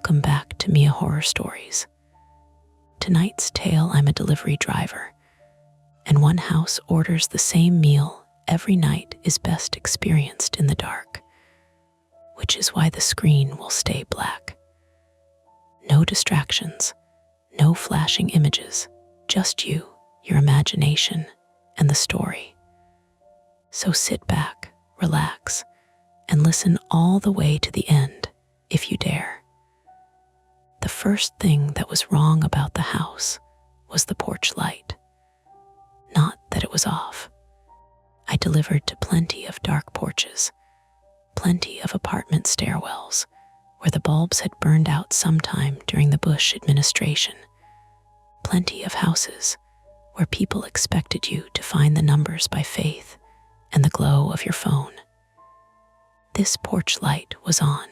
Welcome back to Mia Horror Stories. Tonight's tale, I'm a delivery driver, and one house orders the same meal every night is best experienced in the dark, which is why the screen will stay black. No distractions, no flashing images, just you, your imagination, and the story. So sit back, relax, and listen all the way to the end, if you dare. The first thing that was wrong about the house was the porch light. Not that it was off. I delivered to plenty of dark porches, plenty of apartment stairwells where the bulbs had burned out sometime during the Bush administration, plenty of houses where people expected you to find the numbers by faith and the glow of your phone. This porch light was on.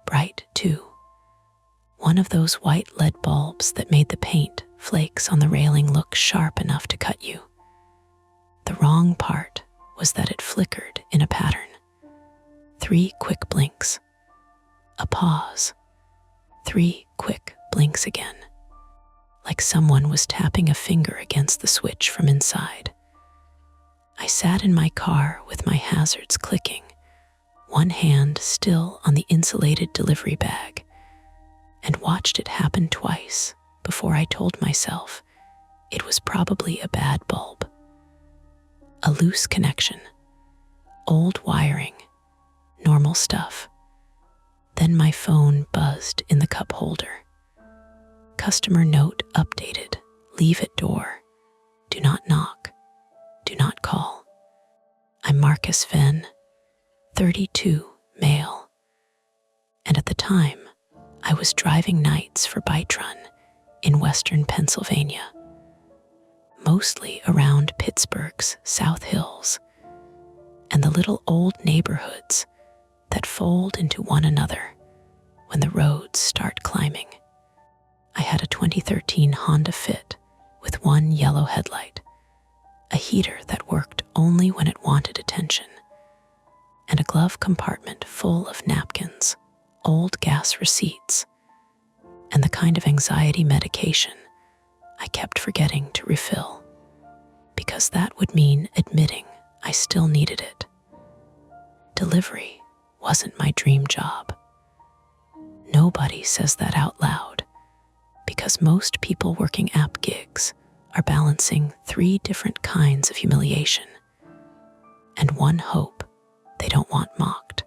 Bright, too. One of those white lead bulbs that made the paint flakes on the railing look sharp enough to cut you. The wrong part was that it flickered in a pattern. 3 quick blinks. A pause. 3 quick blinks again. Like someone was tapping a finger against the switch from inside. I sat in my car with my hazards clicking, one hand still on the insulated delivery bag, and watched it happen twice before I told myself it was probably a bad bulb. A loose connection, old wiring, normal stuff. Then my phone buzzed in the cup holder. Customer note updated. Leave at door. Do not knock. Do not call. I'm Marcus Venn, 32, male. And at the time, I was driving nights for Bite Run in western Pennsylvania, mostly around Pittsburgh's South Hills and the little old neighborhoods that fold into one another when the roads start climbing. I had a 2013 Honda Fit with one yellow headlight, a heater that worked only when it wanted attention, and a glove compartment full of napkins, old gas receipts, and the kind of anxiety medication I kept forgetting to refill, because that would mean admitting I still needed it. Delivery wasn't my dream job. Nobody says that out loud, because most people working app gigs are balancing 3 different kinds of humiliation, and one hope they don't want mocked.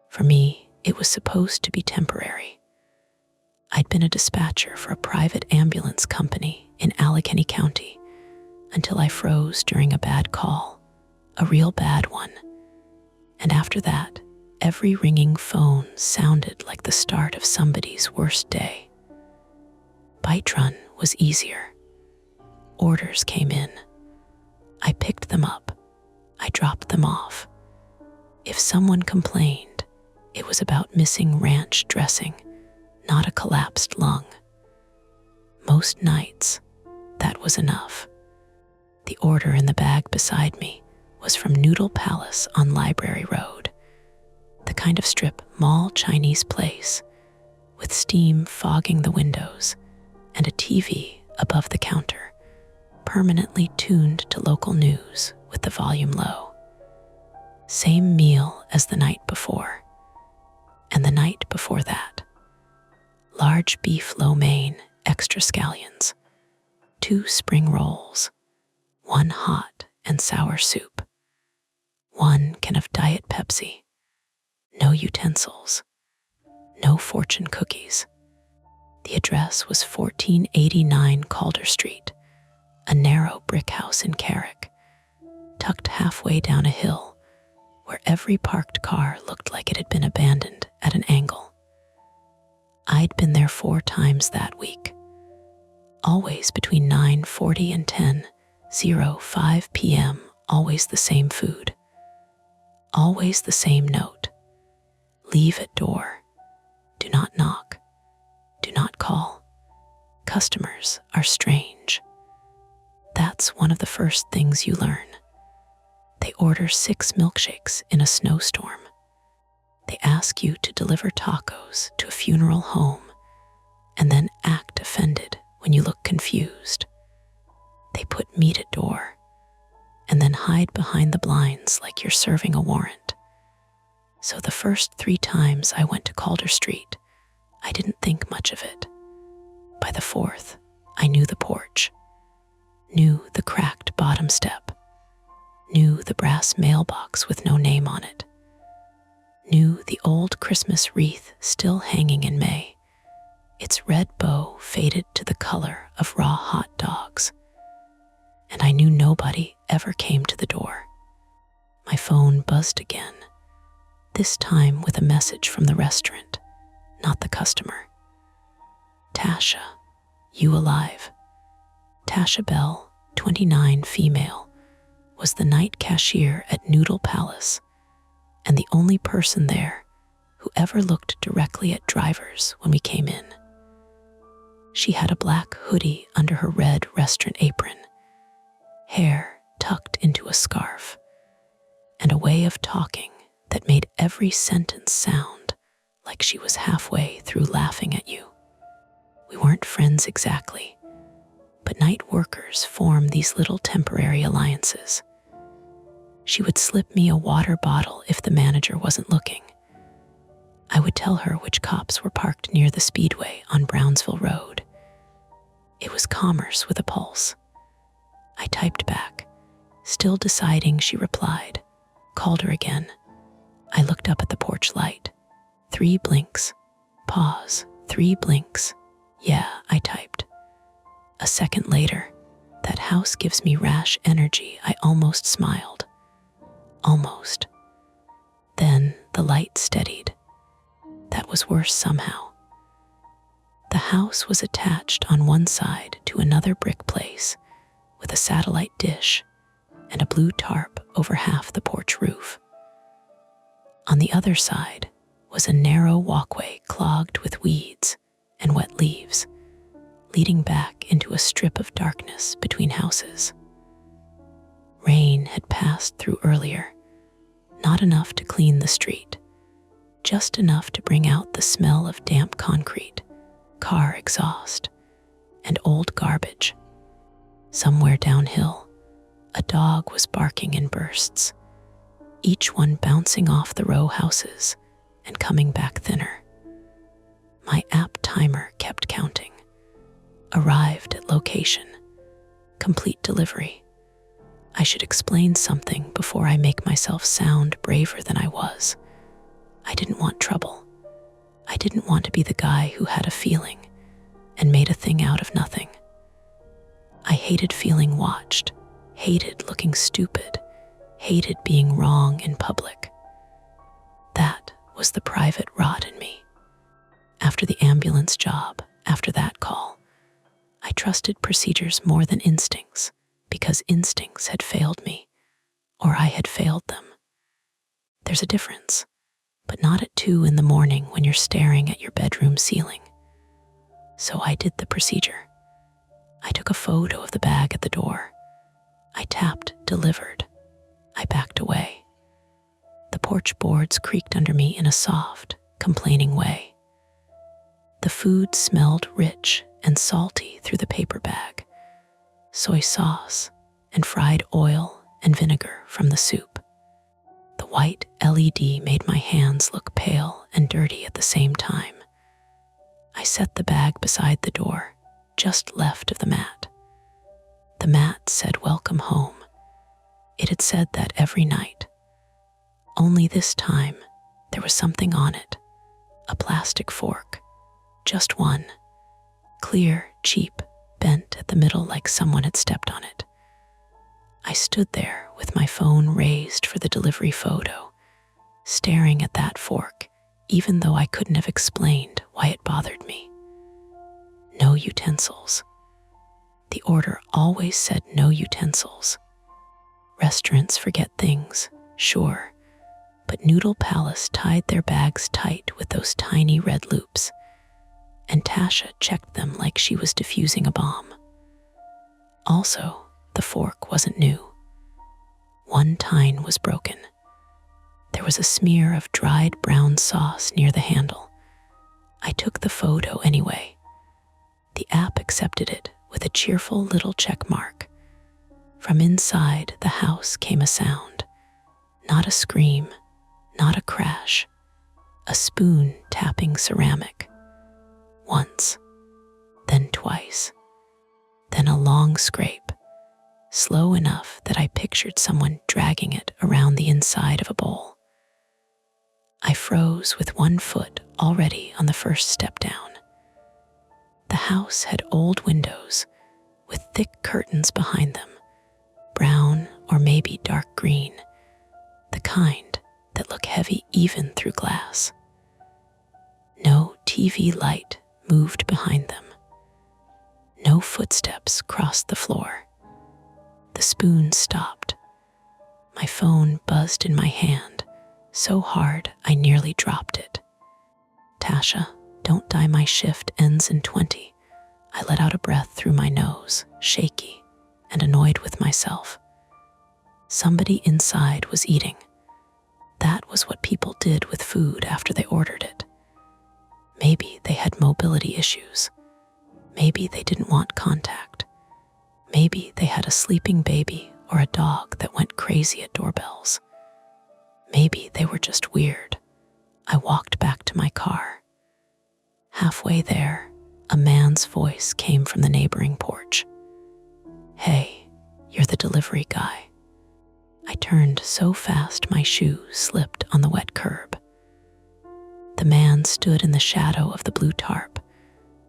For me, it was supposed to be temporary. I'd been a dispatcher for a private ambulance company in Allegheny County until I froze during a bad call, a real bad one. And after that, every ringing phone sounded like the start of somebody's worst day. Bite Run was easier. Orders came in. I picked them up. I dropped them off. If someone complained, it was about missing ranch dressing, not a collapsed lung. Most nights, that was enough. The order in the bag beside me was from Noodle Palace on Library Road, the kind of strip mall Chinese place, with steam fogging the windows and a TV above the counter, permanently tuned to local news with the volume low. Same meal as the night before, and the night before that. Large beef lo mein, extra scallions, 2 spring rolls, 1 hot and sour soup, 1 can of Diet Pepsi, no utensils, no fortune cookies. The address was 1489 Calder Street, a narrow brick house in Carrick, tucked halfway down a hill where every parked car looked like it had been abandoned at an angle. I'd been there 4 times that week, always between 9:40 and 10:05 p.m., always the same food, always the same note. Leave at door. Do not knock. Do not call. Customers are strange. That's one of the first things you learn. They order 6 milkshakes in a snowstorm. They ask you to deliver tacos to a funeral home and then act offended when you look confused. They put meat at door and then hide behind the blinds like you're serving a warrant. So the first 3 times I went to Calder Street, I didn't think much of it. By the 4th, I knew the porch, knew the cracked bottom step, knew the brass mailbox with no name on it, knew the old Christmas wreath still hanging in May, its red bow faded to the color of raw hot dogs. And I knew nobody ever came to the door. My phone buzzed again, this time with a message from the restaurant, not the customer. Tasha, you alive? Tasha Bell, 29, female, was the night cashier at Noodle Palace and the only person there who ever looked directly at drivers when we came in. She had a black hoodie under her red restaurant apron, hair tucked into a scarf, and a way of talking that made every sentence sound like she was halfway through laughing at you. We weren't friends exactly, but night workers form these little temporary alliances. She would slip me a water bottle if the manager wasn't looking. I would tell her which cops were parked near the speedway on Brownsville Road. It was commerce with a pulse. I typed back, still deciding. She replied, called her again. I looked up at the porch light. 3 blinks. Pause. 3 blinks. Yeah, I typed. A second later, that house gives me rash energy. I almost smiled. Almost. Then the light steadied. That was worse somehow. The house was attached on one side to another brick place with a satellite dish and a blue tarp over half the porch roof. On the other side was a narrow walkway clogged with weeds and wet leaves, leading back into a strip of darkness between houses. Rain had passed through earlier, not enough to clean the street, just enough to bring out the smell of damp concrete, car exhaust, and old garbage. Somewhere downhill, a dog was barking in bursts, each one bouncing off the row houses and coming back thinner. My app timer kept counting. Arrived at location. Complete delivery. I should explain something before I make myself sound braver than I was. I didn't want trouble. I didn't want to be the guy who had a feeling and made a thing out of nothing. I hated feeling watched, hated looking stupid, hated being wrong in public. That was the private rot in me. After the ambulance job, after that call, I trusted procedures more than instincts because instincts had failed me, or I had failed them. There's a difference, but not at 2 in the morning when you're staring at your bedroom ceiling. So I did the procedure. I took a photo of the bag at the door. I tapped delivered. I backed away. The porch boards creaked under me in a soft, complaining way. The food smelled rich and salty through the paper bag, soy sauce and fried oil and vinegar from the soup. The white LED made my hands look pale and dirty at the same time. I set the bag beside the door, just left of the mat. The mat said "Welcome home." It had said that every night. Only this time, there was something on it. A plastic fork. Just one. Clear, cheap, bent at the middle like someone had stepped on it. I stood there with my phone raised for the delivery photo, staring at that fork, even though I couldn't have explained why it bothered me. No utensils. The order always said no utensils. Restaurants forget things, sure, but Noodle Palace tied their bags tight with those tiny red loops, and Tasha checked them like she was defusing a bomb. Also, the fork wasn't new. One tine was broken. There was a smear of dried brown sauce near the handle. I took the photo anyway. The app accepted it with a cheerful little check mark. From inside the house came a sound. Not a scream, not a crash. A spoon tapping ceramic. Once, then twice, then a long scrape, slow enough that I pictured someone dragging it around the inside of a bowl. I froze with one foot already on the first step down. The house had old windows with thick curtains behind them, brown or maybe dark green, the kind that look heavy even through glass. No TV light moved behind them. No footsteps crossed the floor. The spoon stopped. My phone buzzed in my hand, so hard I nearly dropped it. Tasha, don't die, my shift ends in 20. I let out a breath through my nose, shaky and annoyed with myself. Somebody inside was eating. That was what people did with food after they ordered it. Maybe they had mobility issues. Maybe they didn't want contact. Maybe they had a sleeping baby or a dog that went crazy at doorbells. Maybe they were just weird. I walked back to my car. Halfway there, a man's voice came from the neighboring porch. "Hey, you're the delivery guy." I turned so fast my shoe slipped on the wet curb. The man stood in the shadow of the blue tarp,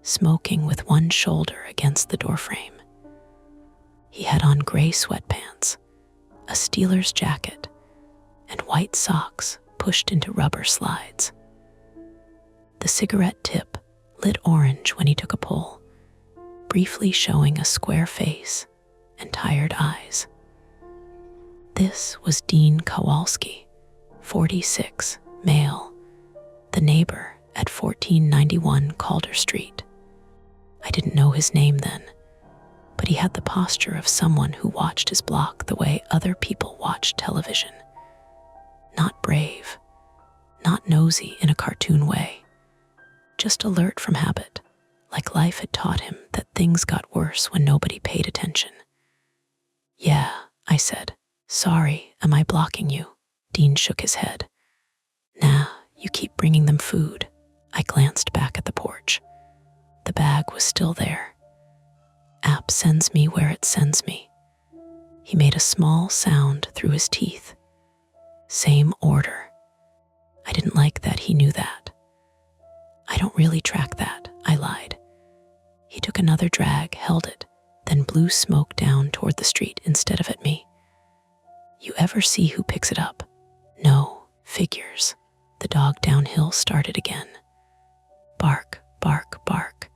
smoking with one shoulder against the doorframe. He had on gray sweatpants, a Steelers jacket, and white socks pushed into rubber slides. The cigarette tip lit orange when he took a pull, briefly showing a square face and tired eyes. This was Dean Kowalski, 46, male, the neighbor at 1491 Calder Street. I didn't know his name then, but he had the posture of someone who watched his block the way other people watched television. Not brave, not nosy in a cartoon way, just alert from habit, like life had taught him that things got worse when nobody paid attention. "Yeah," I said. "Sorry, am I blocking you?" Dean shook his head. "Nah, you keep bringing them food." I glanced back at the porch. The bag was still there. App sends me where it sends me. He made a small sound through his teeth. Same order. I didn't like that he knew that. "I don't really track that," I lied. He took another drag, held it, then blew smoke down toward the street instead of at me. "You ever see who picks it up?" "No, figures." The dog downhill started again. Bark, bark, bark.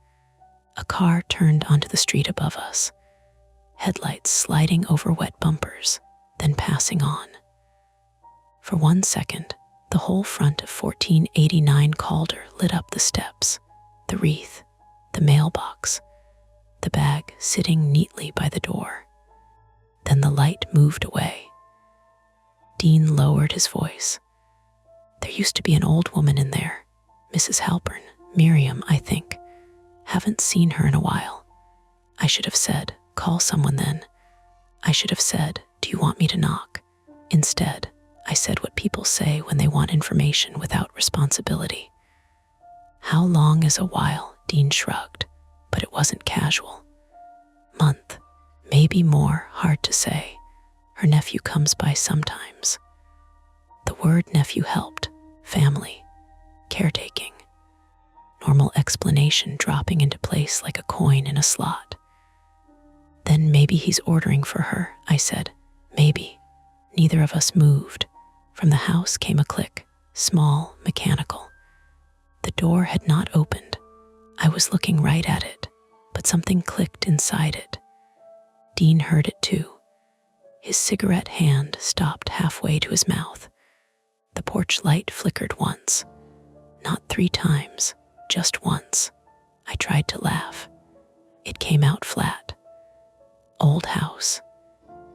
A car turned onto the street above us, headlights sliding over wet bumpers, then passing on. For 1 second, the whole front of 1489 Calder lit up: the steps, the wreath, the mailbox, the bag sitting neatly by the door. Then the light moved away. Dean lowered his voice. "There used to be an old woman in there, Mrs. Halpern, Miriam, I think. Haven't seen her in a while." I should have said, "Call someone then." I should have said, "Do you want me to knock?" Instead, I said what people say when they want information without responsibility. "How long is a while?" Dean shrugged, but it wasn't casual. "Month, maybe more, hard to say. Her nephew comes by sometimes." The word nephew helped. Family, caretaking. Normal explanation dropping into place like a coin in a slot. "Then maybe he's ordering for her," I said. "Maybe." Neither of us moved. From the house came a click, small, mechanical. The door had not opened. I was looking right at it, but something clicked inside it. Dean heard it too. His cigarette hand stopped halfway to his mouth. The porch light flickered once. Not 3 times, just once. I tried to laugh. It came out flat. "Old house."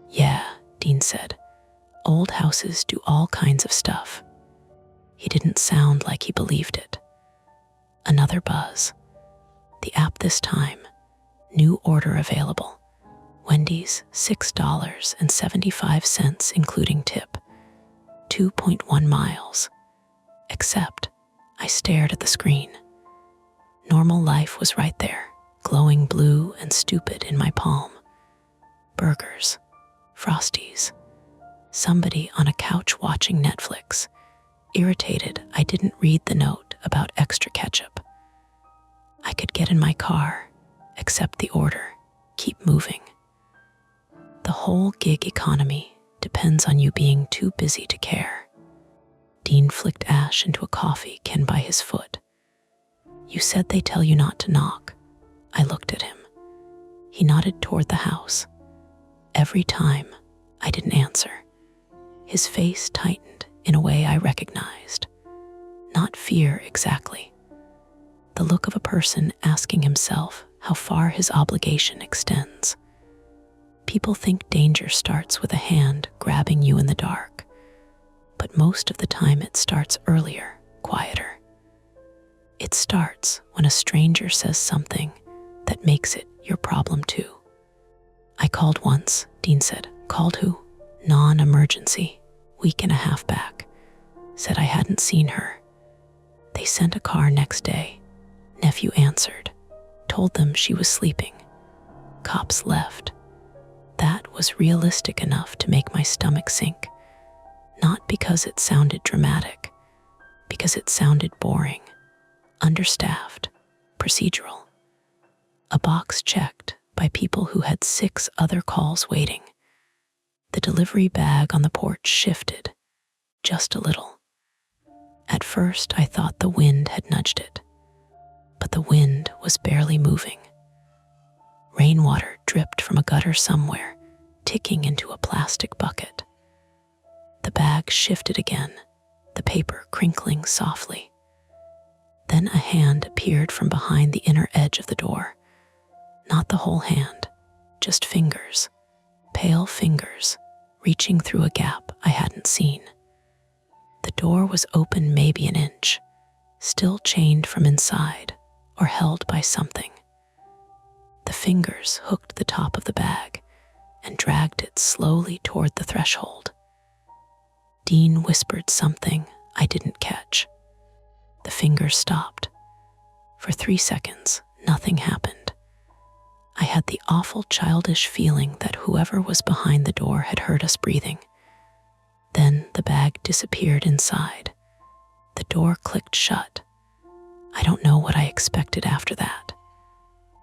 "Yeah," Dean said. Old houses do all kinds of stuff. He didn't sound like he believed it. Another buzz. The app this time. New order available. Wendy's, $6.75 including tip. 2.1 miles. Except, I stared at the screen. Normal life was right there, glowing blue and stupid in my palm. Burgers, Frosties, somebody on a couch watching Netflix. Irritated, I didn't read the note about extra ketchup. I could get in my car, accept the order, keep moving. The whole gig economy depends on you being too busy to care. Dean flicked ash into a coffee can by his foot. You said they tell you not to knock. I looked at him. He nodded toward the house. Every time, I didn't answer. His face tightened in a way I recognized. Not fear exactly. The look of a person asking himself how far his obligation extends. People think danger starts with a hand grabbing you in the dark, but most of the time it starts earlier, quieter. It starts when a stranger says something that makes it your problem too. I called once, Dean said. Called who? Non-emergency, week and a half back. Said I hadn't seen her. They sent a car next day. Nephew answered. Told them she was sleeping. Cops left. That was realistic enough to make my stomach sink. Not because it sounded dramatic, because it sounded boring, understaffed, procedural. A box checked by people who had 6 other calls waiting. The delivery bag on the porch shifted, just a little. At first, I thought the wind had nudged it, but the wind was barely moving. Rainwater dripped from a gutter somewhere, ticking into a plastic bucket. The bag shifted again, the paper crinkling softly. Then a hand appeared from behind the inner edge of the door. Not the whole hand, just fingers, pale fingers, reaching through a gap I hadn't seen. The door was open maybe an inch, still chained from inside or held by something. The fingers hooked the top of the bag and dragged it slowly toward the threshold. Dean whispered something I didn't catch. The fingers stopped. For 3 seconds, nothing happened. I had the awful childish feeling that whoever was behind the door had heard us breathing. Then the bag disappeared inside. The door clicked shut. I don't know what I expected after that.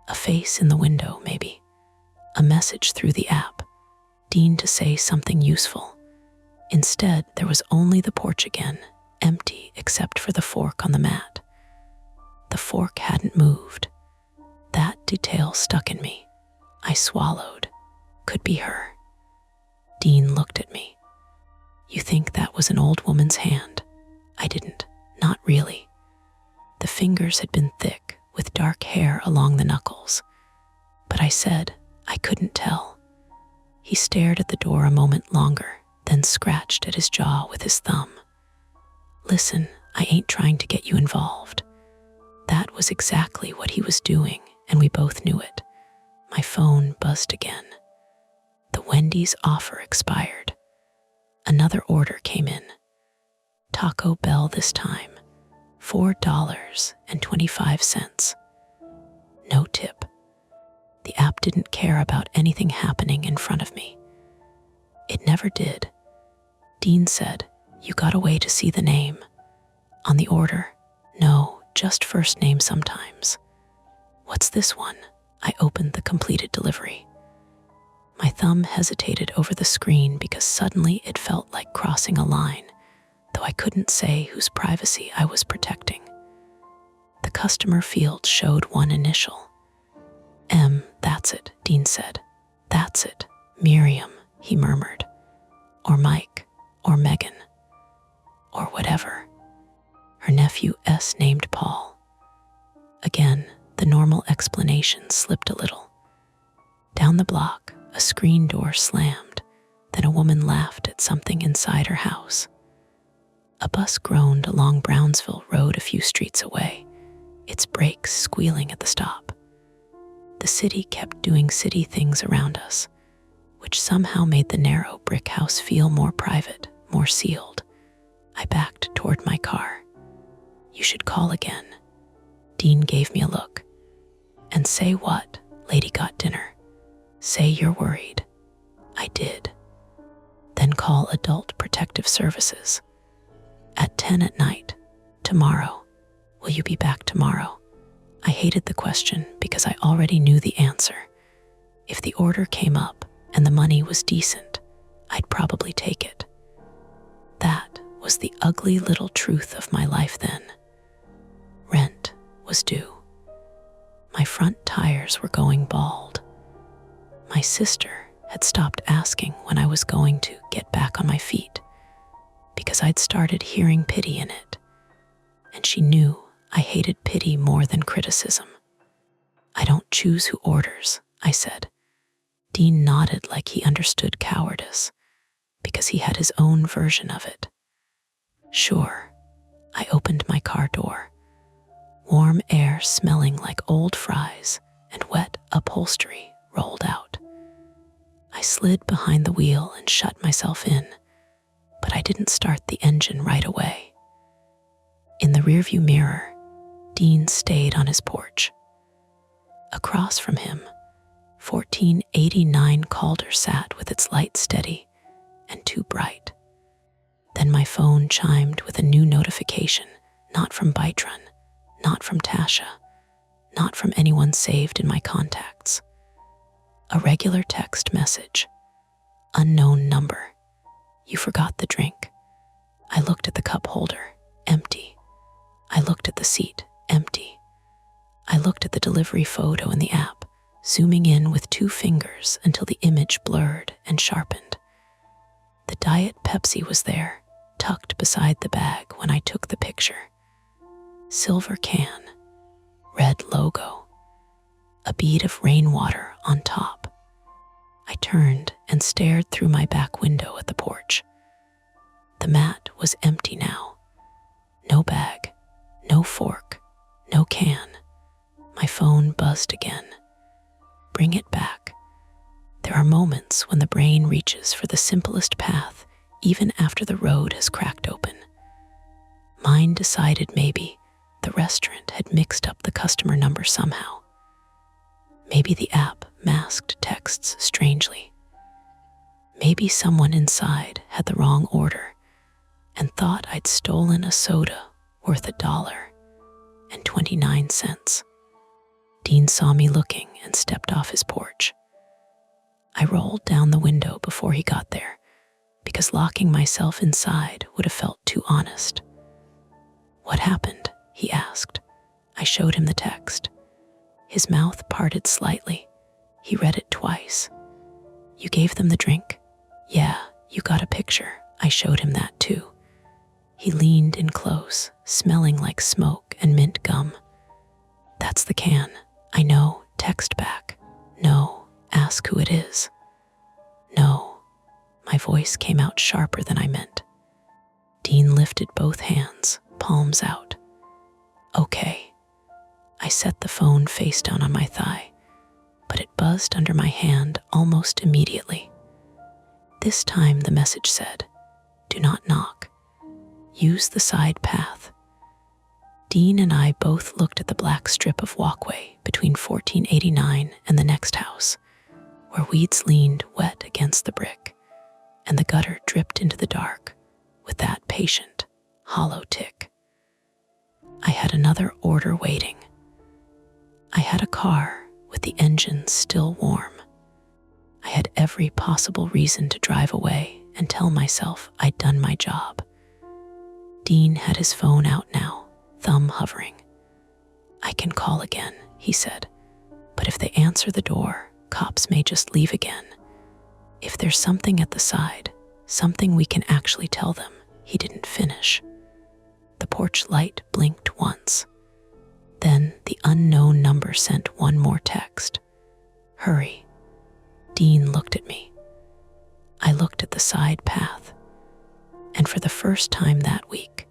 A face in the window, maybe. A message through the app. Dean to say something useful. Instead, there was only the porch again, empty except for the fork on the mat. The fork hadn't moved. That detail stuck in me. I swallowed. Could be her. Dean looked at me. You think that was an old woman's hand? I didn't. Not really. The fingers had been thick, with dark hair along the knuckles. But I said I couldn't tell. He stared at the door a moment longer, then scratched at his jaw with his thumb. Listen, I ain't trying to get you involved. That was exactly what he was doing, and we both knew it. My phone buzzed again. The Wendy's offer expired. Another order came in. Taco Bell this time. $4.25. No tip. The app didn't care about anything happening in front of me. It never did. Dean said, you got a way to see the name. On the order, no, just first name sometimes. What's this one? I opened the completed delivery. My thumb hesitated over the screen because suddenly it felt like crossing a line, though I couldn't say whose privacy I was protecting. The customer field showed one initial. M, that's it, Dean said. That's it, Miriam, he murmured. Or Mike, or Megan, or whatever. Her nephew S named Paul. Again, the normal explanation slipped a little. Down the block, a screen door slammed, Then a woman laughed at something inside her house. A bus groaned along Brownsville Road a few streets away, its brakes squealing at the stop. The city kept doing city things around us, which somehow made the narrow brick house feel more private, more sealed. I backed toward my car. "You should call again." Dean gave me a look. "And say what? Lady got dinner. Say you're worried." I did. "Then call Adult Protective Services. At 10 at night, tomorrow. Will you be back tomorrow?" I hated the question because I already knew the answer. If the order came up and the money was decent, I'd probably take it. That was the ugly little truth of my life then. Rent was due. My front tires were going bald. My sister had stopped asking when I was going to get back on my feet because I'd started hearing pity in it, and she knew I hated pity more than criticism. "I don't choose who orders," I said. Dean nodded like he understood cowardice, because he had his own version of it. "Sure." I opened my car door. Warm air smelling like old fries and wet upholstery rolled out. I slid behind the wheel and shut myself in, but I didn't start the engine right away. In the rearview mirror, Dean stayed on his porch. Across from him, 1489 Calder sat with its light steady and too bright. Then my phone chimed with a new notification, not from Bytron, not from Tasha, not from anyone saved in my contacts. A regular text message. "Unknown number. You forgot the drink." I looked at the cup holder, empty. I looked at the seat, empty. I looked at the delivery photo in the app, zooming in with 2 fingers until the image blurred and sharpened. The Diet Pepsi was there, tucked beside the bag when I took the picture. Silver can, red logo, a bead of rainwater on top. I turned and stared through my back window at the porch. The mat was empty now. No bag, no fork, no can. My phone buzzed again. Bring it back. There are moments when the brain reaches for the simplest path, even after the road has cracked open. Mine decided maybe the restaurant had mixed up the customer number somehow. Maybe the app masked texts strangely. Maybe someone inside had the wrong order and thought I'd stolen a soda worth $1.29. Dean saw me looking and stepped off his porch. I rolled down the window before he got there, because locking myself inside would have felt too honest. "What happened?" he asked. I showed him the text. His mouth parted slightly. He read it twice. "You gave them the drink?" "Yeah, you got a picture." I showed him that too. He leaned in close, smelling like smoke and mint gum. "That's the can." "I know." Text back. "No, ask who it is." "No." My voice came out sharper than I meant. Dean lifted both hands, palms out. "Okay." I set the phone face down on my thigh, but it buzzed under my hand almost immediately. This time the message said, "Do not knock. Use the side path." Dean and I both looked at the black strip of walkway between 1489 and the next house, where weeds leaned wet against the brick, and the gutter dripped into the dark with that patient, hollow tick. I had another order waiting. I had a car with the engine still warm. I had every possible reason to drive away and tell myself I'd done my job. Dean had his phone out now, thumb hovering. "I can call again," he said, "but if they answer the door, cops may just leave again. If there's something at the side, something we can actually tell them." He didn't finish. The porch light blinked once. Then the unknown number sent one more text. "Hurry." Dean looked at me. I looked at the side path, and for the first time that week,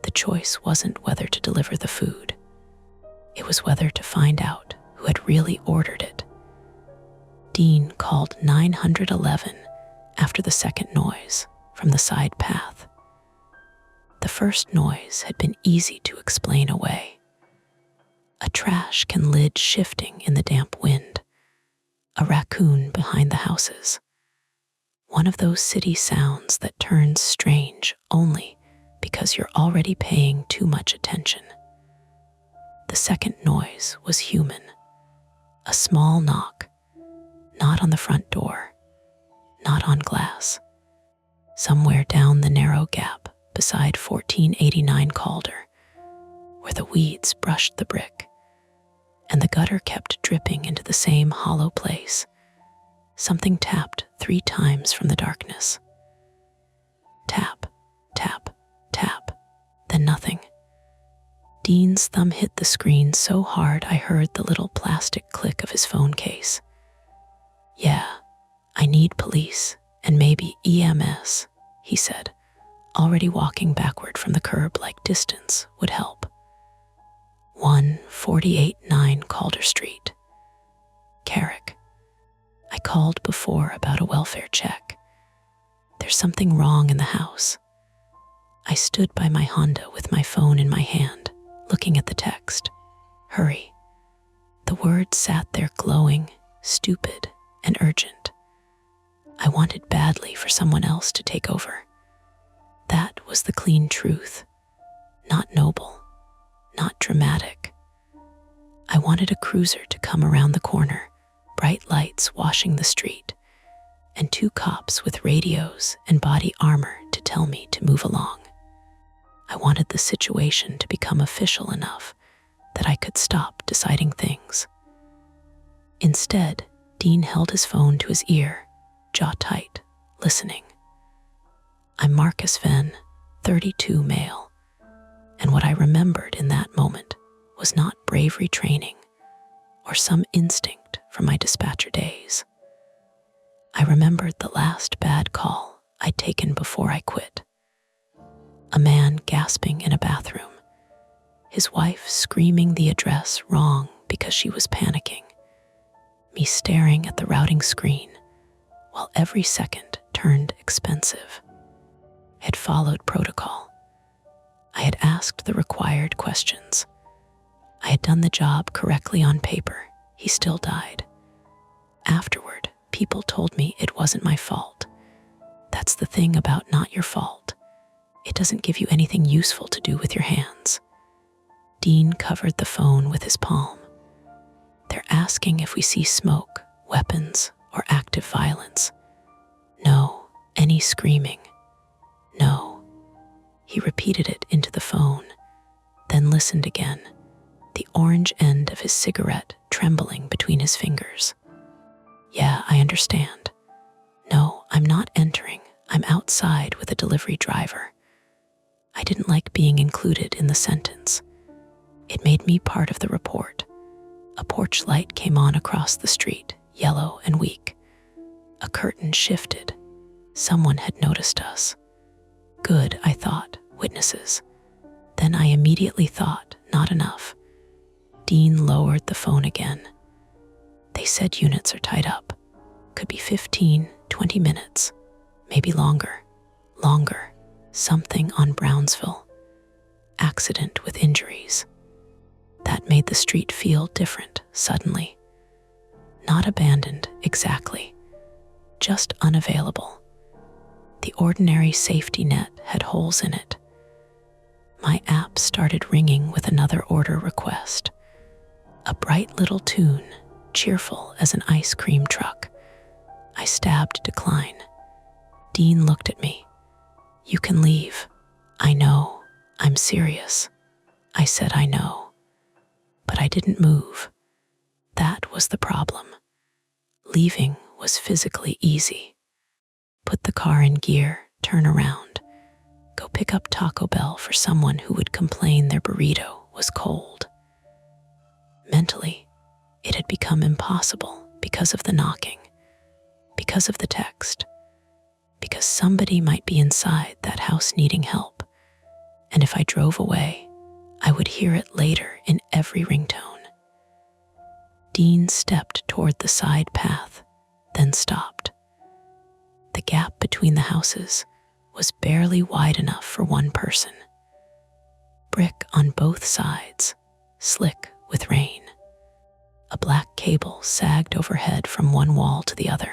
the choice wasn't whether to deliver the food. It was whether to find out who had really ordered it. Dean called 911 after the second noise from the side path. The first noise had been easy to explain away. A trash can lid shifting in the damp wind. A raccoon behind the houses. One of those city sounds that turns strange only because you're already paying too much attention. The second noise was human. A small knock, not on the front door, not on glass. Somewhere down the narrow gap beside 1489 Calder, where the weeds brushed the brick, and the gutter kept dripping into the same hollow place. Something tapped 3 times from the darkness. Tap, tap, tap, then nothing. Dean's thumb hit the screen so hard I heard the little plastic click of his phone case. "Yeah, I need police and maybe EMS," he said, already walking backward from the curb like distance would help. 1489 Calder Street. Carrick. I called before about a welfare check. There's something wrong in the house. I stood by my Honda with my phone in my hand, looking at the text. Hurry. The words sat there glowing, stupid, and urgent. I wanted badly for someone else to take over. That was the clean truth. Not noble, not dramatic. I wanted a cruiser to come around the corner, bright lights washing the street, and 2 cops with radios and body armor to tell me to move along. I wanted the situation to become official enough that I could stop deciding things. Instead, Dean held his phone to his ear, jaw tight, listening. I'm Marcus Venn, 32 male, and what I remembered in that moment was not bravery training or some instinct from my dispatcher days. I remembered the last bad call I'd taken before I quit. A man gasping in a bathroom, his wife screaming the address wrong because she was panicking, me staring at the routing screen while every second turned expensive. I had followed protocol. I had asked the required questions. I had done the job correctly on paper. He still died. Afterward, people told me it wasn't my fault. That's the thing about not your fault. It doesn't give you anything useful to do with your hands. Dean covered the phone with his palm. They're asking if we see smoke, weapons, or active violence. No. Any screaming. No. He repeated it into the phone, then listened again, the orange end of his cigarette trembling between his fingers. Yeah, I understand. No, I'm not entering. I'm outside with a delivery driver. I didn't like being included in the sentence. It made me part of the report. A porch light came on across the street, yellow and weak. A curtain shifted. Someone had noticed us. Good, I thought, witnesses. Then I immediately thought, not enough. Dean lowered the phone again. They said units are tied up. Could be 15, 20 minutes. Maybe longer. Longer. Something on Brownsville. Accident with injuries. That made the street feel different, suddenly. Not abandoned, exactly. Just unavailable. The ordinary safety net had holes in it. My app started ringing with another order request. A bright little tune, cheerful as an ice cream truck. I stabbed decline. Dean looked at me. You can leave. I know. I'm serious. I said I know. But I didn't move. That was the problem. Leaving was physically easy. Put the car in gear, turn around, go pick up Taco Bell for someone who would complain their burrito was cold. Mentally, it had become impossible because of the knocking, because of the text, because somebody might be inside that house needing help, and if I drove away, I would hear it later in every ringtone. Dean stepped toward the side path, then stopped. The gap between the houses was barely wide enough for one person. Brick on both sides, slick with rain. A black cable sagged overhead from one wall to the other.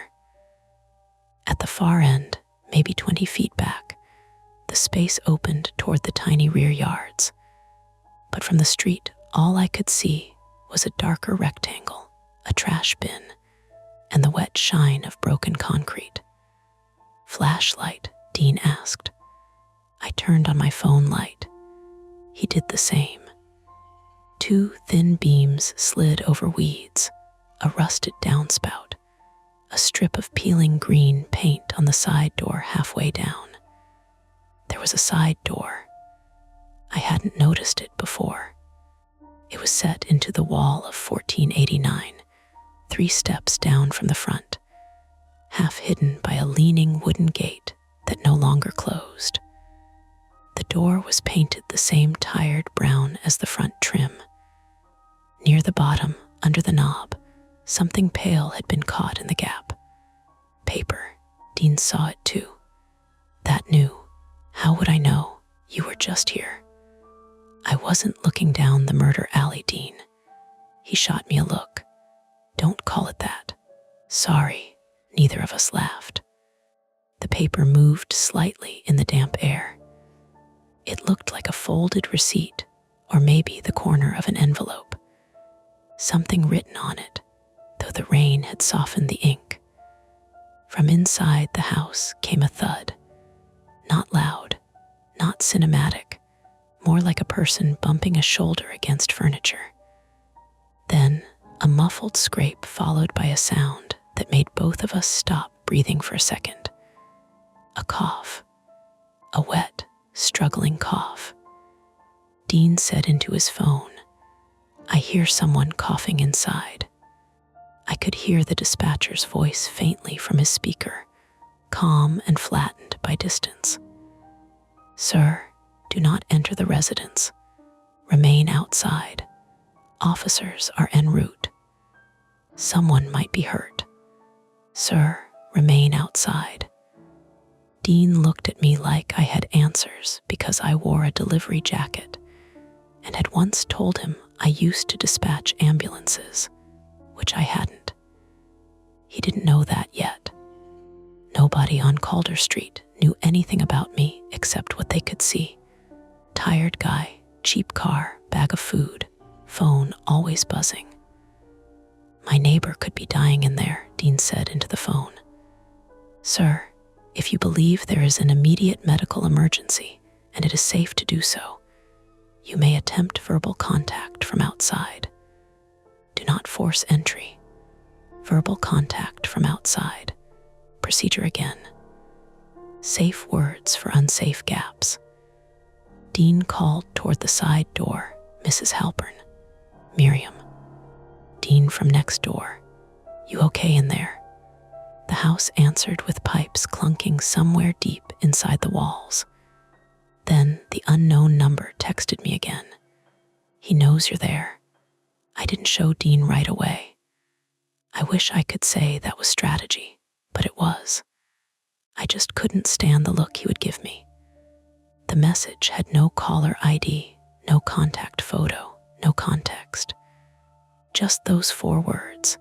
At the far end, maybe 20 feet back, the space opened toward the tiny rear yards. But from the street, all I could see was a darker rectangle, a trash bin, and the wet shine of broken concrete. "Flashlight?" Dean asked. I turned on my phone light. He did the same. 2 thin beams slid over weeds, a rusted downspout, a strip of peeling green paint on the side door halfway down. There was a side door. I hadn't noticed it before. It was set into the wall of 1489, 3 steps down from the front, half hidden by a leaning wooden gate that no longer closed. The door was painted the same tired brown as the front trim. Near the bottom, under the knob, something pale had been caught in the gap. Paper. Dean saw it too. That knew. How would I know? You were just here. I wasn't looking down the murder alley, Dean. He shot me a look. Don't call it that. Sorry. Neither of us laughed. The paper moved slightly in the damp air. It looked like a folded receipt, or maybe the corner of an envelope. Something written on it, though the rain had softened the ink. From inside the house came a thud. Not loud, not cinematic, more like a person bumping a shoulder against furniture. Then, a muffled scrape followed by a sound that made both of us stop breathing for a second. A cough. A wet, struggling cough. Dean said into his phone, "I hear someone coughing inside." I could hear the dispatcher's voice faintly from his speaker, calm and flattened by distance. "Sir, do not enter the residence. Remain outside. Officers are en route. Someone might be hurt. Sir, remain outside." Dean looked at me like I had answers because I wore a delivery jacket and had once told him I used to dispatch ambulances, which I hadn't. He didn't know that yet. Nobody on Calder Street knew anything about me except what they could see. Tired guy, cheap car, bag of food, phone always buzzing. "My neighbor could be dying in there," Dean said into the phone. "Sir, if you believe there is an immediate medical emergency and it is safe to do so, you may attempt verbal contact from outside. Do not force entry. Verbal contact from outside. Procedure again. Safe words for unsafe gaps." Dean called toward the side door, "Mrs. Halpern." "Miriam." Dean from next door. "You okay in there?" The house answered with pipes clunking somewhere deep inside the walls. Then the unknown number texted me again. "He knows you're there." I didn't show Dean right away. I wish I could say that was strategy, but it was. I just couldn't stand the look he would give me. The message had no caller ID, no contact photo, no context. Just those 4 words,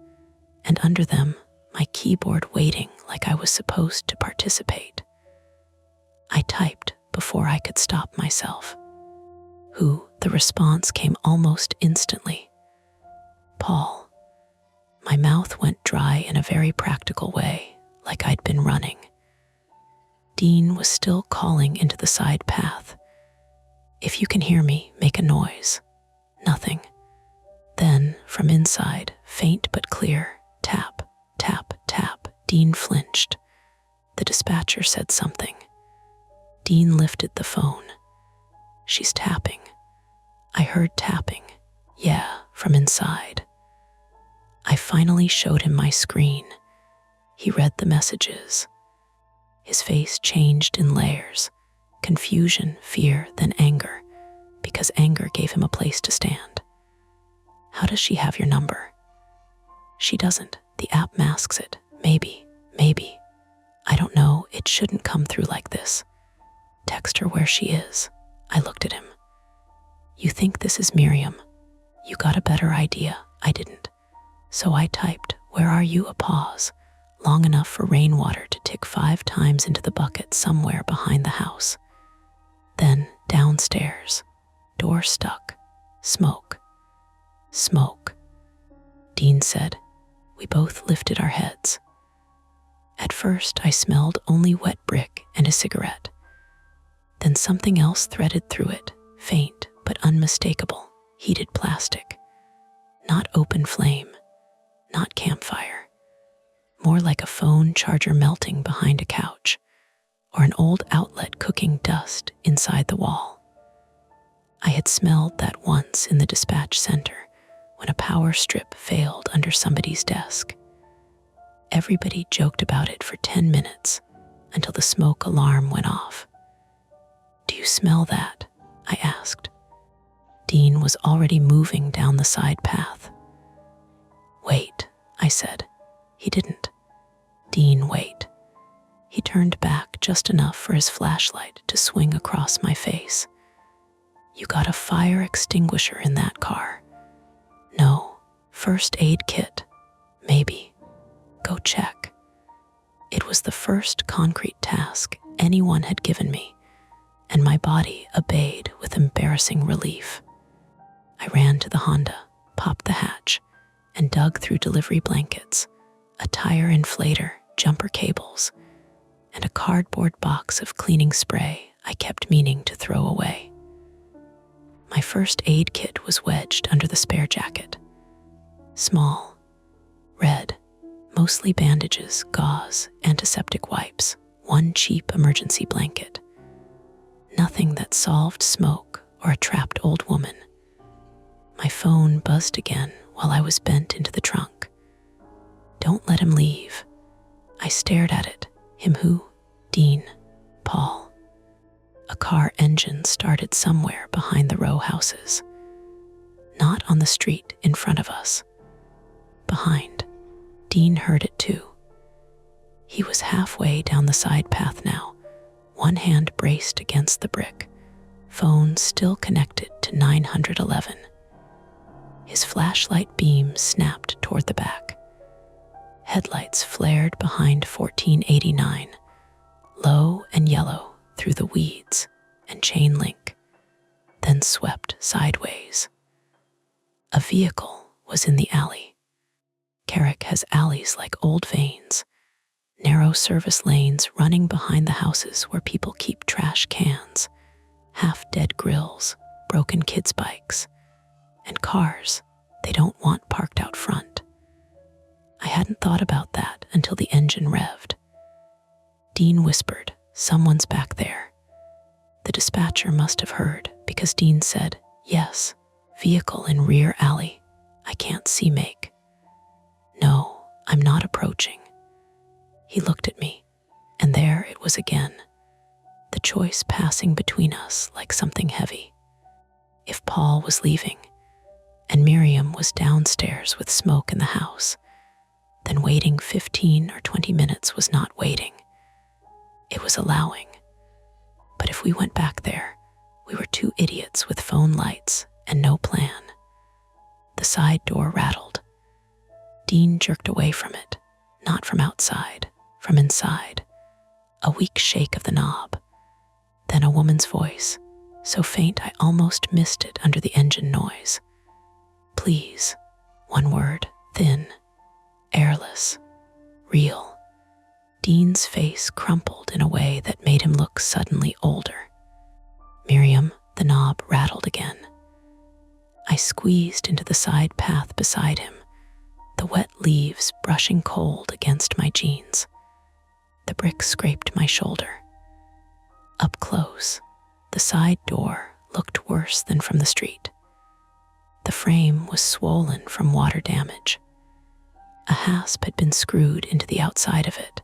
and under them, my keyboard waiting like I was supposed to participate. I typed before I could stop myself. The response came almost instantly. "Paul." My mouth went dry in a very practical way, like I'd been running. Dean was still calling into the side path. "If you can hear me, make a noise." Nothing. Then, from inside, faint but clear, tap, tap, tap. Dean flinched. The dispatcher said something. Dean lifted the phone. "She's tapping." I heard tapping. Yeah, from inside. I finally showed him my screen. He read the messages. His face changed in layers, confusion, fear, then anger, because anger gave him a place to stand. How does she have your number? She doesn't. The app masks it. Maybe. I don't know. It shouldn't come through like this. Text her where she is. I looked at him. You think this is Miriam? You got a better idea. I didn't. So I typed, where are you? A pause, long enough for rainwater to tick 5 times into the bucket somewhere behind the house. Then downstairs, door stuck, smoke. Dean said. We both lifted our heads. At first, I smelled only wet brick and a cigarette. Then something else threaded through it, faint but unmistakable, heated plastic. Not open flame, not campfire. More like a phone charger melting behind a couch, or an old outlet cooking dust inside the wall. I had smelled that once in the dispatch center when a power strip failed under somebody's desk. Everybody joked about it for 10 minutes until the smoke alarm went off. Do you smell that? I asked. Dean was already moving down the side path. Wait, I said. He didn't. Dean, wait. He turned back just enough for his flashlight to swing across my face. You got a fire extinguisher in that car? No. First aid kit? Maybe. Go check. It was the first concrete task anyone had given me, and my body obeyed with embarrassing relief. I ran to the Honda, popped the hatch, and dug through delivery blankets, a tire inflator, jumper cables, and a cardboard box of cleaning spray I kept meaning to throw away. My first aid kit was wedged under the spare jacket. Small, red, mostly bandages, gauze, antiseptic wipes, one cheap emergency blanket. Nothing that solved smoke or a trapped old woman. My phone buzzed again while I was bent into the trunk. Don't let him leave. I stared at it. Him who? Dean. Paul. A car engine started somewhere behind the row houses. Not on the street in front of us. Behind. Dean heard it too. He was halfway down the side path now, one hand braced against the brick, phone still connected to 911. His flashlight beam snapped toward the back. Headlights flared behind 1489, low and yellow through the weeds and chain link, then swept sideways. A vehicle was in the alley. Carrick has alleys like old veins, narrow service lanes running behind the houses where people keep trash cans, half-dead grills, broken kids' bikes, and cars they don't want parked out front. I hadn't thought about that until the engine revved. Dean whispered, "Someone's back there." The dispatcher must have heard because Dean said, "Yes, vehicle in rear alley. I can't see make." "No, I'm not approaching." He looked at me, and there it was again, the choice passing between us like something heavy. If Paul was leaving, and Miriam was downstairs with smoke in the house, then waiting 15 or 20 minutes was not waiting. It was allowing. But if we went back there, we were two idiots with phone lights and no plan. The side door rattled. Dean jerked away from it, not from outside, from inside. A weak shake of the knob. Then a woman's voice, so faint I almost missed it under the engine noise. "Please," one word, thin, airless, real. Dean's face crumpled in a way that made him look suddenly older. "Miriam," the knob rattled again. I squeezed into the side path beside him, the wet leaves brushing cold against my jeans. The brick scraped my shoulder. Up close, the side door looked worse than from the street. The frame was swollen from water damage. A hasp had been screwed into the outside of it,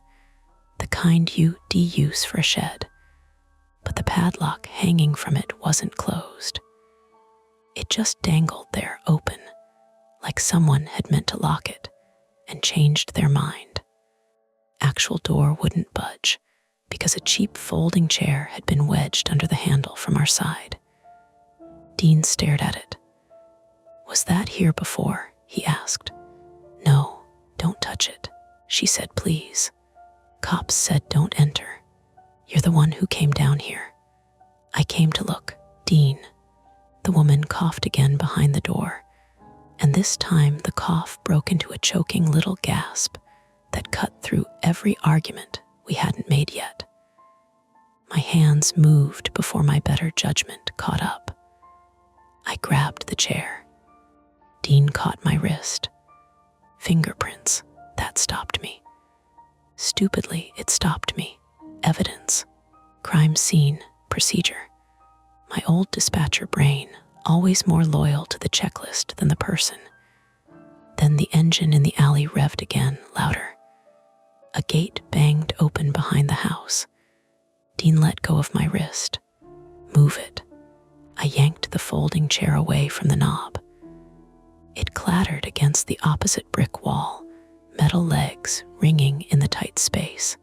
the kind you de-use for a shed, but the padlock hanging from it wasn't closed. It just dangled there open, like someone had meant to lock it and changed their mind. Actual door wouldn't budge because a cheap folding chair had been wedged under the handle from our side. Dean stared at it. "Was that here before?" he asked. "No, don't touch it," she said, "please. Cops said don't enter. You're the one who came down here." "I came to look, Dean." The woman coughed again behind the door, and this time the cough broke into a choking little gasp that cut through every argument we hadn't made yet. My hands moved before my better judgment caught up. I grabbed the chair. Dean caught my wrist. Fingerprints, that stopped me. Stupidly, it stopped me. Evidence, crime scene, procedure. My old dispatcher brain, always more loyal to the checklist than the person. Then the engine in the alley revved again, louder. A gate banged open behind the house. Dean let go of my wrist. "Move it." I yanked the folding chair away from the knob. It clattered against the opposite brick wall, metal legs ringing in the tight space.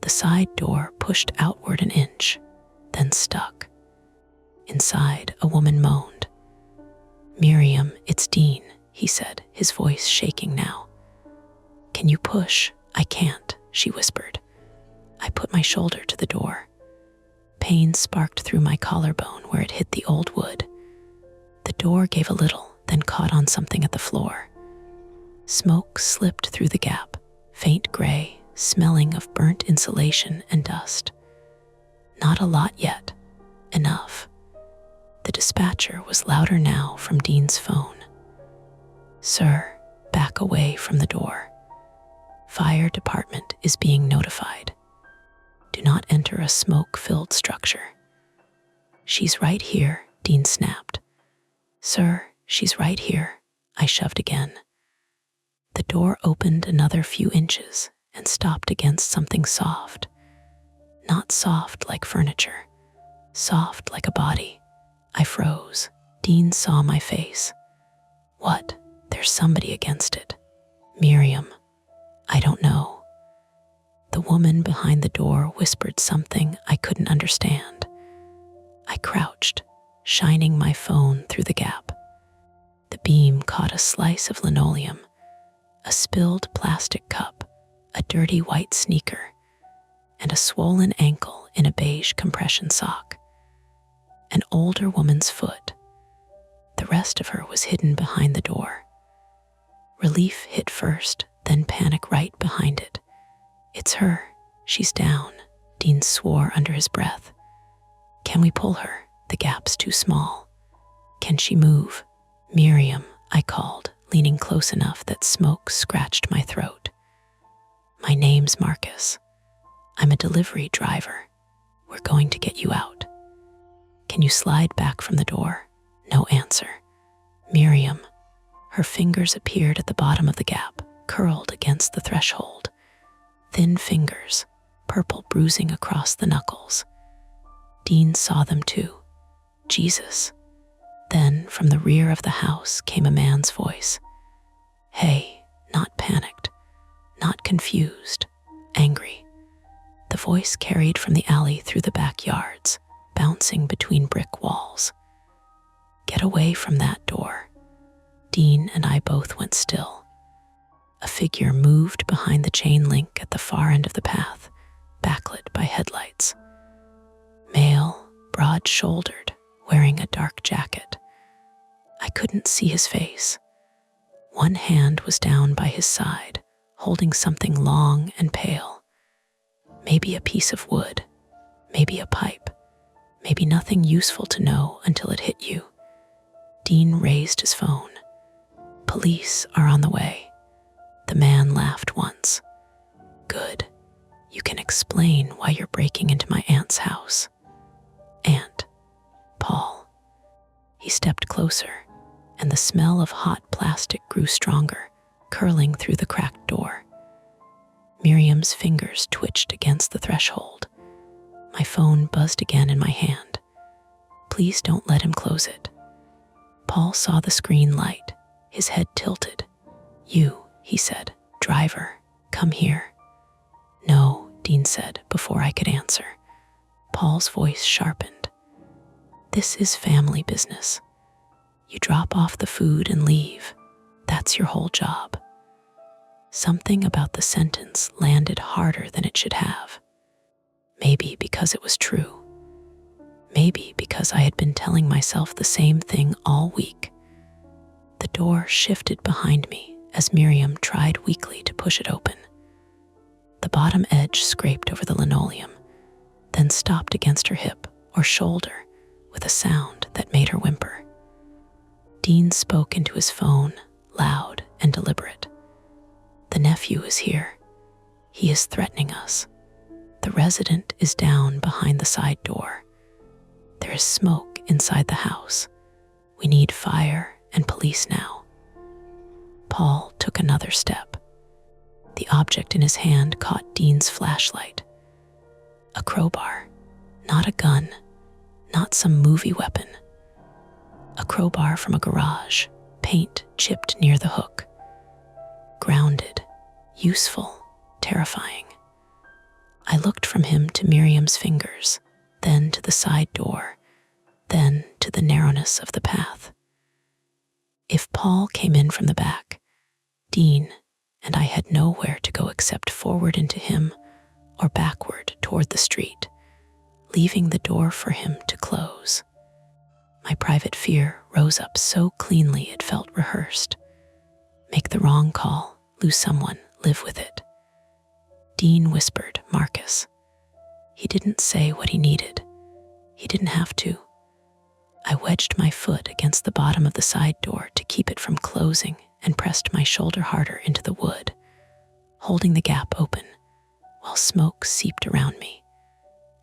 The side door pushed outward an inch, then stuck. Inside, a woman moaned. "Miriam, it's Dean," he said, his voice shaking now. "Can you push?" "I can't," she whispered. I put my shoulder to the door. Pain sparked through my collarbone where it hit the old wood. The door gave a little, then caught on something at the floor. Smoke slipped through the gap, faint gray, smelling of burnt insulation and dust. Not a lot yet. Enough. The dispatcher was louder now from Dean's phone. "Sir, back away from the door. Fire department is being notified. Do not enter a smoke-filled structure." "She's right here," Dean snapped. "Sir, she's right here." I shoved again. The door opened another few inches and stopped against something soft. Not soft like furniture, soft like a body. I froze. Dean saw my face. "What? There's somebody against it." "Miriam." "I don't know." The woman behind the door whispered something I couldn't understand. I crouched, shining my phone through the gap. The beam caught a slice of linoleum, a spilled plastic cup, a dirty white sneaker, and a swollen ankle in a beige compression sock. An older woman's foot. The rest of her was hidden behind the door. Relief hit first, then panic right behind it. "It's her. She's down," Dean swore under his breath. "Can we pull her? The gap's too small." "Can she move?" "Miriam," I called, leaning close enough that smoke scratched my throat. "My name's Marcus. I'm a delivery driver. We're going to get you out." "Can you slide back from the door?" No answer. "Miriam." Her fingers appeared at the bottom of the gap, curled against the threshold. Thin fingers, purple bruising across the knuckles. Dean saw them too. Jesus. Then, from the rear of the house came a man's voice. Hey, not panicked, not confused, angry. The voice carried from the alley through the backyards, bouncing between brick walls. "Get away from that door." Dean and I both went still. A figure moved behind the chain link at the far end of the path, backlit by headlights. Male, broad-shouldered, wearing a dark jacket. I couldn't see his face. One hand was down by his side, holding something long and pale. Maybe a piece of wood, maybe a pipe, maybe nothing useful to know until it hit you. Dean raised his phone. "Police are on the way." The man laughed once. "Good. You can explain why you're breaking into my aunt's house." "Aunt. Paul." He stepped closer, and the smell of hot plastic grew stronger, curling through the cracked door. Miriam's fingers twitched against the threshold. My phone buzzed again in my hand. Please don't let him close it. Paul saw the screen light, his head tilted. You, he said, driver, come here. No, Dean said before I could answer. Paul's voice sharpened. This is family business. You drop off the food and leave. That's your whole job. Something about the sentence landed harder than it should have. Maybe because it was true. Maybe because I had been telling myself the same thing all week. The door shifted behind me as Miriam tried weakly to push it open. The bottom edge scraped over the linoleum, then stopped against her hip or shoulder with a sound that made her whimper. Dean spoke into his phone, loud and deliberate. The nephew is here. He is threatening us. The resident is down behind the side door. There is smoke inside the house. We need fire and police now. Paul took another step. The object in his hand caught Dean's flashlight. A crowbar, not a gun, not some movie weapon. A crowbar from a garage, paint chipped near the hook. Grounded, useful, terrifying. I looked from him to Miriam's fingers, then to the side door, then to the narrowness of the path. If Paul came in from the back, Dean and I had nowhere to go except forward into him or backward toward the street, leaving the door for him to close. My private fear rose up so cleanly it felt rehearsed. Make the wrong call, lose someone, live with it. Dean whispered, Marcus. He didn't say what he needed. He didn't have to. I wedged my foot against the bottom of the side door to keep it from closing and pressed my shoulder harder into the wood, holding the gap open while smoke seeped around me,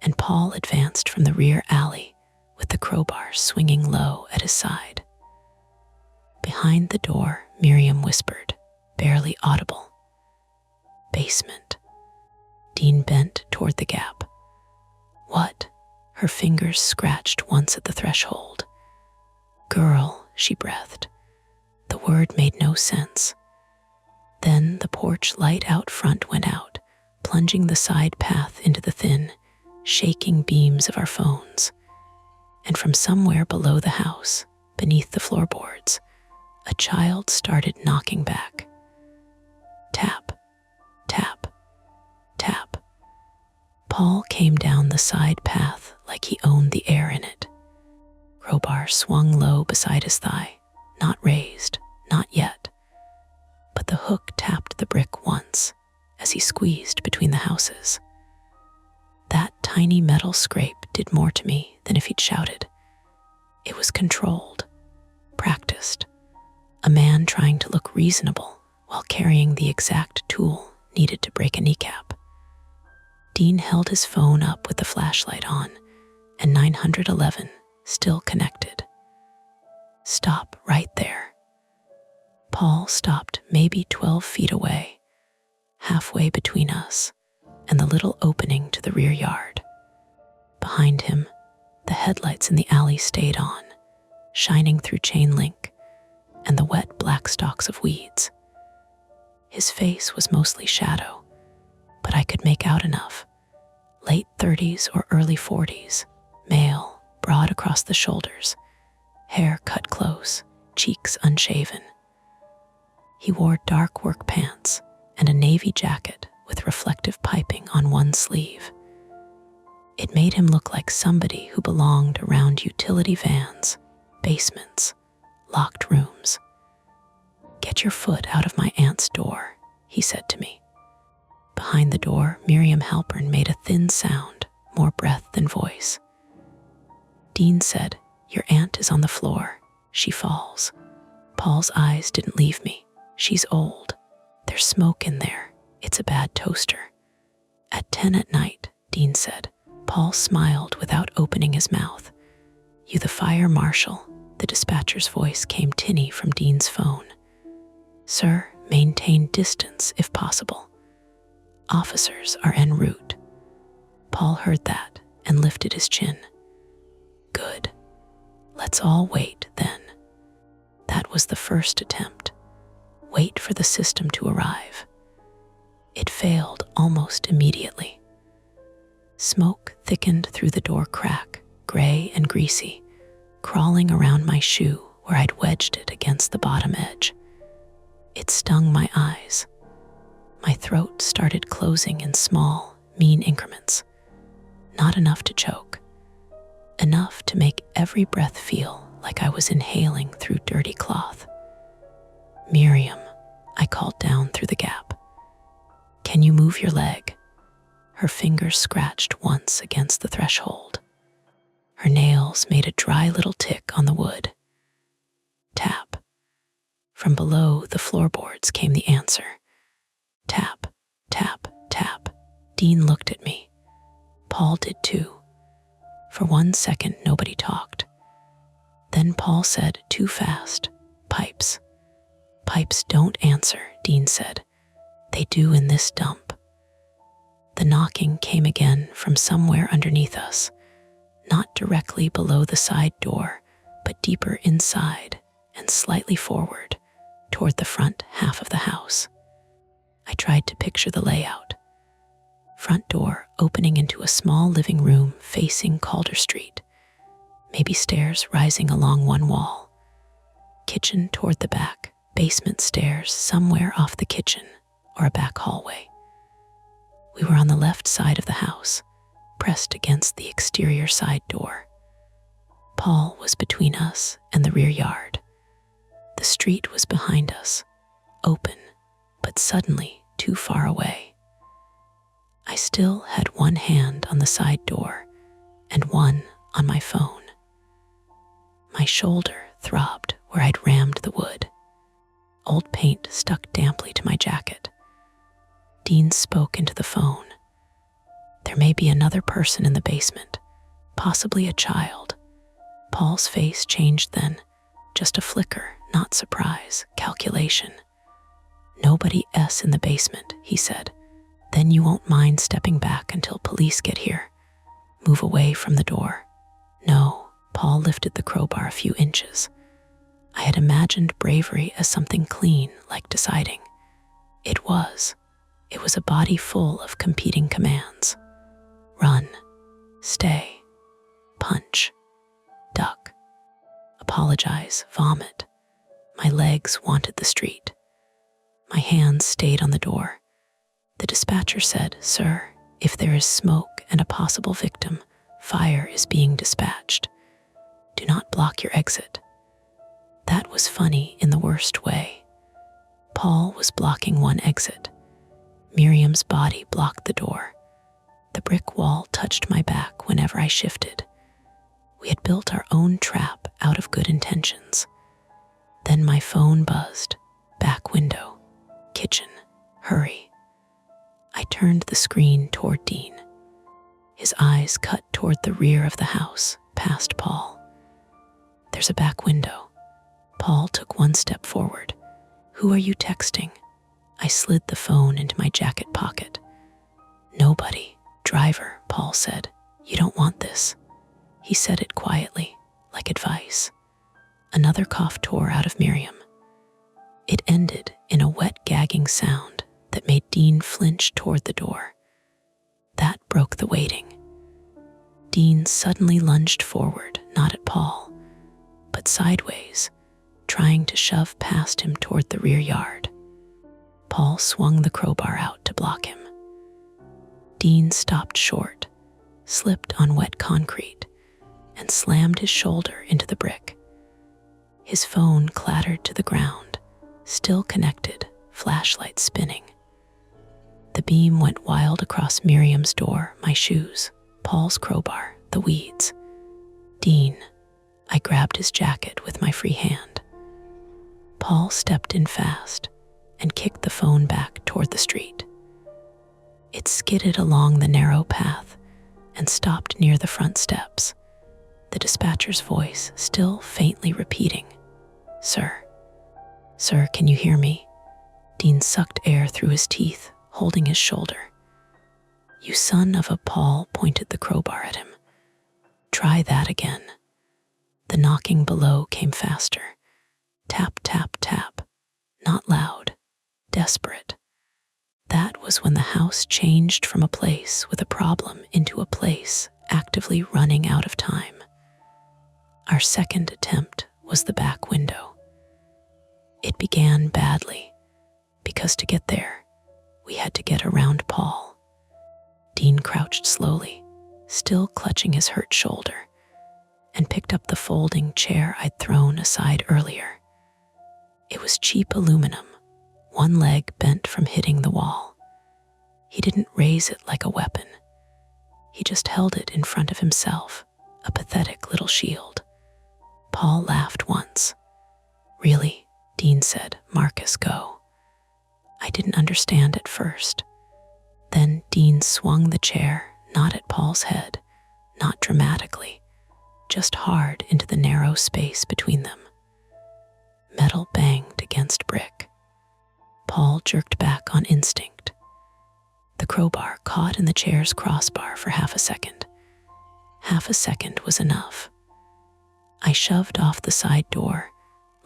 and Paul advanced from the rear alley with the crowbar swinging low at his side. Behind the door, Miriam whispered, barely audible, basement. Dean bent toward the gap. What? Her fingers scratched once at the threshold. Girl, she breathed. The word made no sense. Then the porch light out front went out, plunging the side path into the thin, shaking beams of our phones. And from somewhere below the house, beneath the floorboards, a child started knocking back. Tap, tap, tap. Paul came down the side path like he owned the air in it. Crowbar swung low beside his thigh, not raised, not yet. But the hook tapped the brick once as he squeezed between the houses. That tiny metal scrape did more to me than if he'd shouted. It was controlled, practiced. A man trying to look reasonable while carrying the exact tool needed to break a kneecap. Dean held his phone up with the flashlight on, and 911 still connected. Stop right there. Paul stopped maybe 12 feet away, halfway between us and the little opening to the rear yard. Behind him, the headlights in the alley stayed on, shining through chain link and the wet black stalks of weeds. His face was mostly shadow, but I could make out enough. Late 30s or early 40s, male, broad across the shoulders, hair cut close, cheeks unshaven. He wore dark work pants and a navy jacket with reflective piping on one sleeve. It made him look like somebody who belonged around utility vans, basements, locked rooms. Get your foot out of my aunt's door, he said to me. Behind the door, Miriam Halpern made a thin sound, more breath than voice. Dean said, your aunt is on the floor. She falls. Paul's eyes didn't leave me. She's old. There's smoke in there. It's a bad toaster. At 10 at night, Dean said. Paul smiled without opening his mouth. You the fire marshal? The dispatcher's voice came tinny from Dean's phone. Sir, maintain distance if possible. Officers are en route. Paul heard that and lifted his chin. Good. Let's all wait, then. That was the first attempt. Wait for the system to arrive. It failed almost immediately. Smoke thickened through the door crack, gray and greasy, crawling around my shoe where I'd wedged it against the bottom edge. It stung my eyes. My throat started closing in small, mean increments. Not enough to choke. Enough to make every breath feel like I was inhaling through dirty cloth. Miriam, I called down through the gap. Can you move your leg? Her fingers scratched once against the threshold. Her nails made a dry little tick on the wood. Tap. From below the floorboards came the answer. Tap, tap, tap. Dean looked at me. Paul did too. For 1 second, nobody talked. Then Paul said, too fast, pipes. Pipes don't answer, Dean said. They do in this dump. The knocking came again from somewhere underneath us, not directly below the side door, but deeper inside and slightly forward toward the front half of the house. I tried to picture the layout. Front door opening into a small living room facing Calder Street, maybe stairs rising along one wall. Kitchen toward the back, basement stairs somewhere off the kitchen or a back hallway. We were on the left side of the house, pressed against the exterior side door. Paul was between us and the rear yard. The street was behind us, open, but suddenly too far away. I still had one hand on the side door and one on my phone. My shoulder throbbed where I'd rammed the wood. Old paint stuck damply to my jacket. Dean spoke into the phone. There may be another person in the basement, possibly a child. Paul's face changed then, just a flicker, not surprise, calculation. Nobody else in the basement, he said. Then you won't mind stepping back until police get here. Move away from the door. No, Paul lifted the crowbar a few inches. I had imagined bravery as something clean, like deciding. It was. It was a body full of competing commands. Run, stay, punch, duck, apologize, vomit. My legs wanted the street. My hands stayed on the door. The dispatcher said, "Sir, if there is smoke and a possible victim, fire is being dispatched. Do not block your exit." That was funny in the worst way. Paul was blocking one exit. Miriam's body blocked the door. The brick wall touched my back whenever I shifted. We had built our own trap out of good intentions. Then my phone buzzed. Back window. Kitchen. Hurry. I turned the screen toward Dean. His eyes cut toward the rear of the house, past Paul. There's a back window. Paul took one step forward. Who are you texting? I slid the phone into my jacket pocket. Nobody. Driver, Paul said. You don't want this. He said it quietly, like advice. Another cough tore out of Miriam. It ended in a wet gagging sound that made Dean flinch toward the door. That broke the waiting. Dean suddenly lunged forward, not at Paul, but sideways, trying to shove past him toward the rear yard. Paul swung the crowbar out to block him. Dean stopped short, slipped on wet concrete, and slammed his shoulder into the brick. His phone clattered to the ground, still connected, flashlight spinning. The beam went wild across Miriam's door, my shoes, Paul's crowbar, the weeds. Dean. I grabbed his jacket with my free hand. Paul stepped in fast and kicked the phone back toward the street. It skidded along the narrow path and stopped near the front steps, the dispatcher's voice still faintly repeating, "Sir. Sir, can you hear me?" Dean sucked air through his teeth, holding his shoulder. "You son of a," Paul pointed the crowbar at him. "Try that again." The knocking below came faster. Tap, tap, tap. Not loud, desperate. That was when the house changed from a place with a problem into a place actively running out of time. Our second attempt was the back window. It began badly, because to get there, we had to get around Paul. Dean crouched slowly, still clutching his hurt shoulder, and picked up the folding chair I'd thrown aside earlier. It was cheap aluminum, one leg bent from hitting the wall. He didn't raise it like a weapon. He just held it in front of himself, a pathetic little shield. Paul laughed once. "Really?" Dean said. "Marcus, go." I didn't understand at first. Then Dean swung the chair, not at Paul's head, not dramatically, just hard into the narrow space between them. Metal banged against brick. Paul jerked back on instinct. The crowbar caught in the chair's crossbar for half a second. Half a second was enough. I shoved off the side door,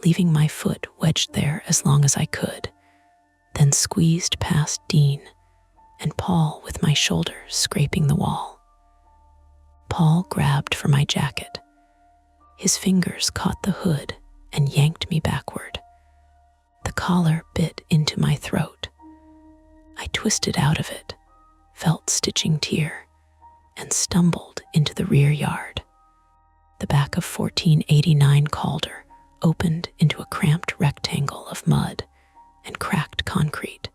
leaving my foot wedged there as long as I could, then squeezed past Dean and Paul with my shoulder scraping the wall. Paul grabbed for my jacket. His fingers caught the hood and yanked me backward. The collar bit into my throat. I twisted out of it, felt stitching tear, and stumbled into the rear yard. The back of 1489 Calder opened into a cramped rectangle of mud and cracked concrete,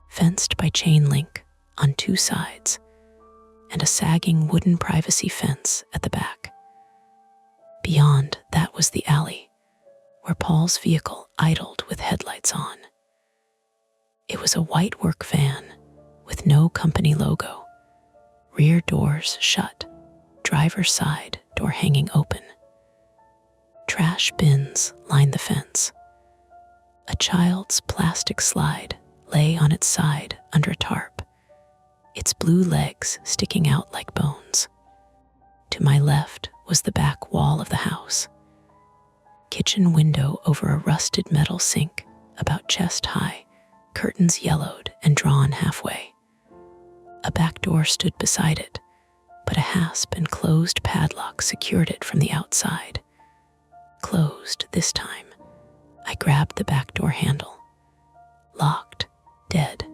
fenced by chain link on two sides, and a sagging wooden privacy fence at the back. Beyond that was the alley, where Paul's vehicle idled with headlights on. It was a white work van with no company logo, rear doors shut, driver's side door hanging open. Trash bins lined the fence. A child's plastic slide lay on its side under a tarp, its blue legs sticking out like bones. To my left was the back wall of the house. Kitchen window over a rusted metal sink about chest high, curtains yellowed and drawn halfway. A back door stood beside it, but a hasp and closed padlock secured it from the outside. Closed this time. I grabbed the back door handle. Locked, dead.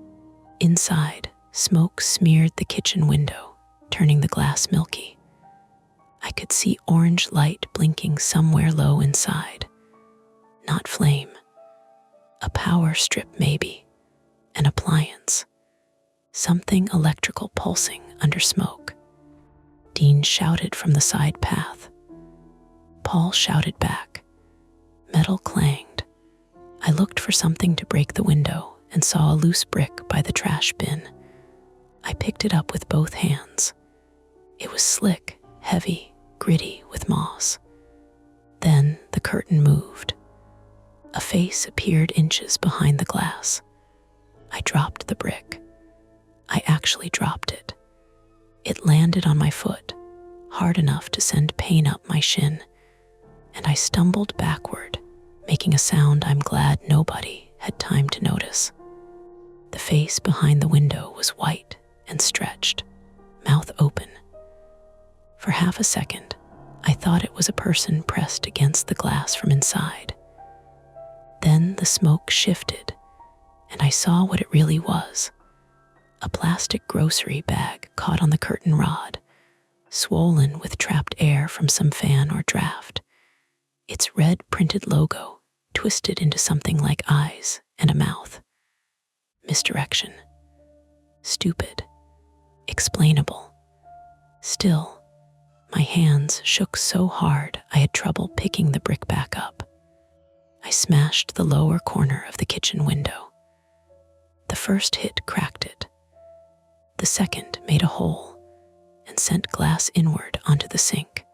Inside, smoke smeared the kitchen window, turning the glass milky. I could see orange light blinking somewhere low inside. Not flame. A power strip maybe. An appliance. Something electrical pulsing under smoke. Dean shouted from the side path. Paul shouted back. Metal clanged. I looked for something to break the window and saw a loose brick by the trash bin. I picked it up with both hands. It was slick, heavy, gritty with moss. Then the curtain moved. A face appeared inches behind the glass. I dropped the brick. I actually dropped it. It landed on my foot, hard enough to send pain up my shin, and I stumbled backward, making a sound I'm glad nobody had time to notice. The face behind the window was white and stretched, mouth open. For half a second, I thought it was a person pressed against the glass from inside. Then the smoke shifted, and I saw what it really was. A plastic grocery bag caught on the curtain rod, swollen with trapped air from some fan or draft. Its red printed logo twisted into something like eyes and a mouth. Misdirection. Stupid. Explainable. Still, my hands shook so hard I had trouble picking the brick back up. I smashed the lower corner of the kitchen window. The first hit cracked it. The second made a hole and sent glass inward onto the sink.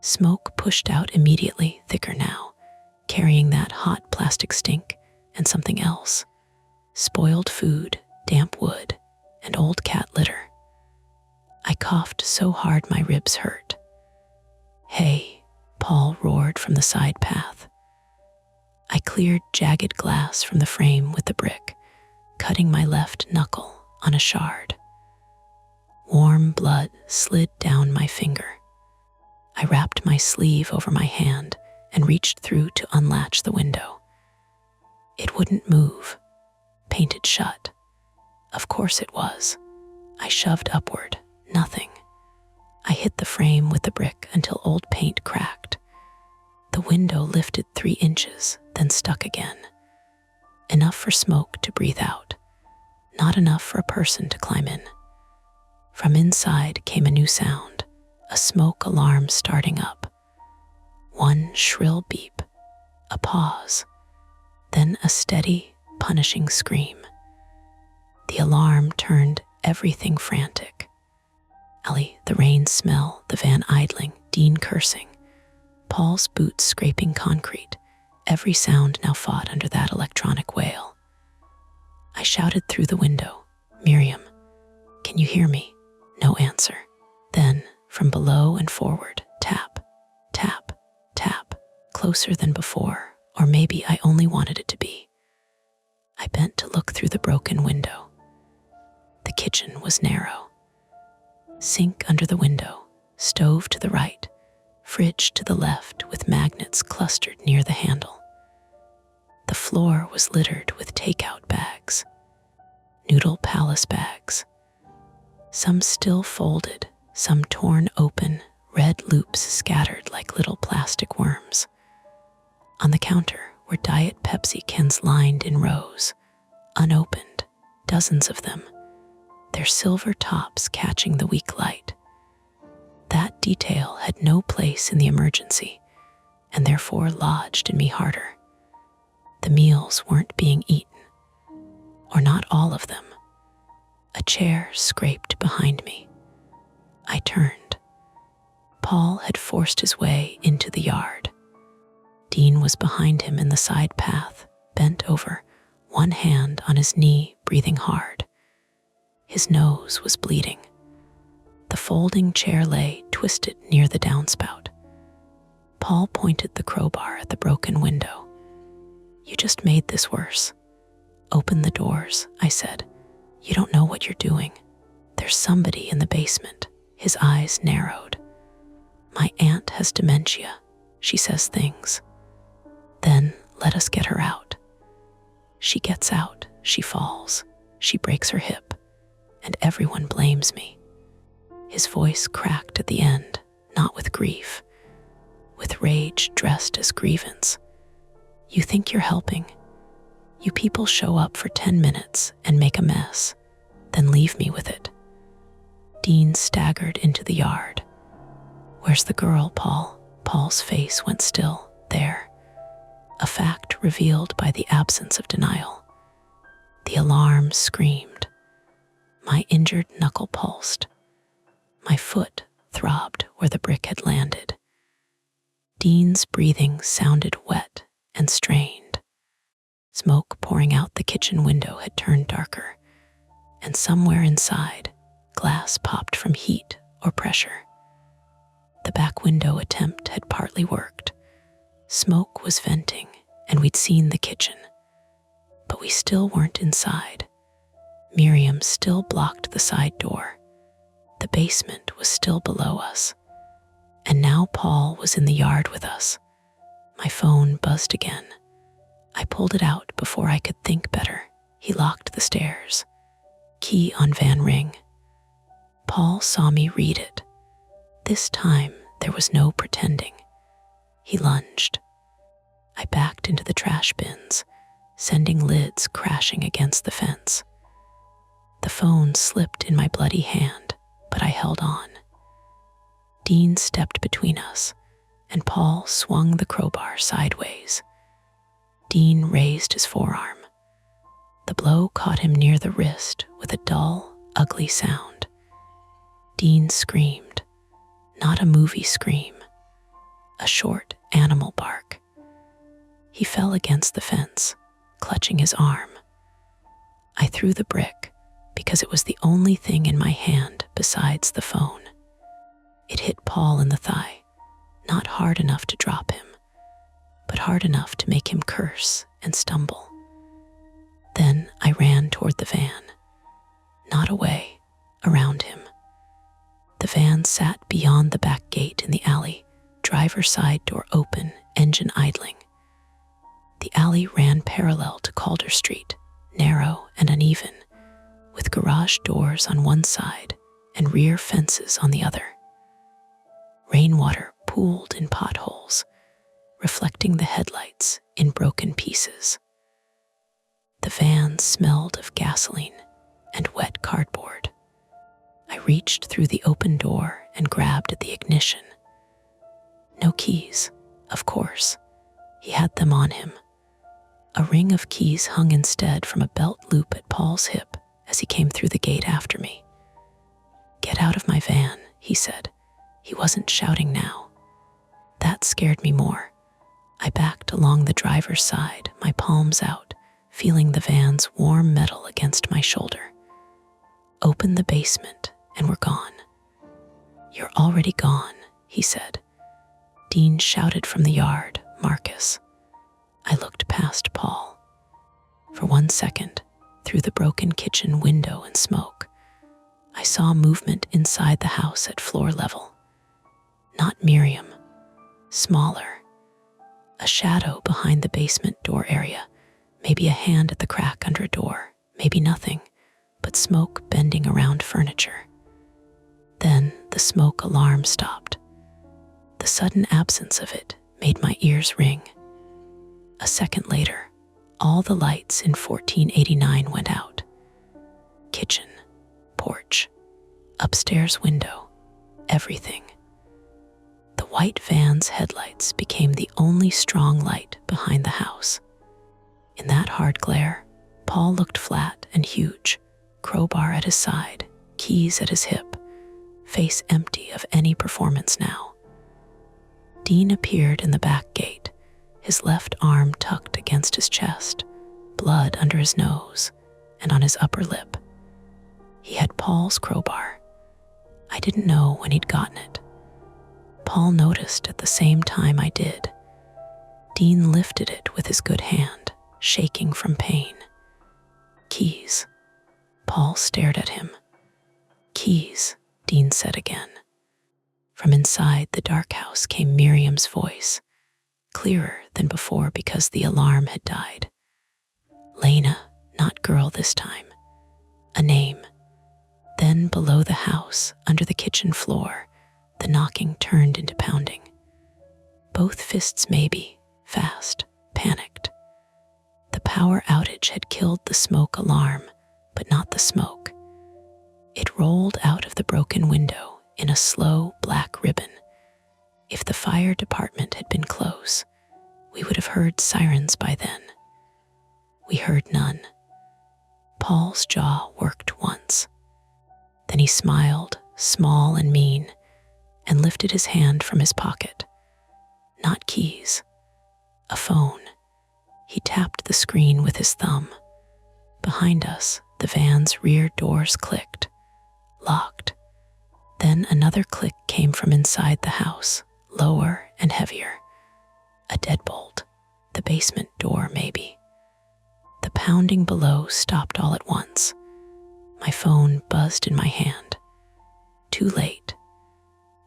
Smoke pushed out immediately, thicker now, carrying that hot plastic stink and something else. Spoiled food, damp wood, and old cat litter. I coughed so hard my ribs hurt. "Hey," Paul roared from the side path. I cleared jagged glass from the frame with the brick, cutting my left knuckle on a shard. Warm blood slid down my finger. I wrapped my sleeve over my hand and reached through to unlatch the window. It wouldn't move, painted shut. Of course it was. I shoved upward, nothing. I hit the frame with the brick until old paint cracked. The window lifted 3 inches, then stuck again. Enough for smoke to breathe out, not enough for a person to climb in. From inside came a new sound, a smoke alarm starting up. One shrill beep, a pause, then a steady, punishing scream. The alarm turned everything frantic. Ellie, the rain smell, the van idling, Dean cursing, Paul's boots scraping concrete. Every sound now fought under that electronic wail. I shouted through the window, "Miriam, can you hear me?" No answer. Then, from below and forward, tap, tap, tap, closer than before, or maybe I only wanted it to be. I bent to look through the broken window. The kitchen was narrow. Sink under the window, stove to the right, fridge to the left with magnets clustered near the handle. The floor was littered with takeout bags, noodle palace bags, some still folded, some torn open, red loops scattered like little plastic worms. On the counter were Diet Pepsi cans lined in rows, unopened, dozens of them, their silver tops catching the weak light. That detail had no place in the emergency, and therefore lodged in me harder. The meals weren't being eaten, or not all of them. A chair scraped behind me. I turned. Paul had forced his way into the yard. Dean was behind him in the side path, bent over, one hand on his knee, breathing hard. His nose was bleeding. The folding chair lay twisted near the downspout. Paul pointed the crowbar at the broken window. "You just made this worse. Open the doors," I said. "You don't know what you're doing. There's somebody in the basement." His eyes narrowed. "My aunt has dementia. She says things. Then let us get her out. She gets out, she falls, she breaks her hip, and everyone blames me." His voice cracked at the end, not with grief, with rage dressed as grievance. "You think you're helping. You people show up for 10 minutes and make a mess, then leave me with it." Dean staggered into the yard. "Where's the girl, Paul?" Paul's face went still. "There." A fact revealed by the absence of denial. The alarm screamed. My injured knuckle pulsed. My foot throbbed where the brick had landed. Dean's breathing sounded wet and strained. Smoke pouring out the kitchen window had turned darker, and somewhere inside, glass popped from heat or pressure. The back window attempt had partly worked. Smoke was venting, and we'd seen the kitchen. But we still weren't inside. Miriam still blocked the side door. The basement was still below us. And now Paul was in the yard with us. My phone buzzed again. I pulled it out before I could think better. He locked the stairs. Key on van ring. Paul saw me read it. This time, there was no pretending. He lunged. I backed into the trash bins, sending lids crashing against the fence. The phone slipped in my bloody hand, but I held on. Dean stepped between us, and Paul swung the crowbar sideways. Dean raised his forearm. The blow caught him near the wrist with a dull, ugly sound. Dean screamed, not a movie scream, a short animal bark. He fell against the fence, clutching his arm. I threw the brick because it was the only thing in my hand besides the phone. It hit Paul in the thigh, not hard enough to drop him, but hard enough to make him curse and stumble. Then I ran toward the van, not away, around him. The van sat beyond the back gate in the alley, driver's side door open, engine idling. The alley ran parallel to Calder Street, narrow and uneven, with garage doors on one side and rear fences on the other. Rainwater pooled in potholes, reflecting the headlights in broken pieces. The van smelled of gasoline and wet cardboard. I reached through the open door and grabbed at the ignition. No keys, of course. He had them on him. A ring of keys hung instead from a belt loop at Paul's hip as he came through the gate after me. "Get out of my van," he said. He wasn't shouting now. That scared me more. I backed along the driver's side, my palms out, feeling the van's warm metal against my shoulder. "Open the basement and we're gone." "You're already gone," he said. Dean shouted from the yard, "Marcus." I looked past Paul. For 1 second, through the broken kitchen window and smoke, I saw movement inside the house at floor level. Not Miriam, smaller. A shadow behind the basement door area, maybe a hand at the crack under a door, maybe nothing, but smoke bending around furniture. Then the smoke alarm stopped. The sudden absence of it made my ears ring. A second later, all the lights in 1489 went out. Kitchen, porch, upstairs window, everything. The white van's headlights became the only strong light behind the house. In that hard glare, Paul looked flat and huge, crowbar at his side, keys at his hip, face empty of any performance now. Dean appeared in the back gate, his left arm tucked against his chest, blood under his nose and on his upper lip. He had Paul's crowbar. I didn't know when he'd gotten it. Paul noticed at the same time I did. Dean lifted it with his good hand, shaking from pain. "Keys." Paul stared at him. "Keys," Dean said again. From inside the dark house came Miriam's voice, clearer than before because the alarm had died. Lena, not girl this time. A name. Then below the house, under the kitchen floor, the knocking turned into pounding. Both fists maybe, fast, panicked. The power outage had killed the smoke alarm, but not the smoke. It rolled out of the broken window in a slow black ribbon. If the fire department had been close, we would have heard sirens by then. We heard none. Paul's jaw worked once. Then he smiled, small and mean, and lifted his hand from his pocket. Not keys. A phone. He tapped the screen with his thumb. Behind us, the van's rear doors clicked, locked. Then another click came from inside the house, lower and heavier. A deadbolt. The basement door, maybe. The pounding below stopped all at once. My phone buzzed in my hand. Too late.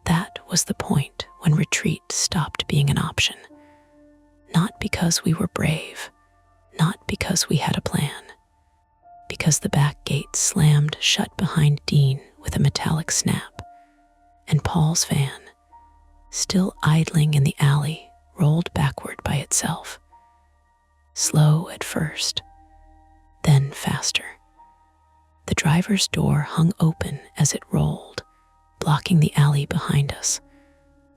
That was the point when retreat stopped being an option. Not because we were brave, not because we had a plan. Because the back gate slammed shut behind Dean with a metallic snap, and Paul's van, still idling in the alley, rolled backward by itself. Slow at first, then faster. The driver's door hung open as it rolled, blocking the alley behind us,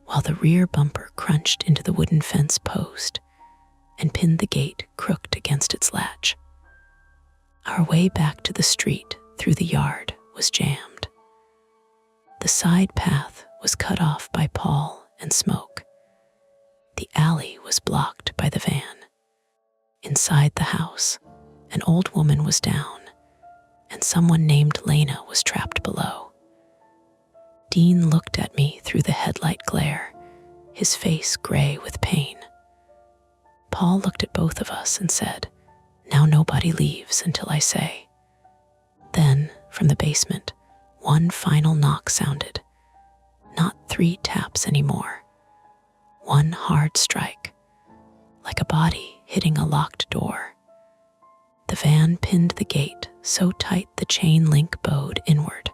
while the rear bumper crunched into the wooden fence post and pinned the gate crooked against its latch. Our way back to the street through the yard was jammed. The side path was cut off by Paul and smoke. The alley was blocked by the van. Inside the house, an old woman was down, and someone named Lena was trapped below. Dean looked at me through the headlight glare, his face gray with pain. Paul looked at both of us and said, "Now nobody leaves until I say." Then, from the basement, one final knock sounded. Not 3 taps anymore. One hard strike, like a body hitting a locked door. The van pinned the gate so tight the chain link bowed inward.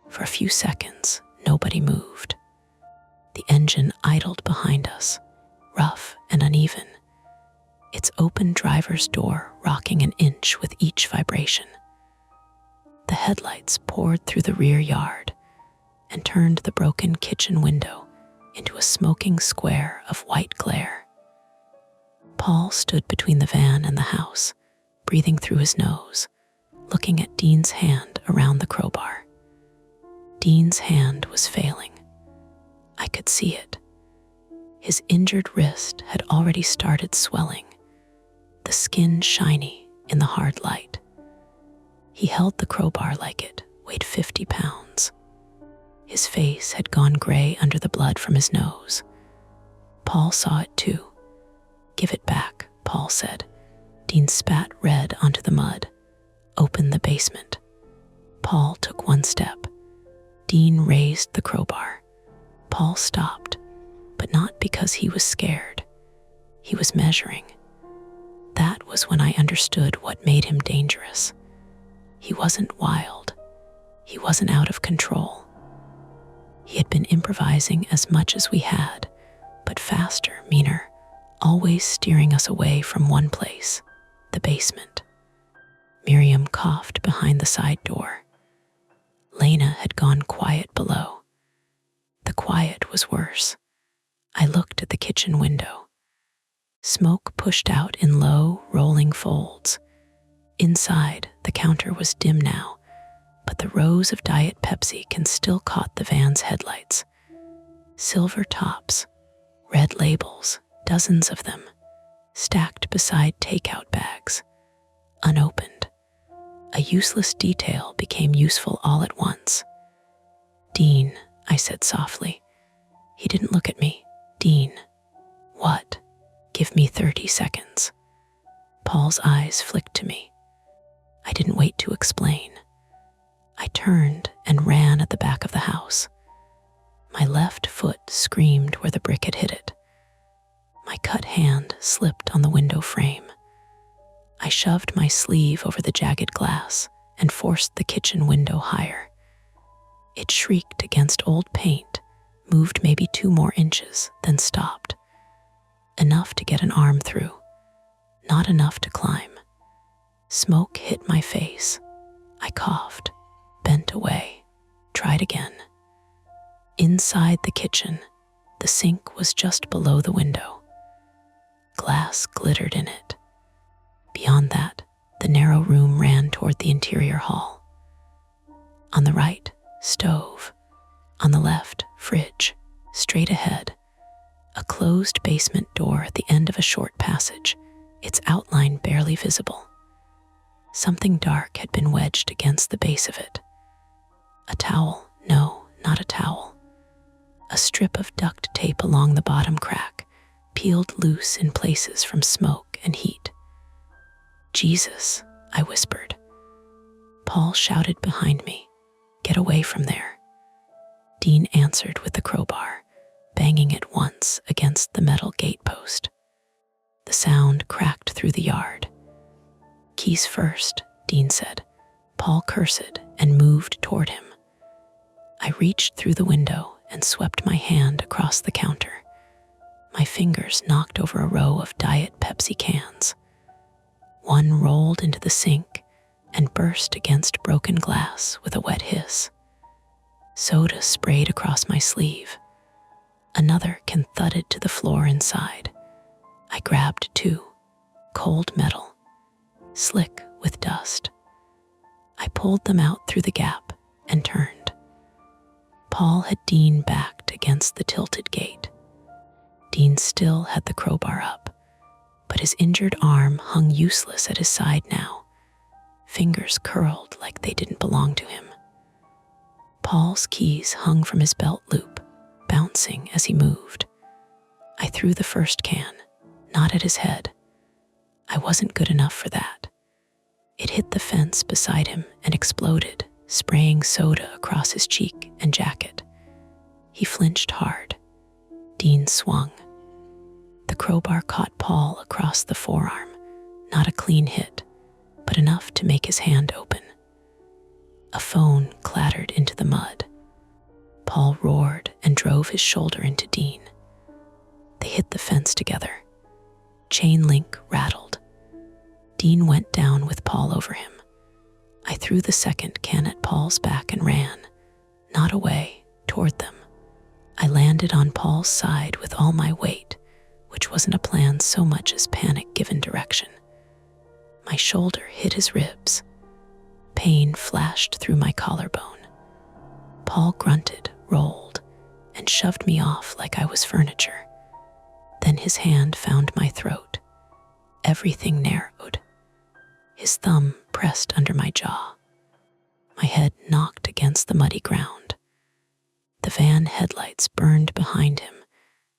For a few seconds, nobody moved. The engine idled behind us, rough and uneven, its open driver's door rocking an inch with each vibration. The headlights poured through the rear yard and turned the broken kitchen window into a smoking square of white glare. Paul stood between the van and the house, breathing through his nose, looking at Dean's hand around the crowbar. Dean's hand was failing. I could see it. His injured wrist had already started swelling, the skin shiny in the hard light. He held the crowbar like it weighed 50 pounds. His face had gone gray under the blood from his nose. Paul saw it too. "Give it back," Paul said. Dean spat red onto the mud, opened the basement. Paul took one step. Dean raised the crowbar. Paul stopped, but not because he was scared. He was measuring. That was when I understood what made him dangerous. He wasn't wild. He wasn't out of control. He had been improvising as much as we had, but faster, meaner, always steering us away from one place, the basement. Miriam coughed behind the side door. Lena had gone quiet below. The quiet was worse. I looked at the kitchen window. Smoke pushed out in low, rolling folds. Inside, the counter was dim now, but the rows of Diet Pepsi can still caught the van's headlights. Silver tops, red labels, dozens of them, stacked beside takeout bags, unopened. A useless detail became useful all at once. "Dean," I said softly. He didn't look at me. "Dean." "What?" "Give me 30 seconds. Paul's eyes flicked to me. I didn't wait to explain. I turned and ran at the back of the house. My left foot screamed where the brick had hit it. My cut hand slipped on the window frame. I shoved my sleeve over the jagged glass and forced the kitchen window higher. It shrieked against old paint, moved maybe 2 more inches, then stopped. Enough to get an arm through, not enough to climb. Smoke hit my face. I coughed, bent away, tried again. Inside the kitchen, the sink was just below the window. Glass glittered in it. Beyond that, the narrow room ran toward the interior hall. On the right, stove. On the left, fridge. Straight ahead, a closed basement door at the end of a short passage, its outline barely visible. Something dark had been wedged against the base of it. A towel, no, not a towel. A strip of duct tape along the bottom crack, peeled loose in places from smoke and heat. "Jesus," I whispered. Paul shouted behind me, "Get away from there." Dean answered with the crowbar, banging it once against the metal gatepost. The sound cracked through the yard. "Keys first," Dean said. Paul cursed and moved toward him. I reached through the window and swept my hand across the counter. My fingers knocked over a row of Diet Pepsi cans. One rolled into the sink and burst against broken glass with a wet hiss. Soda sprayed across my sleeve. Another can thudded to the floor inside. I grabbed 2, cold metal, slick with dust. I pulled them out through the gap and turned. Paul had Dean backed against the tilted gate. Dean still had the crowbar up, but his injured arm hung useless at his side now. fingers curled like they didn't belong to him. Paul's keys hung from his belt loop, bouncing as he moved. I threw the first can, not at his head. I wasn't good enough for that. It hit the fence beside him and exploded, spraying soda across his cheek and jacket. He flinched hard. Dean swung. The crowbar caught Paul across the forearm, not a clean hit, but enough to make his hand open. A phone clattered into the mud. Paul roared and drove his shoulder into Dean. They hit the fence together. Chain link rattled. Dean went down with Paul over him. I threw the second can at Paul's back and ran, not away, toward them. I landed on Paul's side with all my weight, which wasn't a plan so much as panic given direction. My shoulder hit his ribs. Pain flashed through my collarbone. Paul grunted, rolled, and shoved me off like I was furniture. Then his hand found my throat. Everything narrowed. His thumb pressed under my jaw. My head knocked against the muddy ground. The van headlights burned behind him,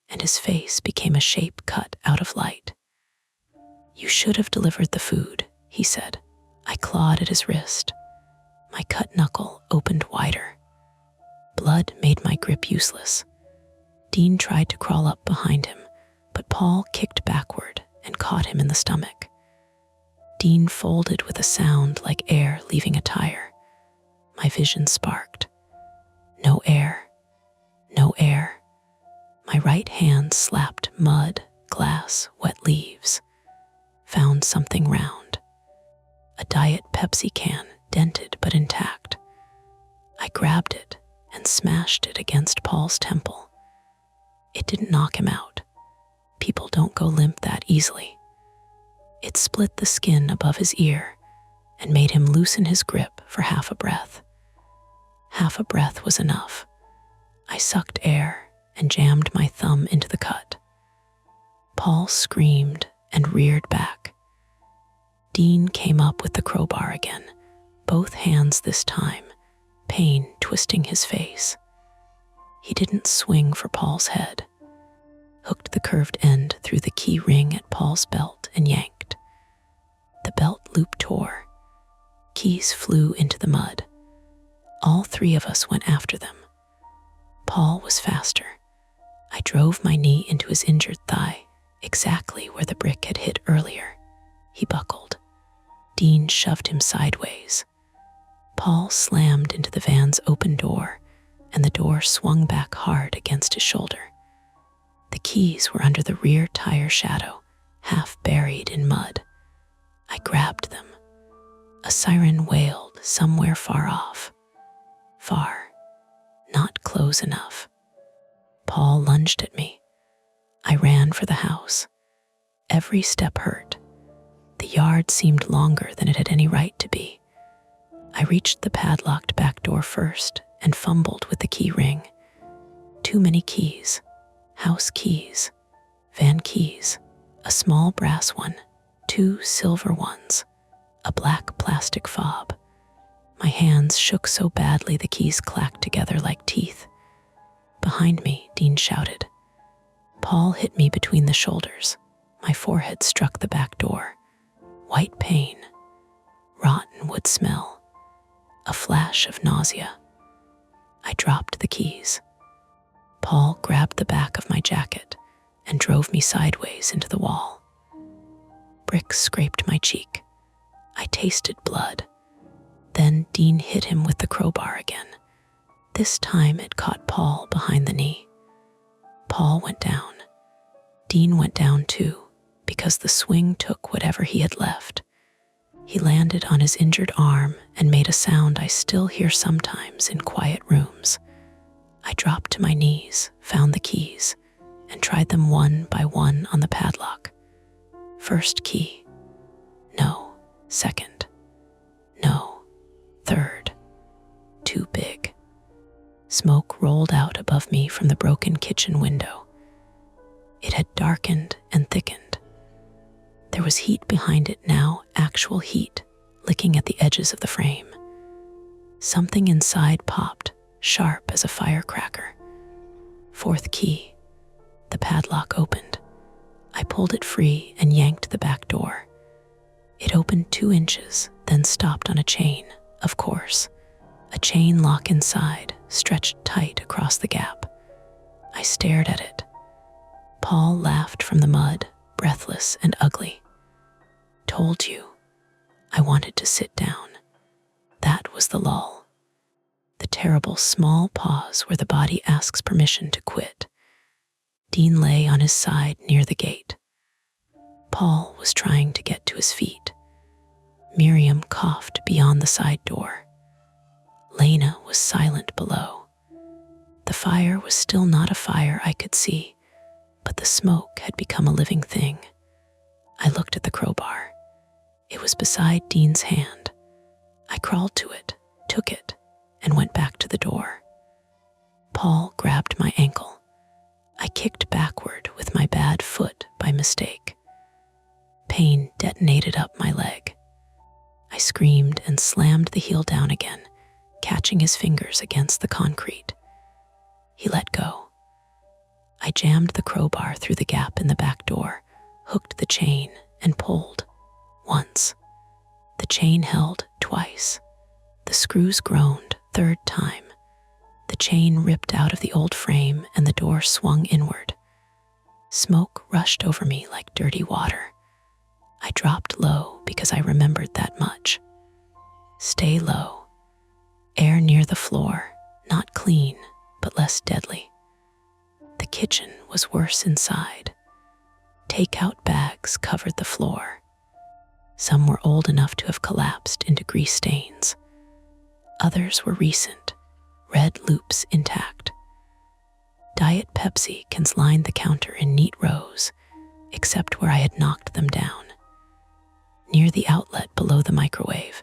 and his face became a shape cut out of light. "You should have delivered the food," he said. I clawed at his wrist. My cut knuckle opened wider. Blood made my grip useless. Dean tried to crawl up behind him, but Paul kicked backward and caught him in the stomach. Dean folded with a sound like air leaving a tire. My vision sparked. No air. No air. My right hand slapped mud, glass, wet leaves. Found something round. A Diet Pepsi can, dented but intact. I grabbed it and smashed it against Paul's temple. It didn't knock him out. People don't go limp that easily. It split the skin above his ear and made him loosen his grip for half a breath. Half a breath was enough. I sucked air and jammed my thumb into the cut. Paul screamed and reared back. Dean came up with the crowbar again, both hands this time, pain twisting his face. He didn't swing for Paul's head. Hooked the curved end through the key ring at Paul's belt and yanked. The belt loop tore. Keys flew into the mud. All three of us went after them. Paul was faster. I drove my knee into his injured thigh, exactly where the brick had hit earlier. He buckled. Dean shoved him sideways. Paul slammed into the van's open door, and the door swung back hard against his shoulder. The keys were under the rear tire shadow, half buried in mud. I grabbed them. A siren wailed somewhere far off. Far. Not close enough. Paul lunged at me. I ran for the house. Every step hurt. The yard seemed longer than it had any right to be. I reached the padlocked back door first and fumbled with the key ring. Too many keys. House keys. Van keys. A small brass one. 2 silver ones. A black plastic fob. My hands shook so badly the keys clacked together like teeth. Behind me, Dean shouted. Paul hit me between the shoulders. My forehead struck the back door. White pain. Rotten wood smell. A flash of nausea. I dropped the keys. Paul grabbed the back of my jacket and drove me sideways into the wall. Bricks scraped my cheek. I tasted blood. Then Dean hit him with the crowbar again. This time it caught Paul behind the knee. Paul went down. Dean went down too, because the swing took whatever he had left. He landed on his injured arm and made a sound I still hear sometimes in quiet rooms. I dropped to my knees, found the keys, and tried them one by one on the padlock. First key. No. Second. No. Third. Too big. Smoke rolled out above me from the broken kitchen window. It had darkened and thickened. There was heat behind it now, actual heat, licking at the edges of the frame. Something inside popped, sharp as a firecracker. Fourth key. The padlock opened. I pulled it free and yanked the back door. It opened 2 inches, then stopped on a chain, of course. A chain lock inside, stretched tight across the gap. I stared at it. Paul laughed from the mud, breathless and ugly. Told you. I wanted to sit down. That was the lull. The terrible small pause where the body asks permission to quit. Dean lay on his side near the gate. Paul was trying to get to his feet. Miriam coughed beyond the side door. Lena was silent below. The fire was still not a fire I could see, but the smoke had become a living thing. I looked at the crowbar. It was beside Dean's hand. I crawled to it, took it, and went back to the door. Paul grabbed my ankle. I kicked backward with my bad foot by mistake. Pain detonated up my leg. I screamed and slammed the heel down again, catching his fingers against the concrete. He let go. I jammed the crowbar through the gap in the back door, hooked the chain, and pulled. Once. The chain held twice. The screws groaned, 3rd time. The chain ripped out of the old frame and the door swung inward. Smoke rushed over me like dirty water. I dropped low because I remembered that much. Stay low. Air near the floor, not clean, but less deadly. The kitchen was worse inside. Take-out bags covered the floor. Some were old enough to have collapsed into grease stains. Others were recent, red loops intact. Diet Pepsi cans lined the counter in neat rows, except where I had knocked them down. Near the outlet below the microwave,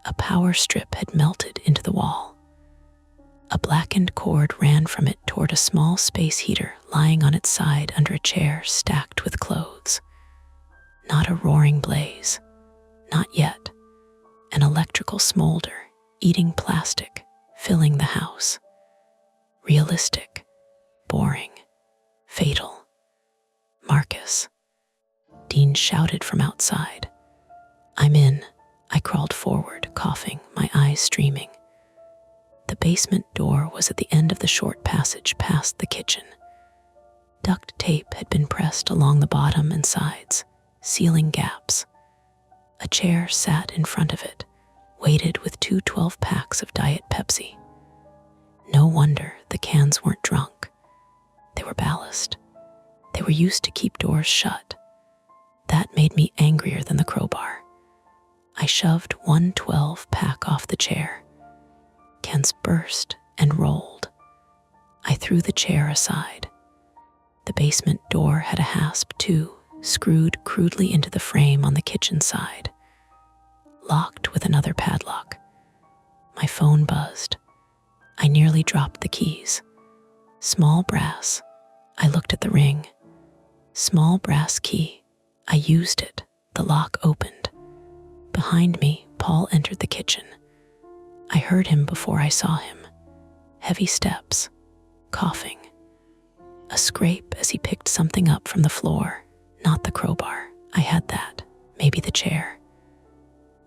a power strip had melted into the wall. A blackened cord ran from it toward a small space heater lying on its side under a chair stacked with clothes. Not a roaring blaze, not yet. An electrical smolder, eating plastic, filling the house. Realistic, boring, fatal. Marcus. Dean shouted from outside. I'm in. I crawled forward, coughing, my eyes streaming. The basement door was at the end of the short passage past the kitchen. Duct tape had been pressed along the bottom and sides, sealing gaps. A chair sat in front of it, weighted with 2 12-packs of Diet Pepsi. No wonder the cans weren't drunk. They were ballast. They were used to keep doors shut. That made me angrier than the crowbar. I shoved 1 12-pack off the chair. Cans burst and rolled. I threw the chair aside. The basement door had a hasp too, screwed crudely into the frame on the kitchen side. Locked with another padlock. My phone buzzed. I nearly dropped the keys. Small brass. I looked at the ring. Small brass key. I used it. The lock opened. Behind me, Paul entered the kitchen. I heard him before I saw him. Heavy steps. Coughing. A scrape as he picked something up from the floor. Not the crowbar. I had that. Maybe the chair.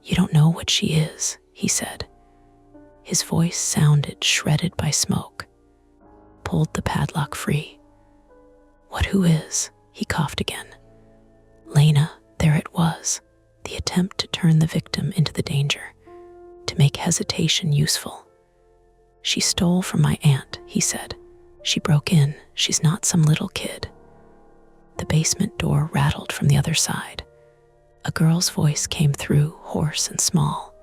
You don't know what she is, he said. His voice sounded shredded by smoke. Pulled the padlock free. Who is? He coughed again. Lena, there it was. The attempt to turn the victim into the danger. To make hesitation useful. She stole from my aunt, he said. She broke in. She's not some little kid. The basement door rattled from the other side. A girl's voice came through, hoarse and small.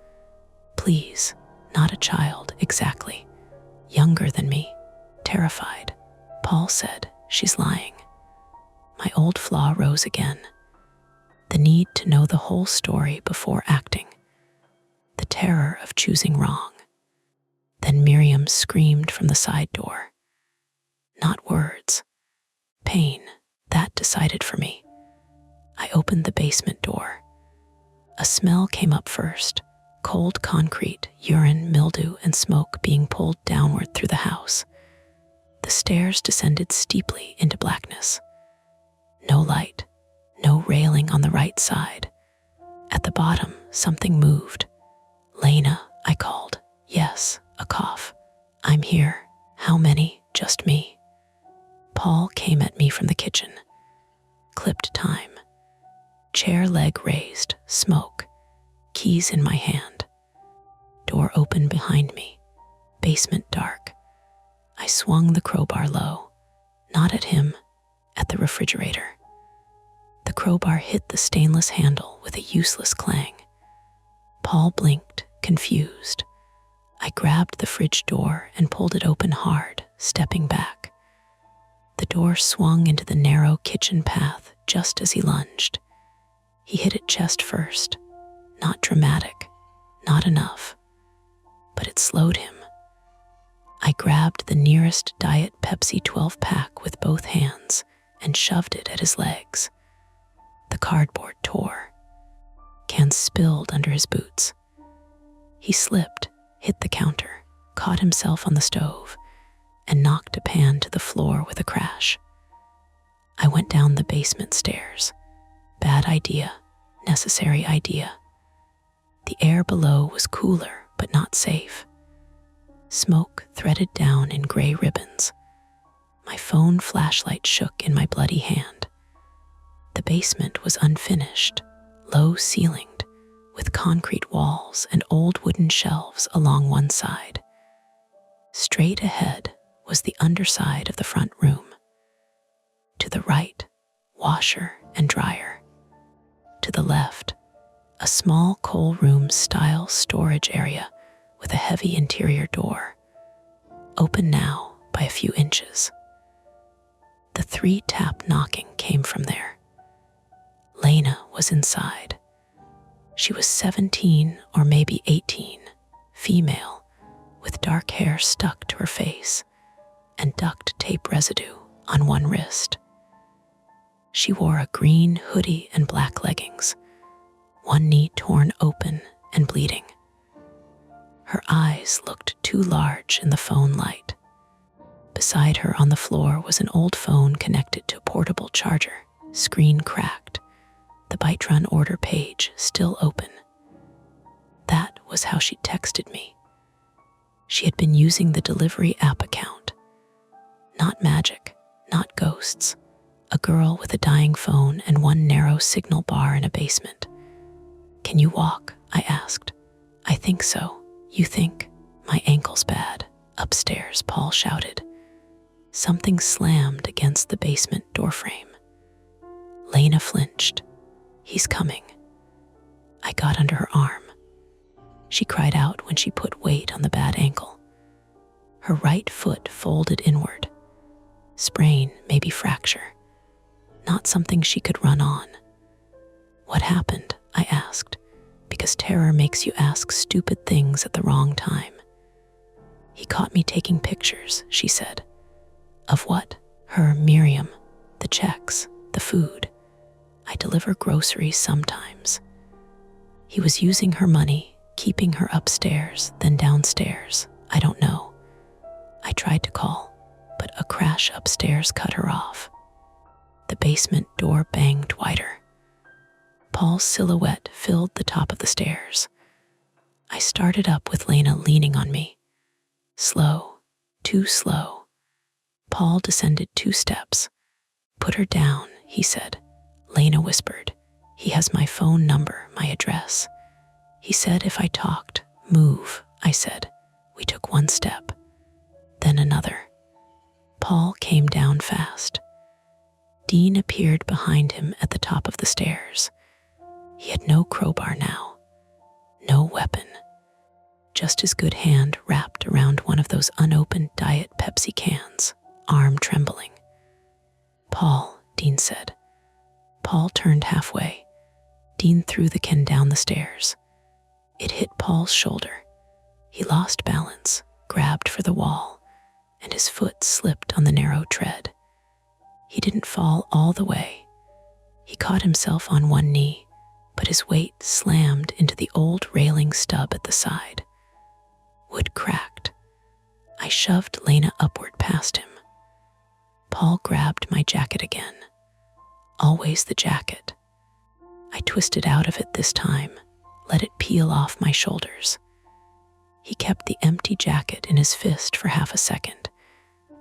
Please, not a child, exactly. Younger than me, terrified. Paul said, she's lying. My old flaw rose again. The need to know the whole story before acting. The terror of choosing wrong. Then Miriam screamed from the side door. Not words. Pain. That decided for me. I opened the basement door. A smell came up first, cold concrete, urine, mildew, and smoke being pulled downward through the house. The stairs descended steeply into blackness. No light, no railing on the right side. At the bottom, something moved. "Lena," I called. "Yes," a cough. "I'm here." "How many?" "Just me." Paul came at me from the kitchen. Clipped time. Chair leg raised, smoke, keys in my hand. Door open behind me, basement dark. I swung the crowbar low, not at him, at the refrigerator. The crowbar hit the stainless handle with a useless clang. Paul blinked, confused. I grabbed the fridge door and pulled it open hard, stepping back. The door swung into the narrow kitchen path just as he lunged. He hit it chest first, not dramatic, not enough, but it slowed him. I grabbed the nearest Diet Pepsi 12-pack with both hands and shoved it at his legs. The cardboard tore. Cans spilled under his boots. He slipped, hit the counter, caught himself on the stove, and knocked a pan to the floor with a crash. I went down the basement stairs. Bad idea, necessary idea. The air below was cooler, but not safe. Smoke threaded down in gray ribbons. My phone flashlight shook in my bloody hand. The basement was unfinished, low-ceilinged, with concrete walls and old wooden shelves along one side. Straight ahead was the underside of the front room. To the right, washer and dryer. To the left, a small coal room-style storage area with a heavy interior door, open now by a few inches. The 3-tap knocking came from there. Lena was inside. She was 17 or maybe 18, female, with dark hair stuck to her face and duct tape residue on one wrist. She wore a green hoodie and black leggings, one knee torn open and bleeding. Her eyes looked too large in the phone light. Beside her on the floor was an old phone connected to a portable charger, screen cracked, the Bytron order page still open. That was how she texted me. She had been using the delivery app account. Not magic, not ghosts. A girl with a dying phone and one narrow signal bar in a basement. "Can you walk?" I asked. "I think so." "You think?" "My ankle's bad." "Upstairs," Paul shouted. Something slammed against the basement doorframe. Lena flinched. "He's coming." I got under her arm. She cried out when she put weight on the bad ankle. Her right foot folded inward. Sprain, maybe fracture. Not something she could run on. "What happened?" I asked, because terror makes you ask stupid things at the wrong time. "He caught me taking pictures," she said. "Of what?" "Her, Miriam, the checks, the food. I deliver groceries sometimes. He was using her money, keeping her upstairs, then downstairs. I don't know. I tried to call, but a crash upstairs cut her off." The basement door banged wider. Paul's silhouette filled the top of the stairs. I started up with Lena leaning on me. Slow, too slow. Paul descended 2 steps. "Put her down," he said. Lena whispered. "He has my phone number, my address." He said if I talked, "Move," I said. We took 1 step, then another. Paul came down fast. Dean appeared behind him at the top of the stairs. He had no crowbar now, no weapon, just his good hand wrapped around one of those unopened Diet Pepsi cans, arm trembling. "Paul," Dean said. Paul turned halfway. Dean threw the can down the stairs. It hit Paul's shoulder. He lost balance, grabbed for the wall, and his foot slipped on the narrow tread. He didn't fall all the way. He caught himself on one knee, but his weight slammed into the old railing stub at the side. Wood cracked. I shoved Lena upward past him. Paul grabbed my jacket again. Always the jacket. I twisted out of it this time, let it peel off my shoulders. He kept the empty jacket in his fist for half a second,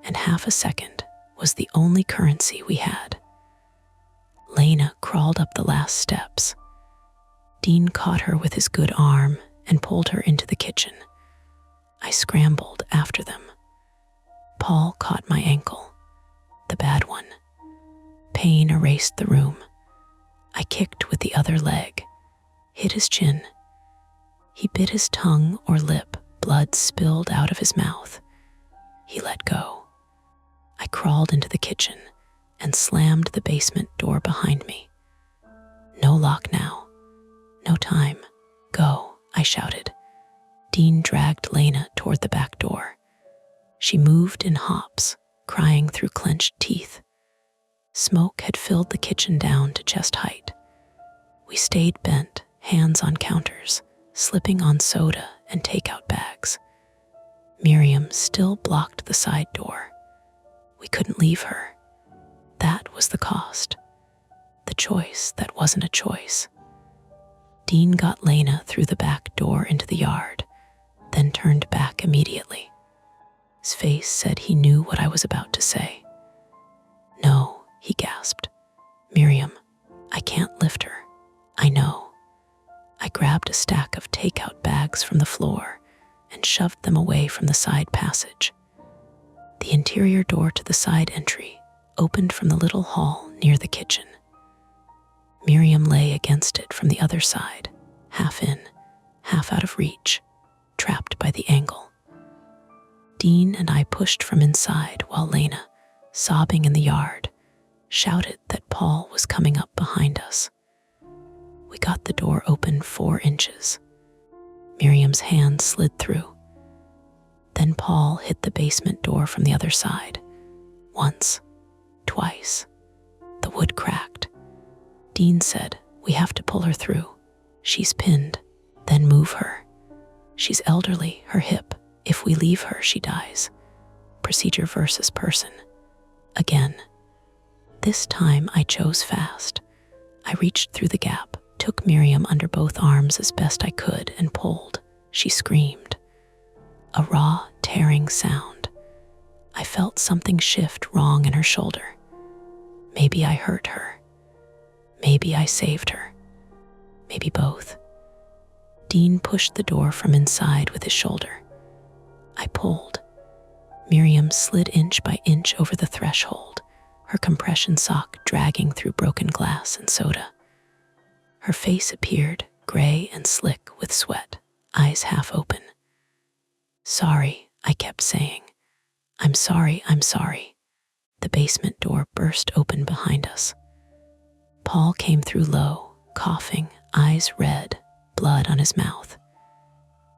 and half a second was the only currency we had. Lena crawled up the last steps. Dean caught her with his good arm and pulled her into the kitchen. I scrambled after them. Paul caught my ankle, the bad one. Pain erased the room. I kicked with the other leg, hit his chin. He bit his tongue or lip, blood spilled out of his mouth. He let go. I crawled into the kitchen and slammed the basement door behind me. No lock now. No time. Go, I shouted. Dean dragged Lena toward the back door. She moved in hops, crying through clenched teeth. Smoke had filled the kitchen down to chest height. We stayed bent, hands on counters, slipping on soda and takeout bags. Miriam still blocked the side door. We couldn't leave her. That was the cost. The choice that wasn't a choice. Dean got Lena through the back door into the yard, then turned back immediately. His face said he knew what I was about to say. No, he gasped. Miriam, I can't lift her. I know. I grabbed a stack of takeout bags from the floor and shoved them away from the side passage. The interior door to the side entry opened from the little hall near the kitchen. Miriam lay against it from the other side, half in, half out of reach, trapped by the angle. Dean and I pushed from inside while Lena, sobbing in the yard, shouted that Paul was coming up behind us. We got the door open 4 inches. Miriam's hand slid through. Then Paul hit the basement door from the other side. Once, twice. The wood cracked. Dean said, "We have to pull her through. She's pinned, then move her. She's elderly, her hip. If we leave her, she dies. Procedure versus person." Again. This time I chose fast. I reached through the gap, took Miriam under both arms as best I could, and pulled. She screamed. A raw, tearing sound. I felt something shift wrong in her shoulder. Maybe I hurt her. Maybe I saved her. Maybe both. Dean pushed the door from inside with his shoulder. I pulled. Miriam slid inch by inch over the threshold, her compression sock dragging through broken glass and soda. Her face appeared, gray and slick with sweat, eyes half open. "Sorry," I kept saying. I'm sorry. The basement door burst open behind us. Paul came through low, coughing, eyes red, blood on his mouth.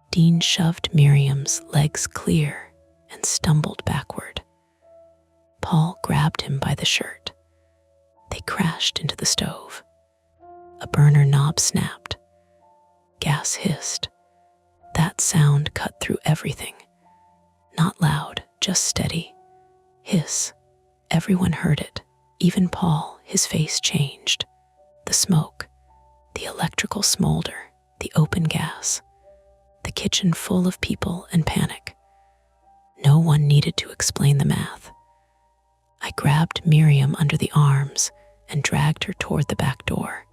Dean shoved Miriam's legs clear and stumbled backward. Paul grabbed him by the shirt. They crashed into the stove. A burner knob snapped. Gas hissed. That sound cut through everything. Not loud, just steady. Hiss. Everyone heard it. Even Paul, his face changed. The smoke, the electrical smolder, the open gas. The kitchen full of people and panic. No one needed to explain the math. I grabbed Miriam under the arms and dragged her toward the back door.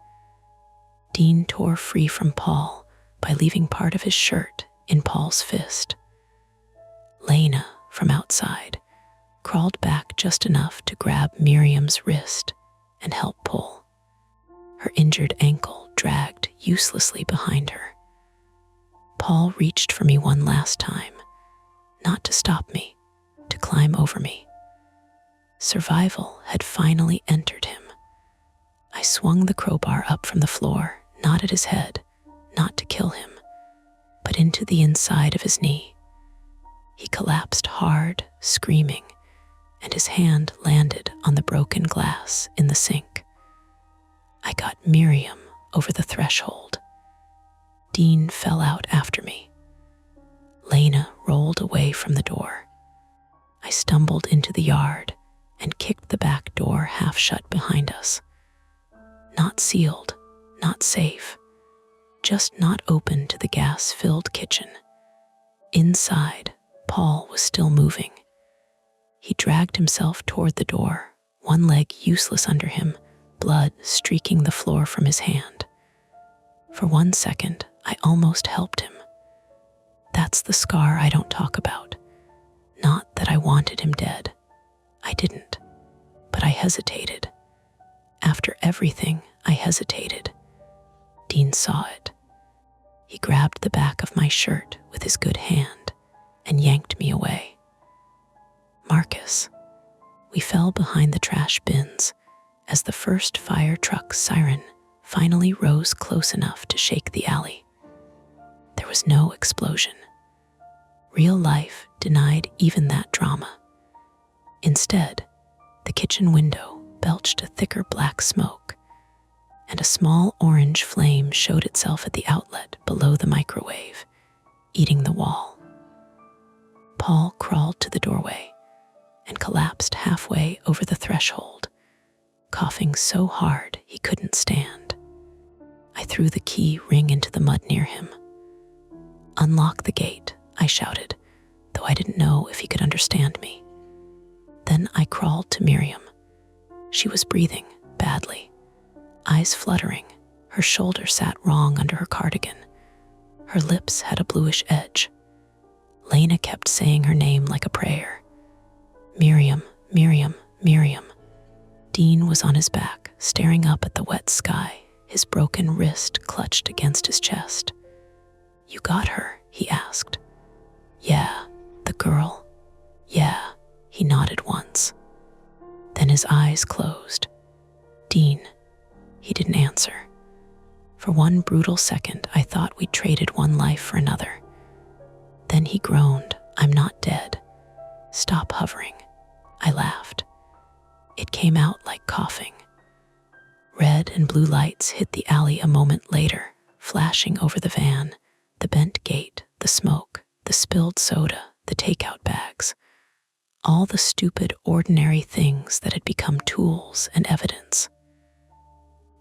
Dean tore free from Paul by leaving part of his shirt in Paul's fist. Lena, from outside, crawled back just enough to grab Miriam's wrist and help pull. Her injured ankle dragged uselessly behind her. Paul reached for me one last time, not to stop me, to climb over me. Survival had finally entered him. I swung the crowbar up from the floor, not at his head, not to kill him, but into the inside of his knee. He collapsed hard, screaming, and his hand landed on the broken glass in the sink. I got Miriam over the threshold. Dean fell out after me. Lena rolled away from the door. I stumbled into the yard and kicked the back door half shut behind us. Not sealed, not safe, just not open to the gas-filled kitchen. Inside, Paul was still moving. He dragged himself toward the door, one leg useless under him, blood streaking the floor from his hand. For 1 second, I almost helped him. That's the scar I don't talk about. Not that I wanted him dead. I didn't. But I hesitated. After everything, I hesitated. Dean saw it. He grabbed the back of my shirt with his good hand and yanked me away. Marcus. We fell behind the trash bins as the first fire truck siren finally rose close enough to shake the alley. There was no explosion. Real life denied even that drama. Instead, the kitchen window belched a thicker black smoke, and a small orange flame showed itself at the outlet below the microwave, eating the wall. Paul crawled to the doorway and collapsed halfway over the threshold, coughing so hard he couldn't stand. I threw the key ring into the mud near him. "Unlock the gate," I shouted, though I didn't know if he could understand me. Then I crawled to Miriam. She was breathing badly, eyes fluttering. Her shoulder sat wrong under her cardigan. Her lips had a bluish edge. Lena kept saying her name like a prayer. Miriam, Miriam, Miriam. Dean was on his back, staring up at the wet sky, his broken wrist clutched against his chest. "You got her?" he asked. "Yeah, the girl." "Yeah," he nodded once. Then his eyes closed. "Dean." He didn't answer. For one brutal second, I thought we'd traded one life for another. Then he groaned, "I'm not dead. Stop hovering." I laughed. It came out like coughing. Red and blue lights hit the alley a moment later, flashing over the van, the bent gate, the smoke, the spilled soda, the takeout bags. All the stupid, ordinary things that had become tools and evidence.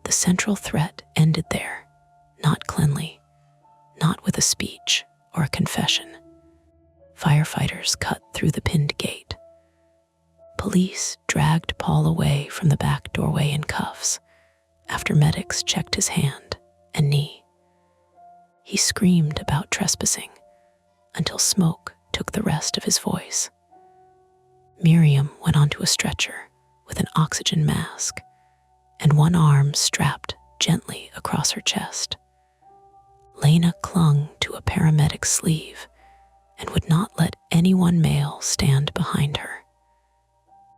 The central threat ended there, not cleanly, not with a speech or a confession. Firefighters cut through the pinned gate. Police dragged Paul away from the back doorway in cuffs after medics checked his hand and knee. He screamed about trespassing until smoke took the rest of his voice. Miriam went onto a stretcher with an oxygen mask and one arm strapped gently across her chest. Lena clung to a paramedic's sleeve and would not let anyone male stand behind her.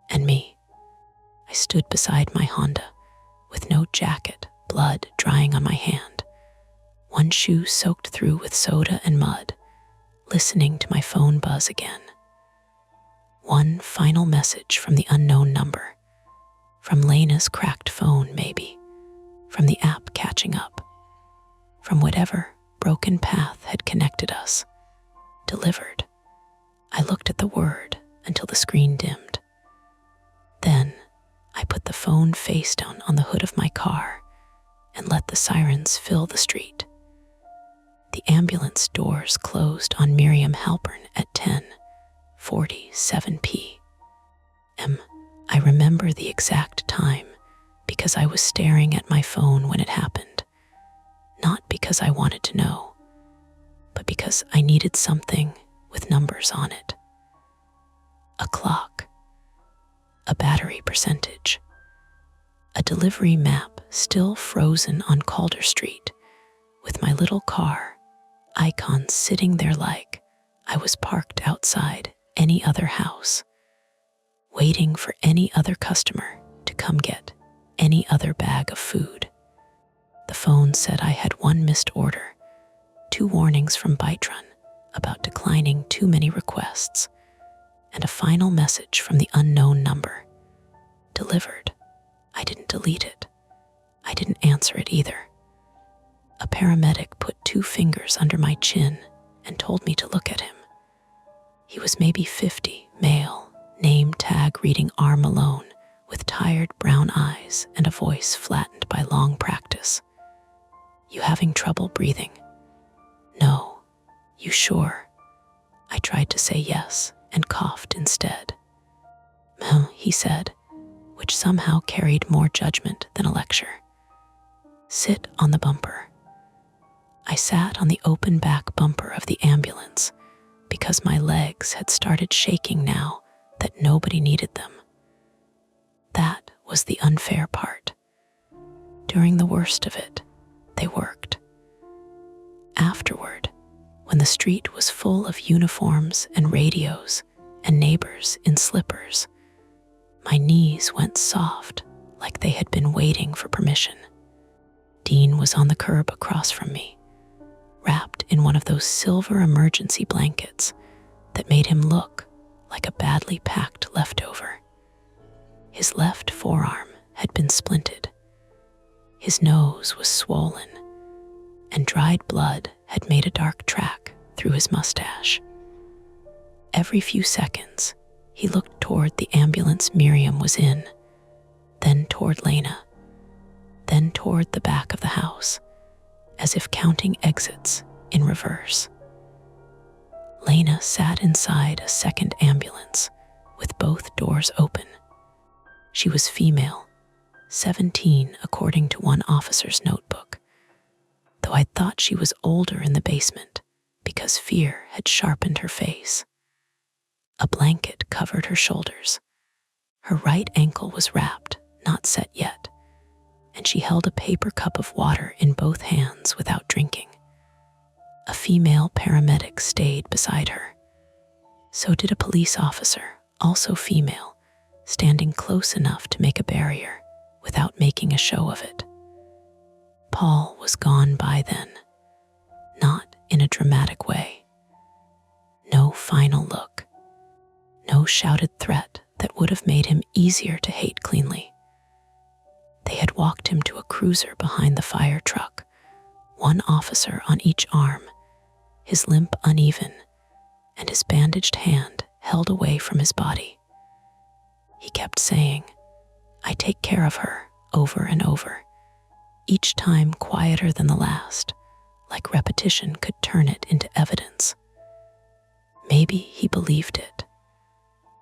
And me. I stood beside my Honda with no jacket, blood drying on my hand, one shoe soaked through with soda and mud, listening to my phone buzz again. One final message from the unknown number, from Lena's cracked phone maybe, from the app catching up, from whatever broken path had connected us. Delivered. I looked at the word until the screen dimmed. Then I put the phone face down on the hood of my car and let the sirens fill the street. The ambulance doors closed on Miriam Halpern at 10:47 p.m. I remember the exact time because I was staring at my phone when it happened, not because I wanted to know, but because I needed something with numbers on it. A clock, a battery percentage, a delivery map still frozen on Calder Street, with my little car icon sitting there like I was parked outside any other house, waiting for any other customer to come get any other bag of food. The phone said I had one missed order, 2 warnings from Bytron about declining too many requests, and a final message from the unknown number. Delivered. I didn't delete it. I didn't answer it either. A paramedic put 2 fingers under my chin and told me to look at him. He was maybe 50, male, name tag reading R. Malone, with tired brown eyes and a voice flattened by long practice. "You having trouble breathing?" "No." "You sure?" I tried to say yes and coughed instead. He said, which somehow carried more judgment than a lecture. "Sit on the bumper." I sat on the open back bumper of the ambulance because my legs had started shaking now that nobody needed them. That was the unfair part. During the worst of it, they worked. Afterward, when the street was full of uniforms and radios and neighbors in slippers, my knees went soft like they had been waiting for permission. Dean was on the curb across from me, wrapped in one of those silver emergency blankets that made him look like a badly packed leftover. His left forearm had been splinted. His nose was swollen, and dried blood had made a dark track through his mustache. Every few seconds, he looked toward the ambulance Miriam was in, then toward Lena, then toward the back of the house, as if counting exits in reverse. Lena sat inside a second ambulance with both doors open. She was female, 17 according to one officer's notebook, though I thought she was older in the basement because fear had sharpened her face. A blanket covered her shoulders. Her right ankle was wrapped, not set yet, and she held a paper cup of water in both hands without drinking. A female paramedic stayed beside her. So did a police officer, also female, standing close enough to make a barrier without making a show of it. Paul was gone by then, not in a dramatic way. No final look. No shouted threat that would have made him easier to hate cleanly. They had walked him to a cruiser behind the fire truck, one officer on each arm, his limp uneven, and his bandaged hand held away from his body. He kept saying, "I take care of her," over and over, each time quieter than the last, like repetition could turn it into evidence. Maybe he believed it.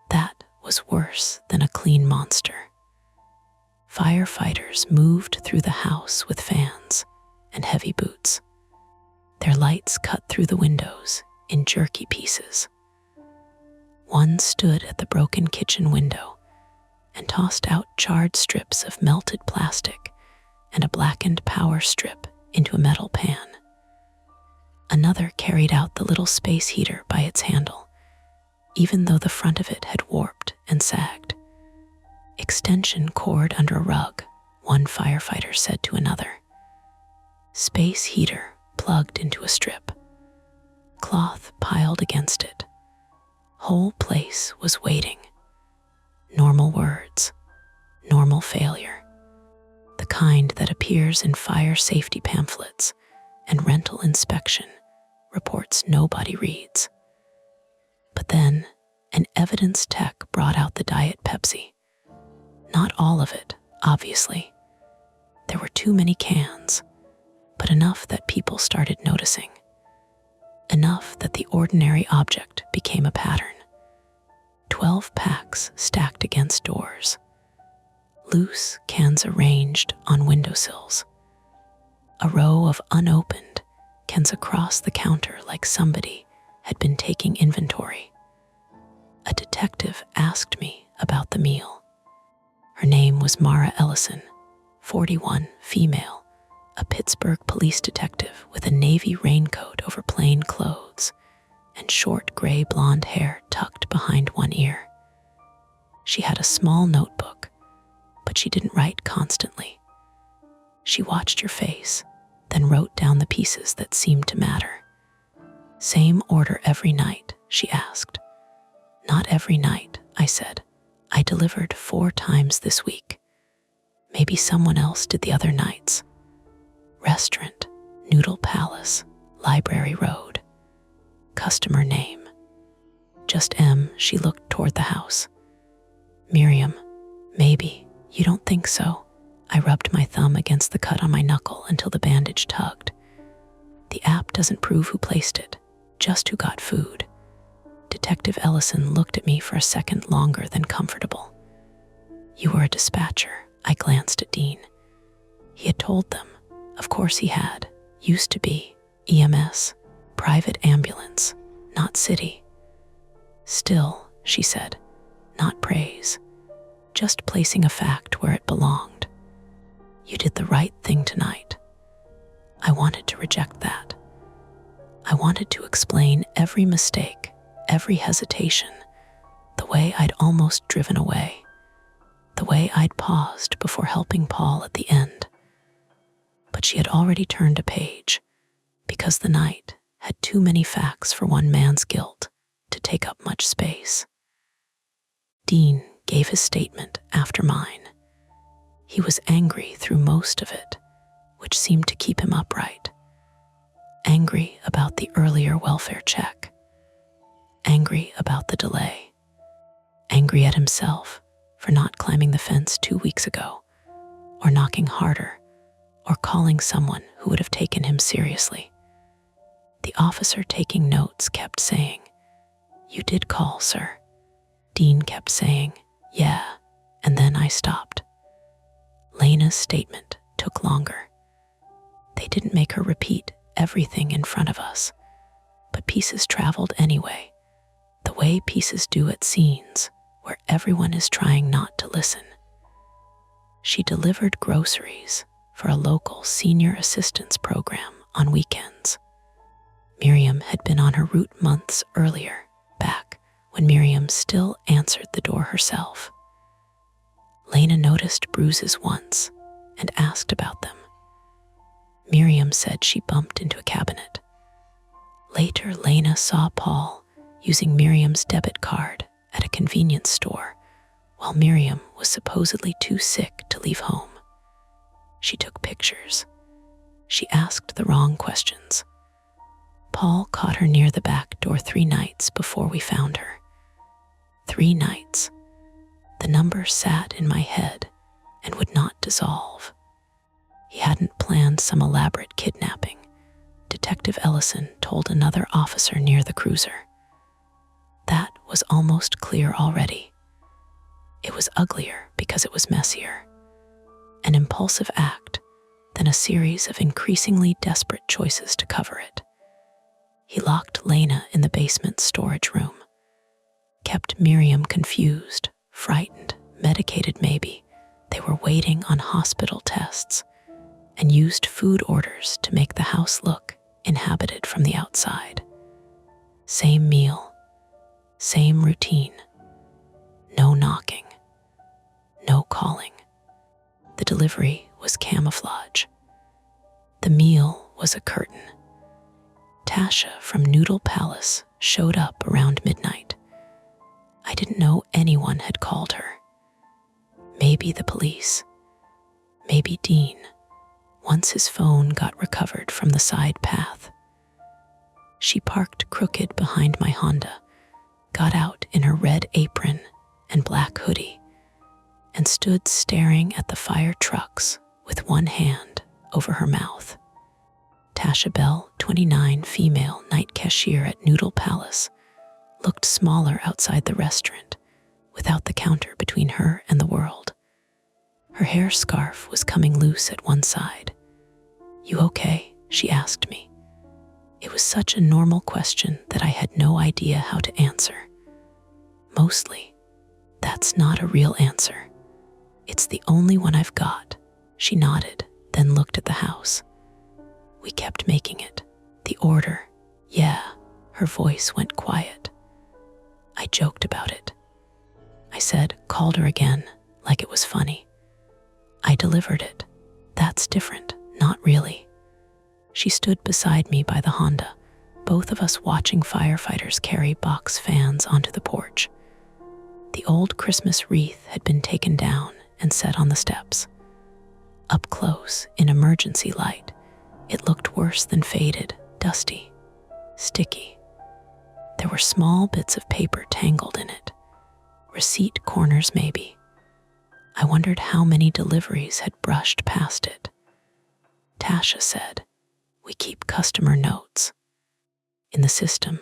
That was worse than a clean monster. Firefighters moved through the house with fans and heavy boots. Their lights cut through the windows in jerky pieces. One stood at the broken kitchen window and tossed out charred strips of melted plastic and a blackened power strip into a metal pan. Another carried out the little space heater by its handle, even though the front of it had warped and sagged. "Extension cord under a rug," one firefighter said to another. Space heater plugged into a strip. Cloth piled against it. Whole place was waiting. Normal words, normal failure. The kind that appears in fire safety pamphlets and rental inspection reports nobody reads. But then, an evidence tech brought out the Diet Pepsi. Not all of it, obviously. There were too many cans, but enough that people started noticing. Enough that the ordinary object became a pattern. 12 packs stacked against doors. Loose cans arranged on windowsills. A row of unopened cans across the counter like somebody had been taking inventory. A detective asked me about the meal. Her name was Mara Ellison, 41, female, a Pittsburgh police detective with a navy raincoat over plain clothes and short gray blonde hair tucked behind one ear. She had a small notebook, but she didn't write constantly. She watched your face, then wrote down the pieces that seemed to matter. "Same order every night?" she asked. "Not every night," I said. "I delivered 4 times this week. Maybe someone else did the other nights." "Restaurant?" Noodle Palace, Library Road. Customer name. Just M. She looked toward the house. Miriam, maybe. You don't think so? I rubbed my thumb against the cut on my knuckle until the bandage tugged. The app doesn't prove who placed it, just who got food. Detective Ellison looked at me for a second longer than comfortable. You were a dispatcher. I glanced at Dean. He had told them. Of course he had. Used to be. EMS. Private ambulance. Not city. Still, she said, not praise. Just placing a fact where it belonged. You did the right thing tonight. I wanted to reject that. I wanted to explain every mistake, every hesitation, the way I'd almost driven away, the way I'd paused before helping Paul at the end. But she had already turned a page, because the night had too many facts for one man's guilt to take up much space. Dean gave his statement after mine. He was angry through most of it, which seemed to keep him upright. Angry about the earlier welfare check. Angry about the delay. Angry at himself for not climbing the fence 2 weeks ago, or knocking harder, or calling someone who would have taken him seriously. The officer taking notes kept saying, "You did call, sir." Dean kept saying, "Yeah," and then I stopped. Lena's statement took longer. They didn't make her repeat everything in front of us, but pieces traveled anyway, the way pieces do at scenes where everyone is trying not to listen. She delivered groceries for a local senior assistance program on weekends. Miriam had been on her route months earlier, back when Miriam still answered the door herself. Lena noticed bruises once and asked about them. Miriam said she bumped into a cabinet. Later, Lena saw Paul using Miriam's debit card at a convenience store while Miriam was supposedly too sick to leave home. She took pictures. She asked the wrong questions. Paul caught her near the back door 3 nights before we found her. 3 nights. The number sat in my head and would not dissolve. He hadn't planned some elaborate kidnapping, Detective Ellison told another officer near the cruiser. That was almost clear already. It was uglier because it was messier. An impulsive act, then a series of increasingly desperate choices to cover it. He locked Lena in the basement storage room, kept Miriam confused, frightened, medicated maybe. They were waiting on hospital tests, and used food orders to make the house look inhabited from the outside. Same meal, same routine. No knocking, no calling. The delivery was camouflage. The meal was a curtain. Tasha from Noodle Palace showed up around midnight. I didn't know anyone had called her. Maybe the police. Maybe Dean, once his phone got recovered from the side path. She parked crooked behind my Honda, got out in her red apron and black hoodie, and stood staring at the fire trucks with one hand over her mouth. Tasha Bell, 29, female, night cashier at Noodle Palace, looked smaller outside the restaurant, without the counter between her and the world. Her hair scarf was coming loose at one side. "You okay?" she asked me. It was such a normal question that I had no idea how to answer. Mostly, "That's not a real answer. It's the only one I've got." She nodded, then looked at the house. We kept making it. The order. "Yeah." Her voice went quiet. I joked about it. I said, called her again, like it was funny. "I delivered it. That's different." "Not really." She stood beside me by the Honda, both of us watching firefighters carry box fans onto the porch. The old Christmas wreath had been taken down and set on the steps. Up close, in emergency light, It looked worse than faded, dusty, sticky. There were small bits of paper tangled in it. Receipt corners, maybe. I wondered how many deliveries had brushed past it. Tasha said, "We keep customer notes in the system.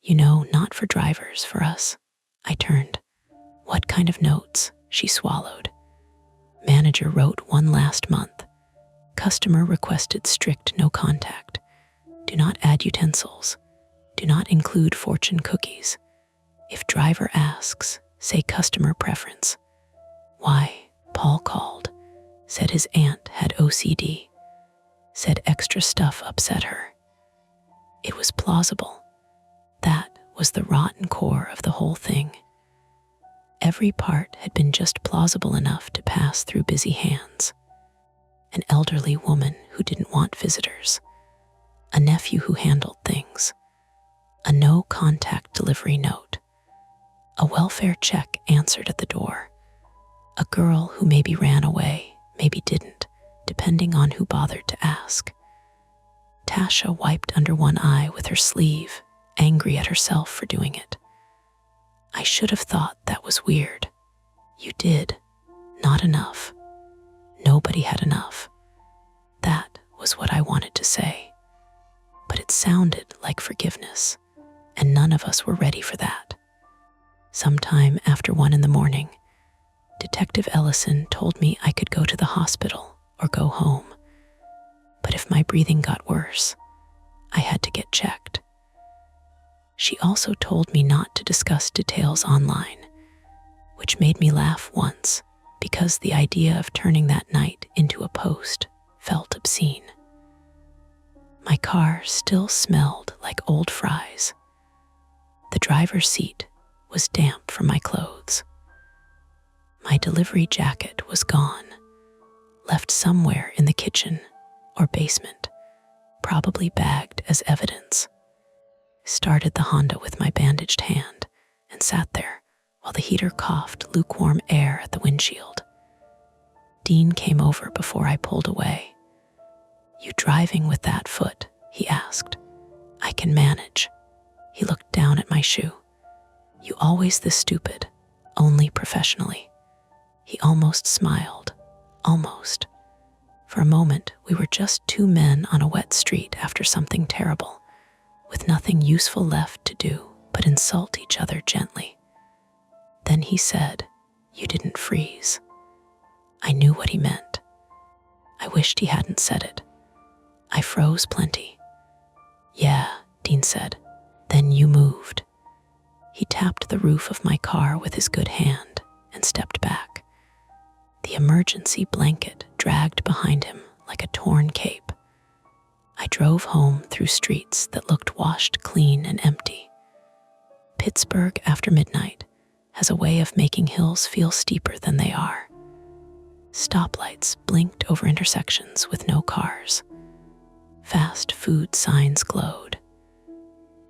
You know, not for drivers, for us." I turned. "What kind of notes?" She swallowed. "Manager wrote one last month. Customer requested strict no contact. Do not add utensils. Do not include fortune cookies. If driver asks, say customer preference." "Why?" Paul called. Said his aunt had OCD. Said extra stuff upset her. It was plausible. That was the rotten core of the whole thing. Every part had been just plausible enough to pass through busy hands. An elderly woman who didn't want visitors. A nephew who handled things. A no-contact delivery note. A welfare check answered at the door. A girl who maybe ran away, maybe didn't, depending on who bothered to ask. Tasha wiped under one eye with her sleeve, angry at herself for doing it. "I should have thought that was weird." "You did. Not enough. Nobody had enough." That was what I wanted to say. But it sounded like forgiveness, and none of us were ready for that. Sometime after 1 a.m, Detective Ellison told me I could go to the hospital or go home. But if my breathing got worse, I had to get checked. She also told me not to discuss details online, which made me laugh once because the idea of turning that night into a post felt obscene. My car still smelled like old fries. The driver's seat was damp from my clothes. My delivery jacket was gone, left somewhere in the kitchen or basement, probably bagged as evidence. Started the Honda with my bandaged hand and sat there while the heater coughed lukewarm air at the windshield. Dean came over before I pulled away. "You driving with that foot?" he asked. "I can manage." He looked down at my shoe. "You always this stupid, only professionally." He almost smiled, almost. For a moment, we were just two men on a wet street after something terrible, with nothing useful left to do but insult each other gently. Then he said, "You didn't freeze." I knew what he meant. I wished he hadn't said it. I froze plenty. "Yeah," Dean said. "Then you moved." He tapped the roof of my car with his good hand and stepped back. The emergency blanket dragged behind him like a torn cape. I drove home through streets that looked washed clean and empty. Pittsburgh after midnight has a way of making hills feel steeper than they are. Stoplights blinked over intersections with no cars. Fast food signs glowed.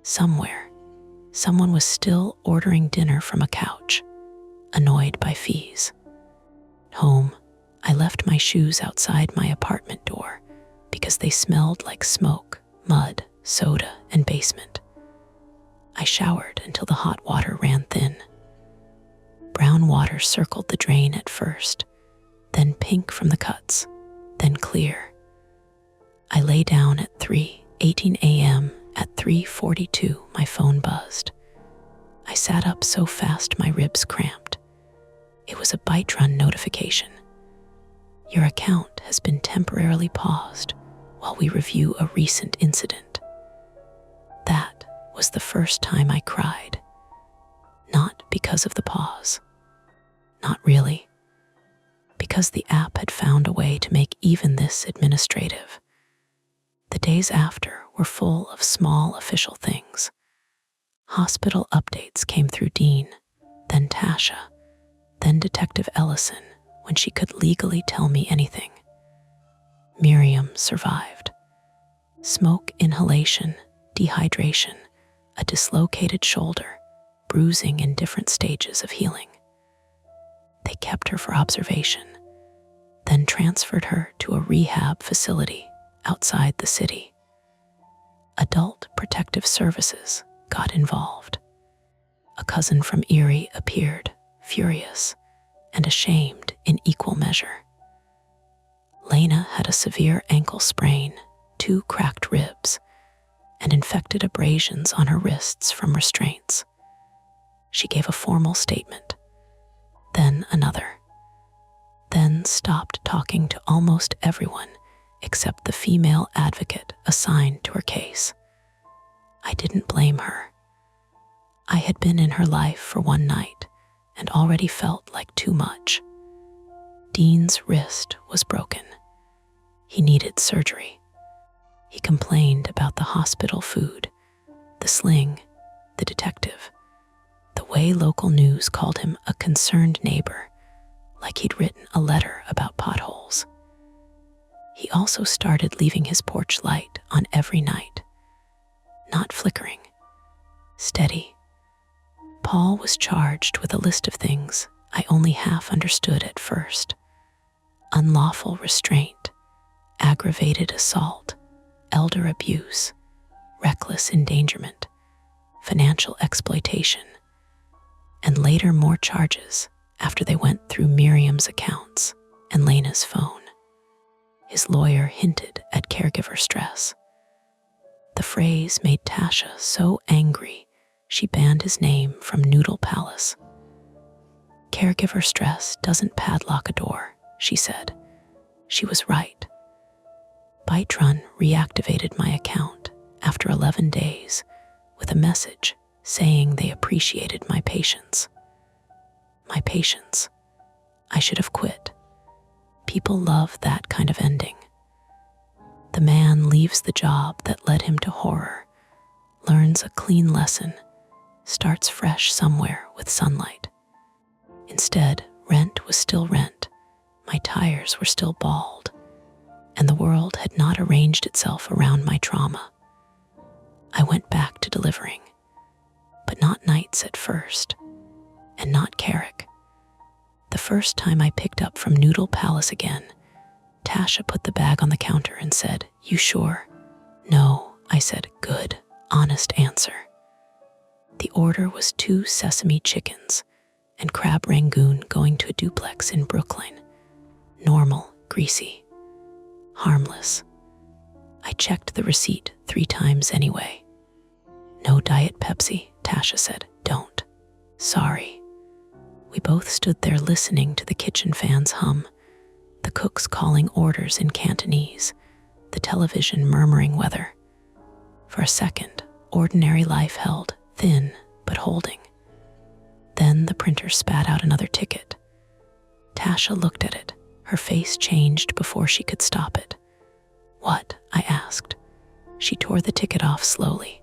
Somewhere, someone was still ordering dinner from a couch, annoyed by fees. Home, I left my shoes outside my apartment door because they smelled like smoke, mud, soda, and basement. I showered until the hot water ran thin. Brown water circled the drain at first, then pink from the cuts, then clear. I lay down at 3:18 a.m. At 3:42, my phone buzzed. I sat up so fast my ribs cramped. It was a bite-run notification. "Your account has been temporarily paused while we review a recent incident." That was the first time I cried. Not because of the pause. Not really. Because the app had found a way to make even this administrative. The days after were full of small official things. Hospital updates came through Dean, then Tasha, then Detective Ellison when she could legally tell me anything. Miriam survived. Smoke inhalation, dehydration, a dislocated shoulder, bruising in different stages of healing. They kept her for observation, then transferred her to a rehab facility outside the city. Adult Protective Services got involved. A cousin from Erie appeared, furious and ashamed in equal measure. Lena had a severe ankle sprain, 2 cracked ribs, and infected abrasions on her wrists from restraints. She gave a formal statement, then another, then stopped talking to almost everyone except the female advocate assigned to her case. I didn't blame her. I had been in her life for one night and already felt like too much. Dean's wrist was broken. He needed surgery. He complained about the hospital food, the sling, the detective, the way local news called him a concerned neighbor, like he'd written a letter about potholes. He also started leaving his porch light on every night, not flickering, steady. Paul was charged with a list of things I only half understood at first: unlawful restraint, aggravated assault, elder abuse, reckless endangerment, financial exploitation, and later more charges after they went through Miriam's accounts and Lena's phone. His lawyer hinted at caregiver stress. The phrase made Tasha so angry she banned his name from Noodle Palace. Caregiver stress doesn't padlock a door, she said. She was right. Bytron reactivated my account after 11 days with a message saying they appreciated my patience. My patience. I should have quit. People love that kind of ending. The man leaves the job that led him to horror, learns a clean lesson, starts fresh somewhere with sunlight. Instead, rent was still rent, my tires were still bald, and the world had not arranged itself around my trauma. I went back to delivering, but not nights at first, and not Carrick. The first time I picked up from Noodle Palace again, Tasha put the bag on the counter and said, "You sure?" "No," I said. "Good, honest answer." The order was 2 sesame chickens and crab rangoon going to a duplex in Brooklyn. Normal, greasy, harmless. I checked the receipt 3 times anyway. "No Diet Pepsi," Tasha said. "Don't." "Sorry." We both stood there listening to the kitchen fans hum, the cooks calling orders in Cantonese, the television murmuring weather. For a second, ordinary life held, thin but holding. Then the printer spat out another ticket. Tasha looked at it. Her face changed before she could stop it. "What?" I asked. She tore the ticket off slowly.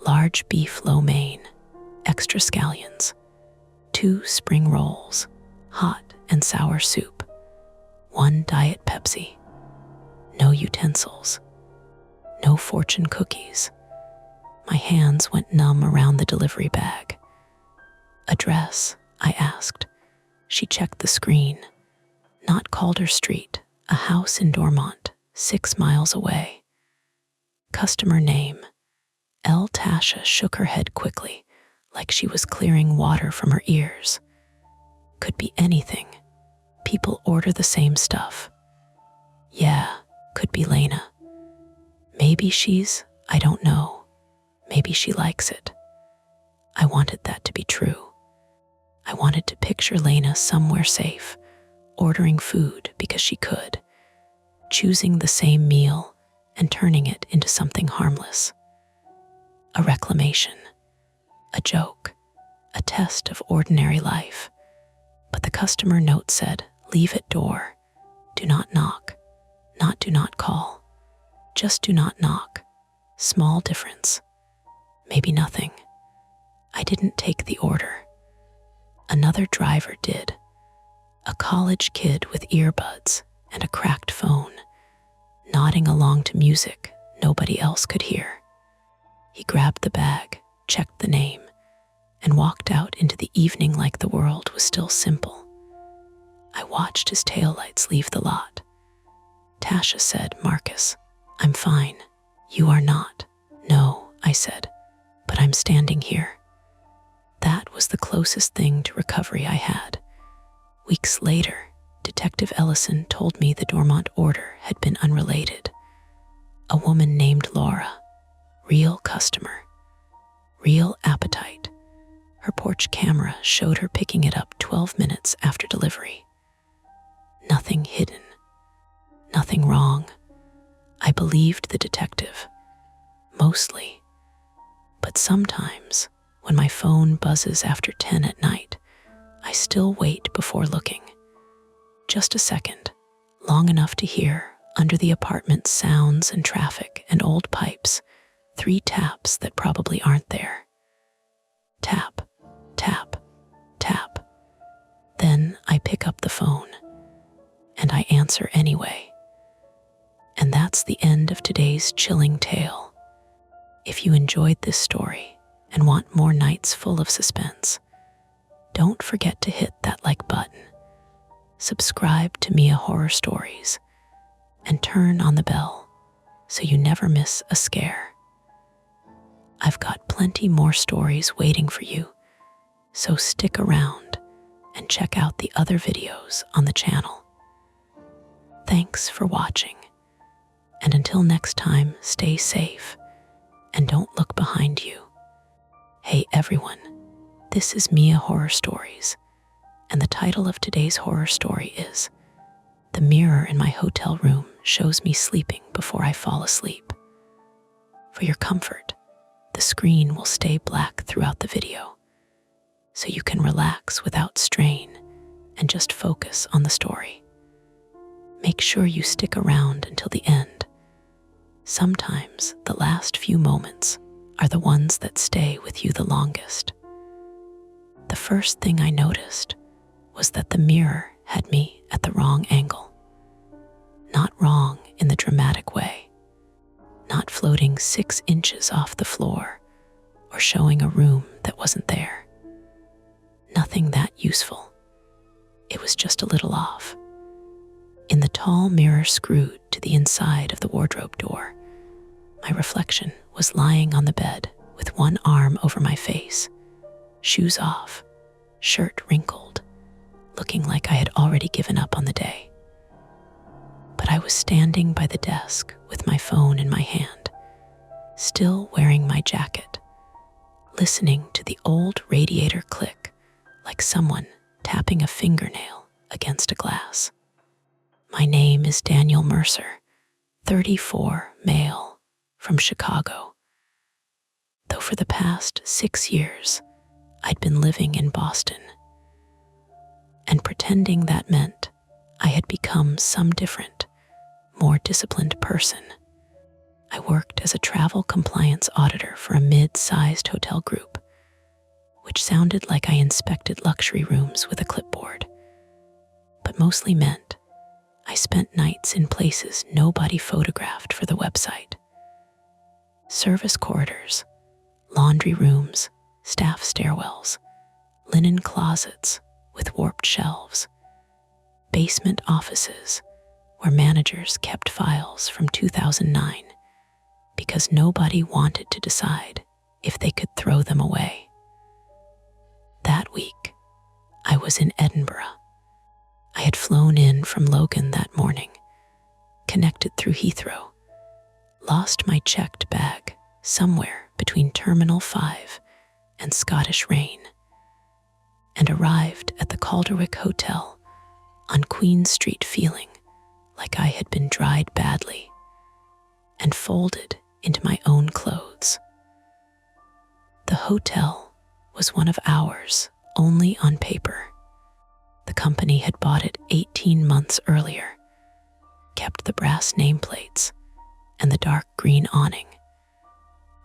Large beef lo mein, extra scallions, 2 spring rolls, hot and sour soup, 1 Diet Pepsi, no utensils, no fortune cookies. My hands went numb around the delivery bag. "Address?" I asked. She checked the screen. Not Calder Street, a house in Dormont, 6 miles away. Customer name. Tasha shook her head quickly, like she was clearing water from her ears. Could be anything. People order the same stuff. Yeah, could be Lena. Maybe I don't know. Maybe she likes it. I wanted that to be true. I wanted to picture Lena somewhere safe, ordering food because she could, choosing the same meal and turning it into something harmless. A reclamation, a joke, a test of ordinary life. But the customer note said, "Leave at door. Do not knock. Not do not call. Just do not knock." Small difference. Maybe nothing. I didn't take the order. Another driver did. A college kid with earbuds and a cracked phone, nodding along to music nobody else could hear. He grabbed the bag, checked the name, and walked out into the evening like the world was still simple. I watched his taillights leave the lot. Tasha said, "Marcus, I'm fine. You are not." "No," I said, "but I'm standing here." That was the closest thing to recovery I had. Weeks later, Detective Ellison told me the dormant order had been unrelated. A woman named Laura, real customer, real appetite. Her porch camera showed her picking it up 12 minutes after delivery. Nothing hidden, nothing wrong. I believed the detective, mostly. But sometimes, when my phone buzzes after 10 at night, I still wait before looking. Just a second, long enough to hear, under the apartment's sounds and traffic and old pipes, 3 taps that probably aren't there. Tap, tap, tap. Then I pick up the phone, and I answer anyway. And that's the end of today's chilling tale. If you enjoyed this story and want more nights full of suspense, don't forget to hit that like button, subscribe to Mia Horror Stories, and turn on the bell so you never miss a scare. I've got plenty more stories waiting for you, so stick around and check out the other videos on the channel. Thanks for watching, and until next time, stay safe and don't look behind you. Hey everyone, this is Mia Horror Stories, and the title of today's horror story is "The Mirror in My Hotel Room Shows Me Sleeping Before I Fall Asleep." For your comfort, the screen will stay black throughout the video, so you can relax without strain and just focus on the story. Make sure you stick around until the end. Sometimes the last few moments are the ones that stay with you the longest. The first thing I noticed was that the mirror had me at the wrong angle. Not wrong in the dramatic way, not floating 6 inches off the floor or showing a room that wasn't there. Nothing that useful. It was just a little off. In the tall mirror screwed to the inside of the wardrobe door, my reflection was lying on the bed with one arm over my face, shoes off, shirt wrinkled, looking like I had already given up on the day. But I was standing by the desk with my phone in my hand, still wearing my jacket, listening to the old radiator click like someone tapping a fingernail against a glass. My name is Daniel Mercer, 34, male, from Chicago. Though for the past 6 years, I'd been living in Boston, and pretending that meant I had become some different, more disciplined person. I worked as a travel compliance auditor for a mid-sized hotel group, which sounded like I inspected luxury rooms with a clipboard, but mostly meant I spent nights in places nobody photographed for the website. Service corridors, laundry rooms, staff stairwells, linen closets with warped shelves, basement offices where managers kept files from 2009 because nobody wanted to decide if they could throw them away. That week, I was in Edinburgh. I had flown in from Logan that morning, connected through Heathrow, lost my checked bag somewhere between Terminal 5 and Scottish Rain, and arrived at the Calderwick Hotel on Queen Street feeling like I had been dried badly and folded into my own clothes. The hotel was one of ours only on paper. The company had bought it 18 months earlier, kept the brass nameplates and the dark green awning,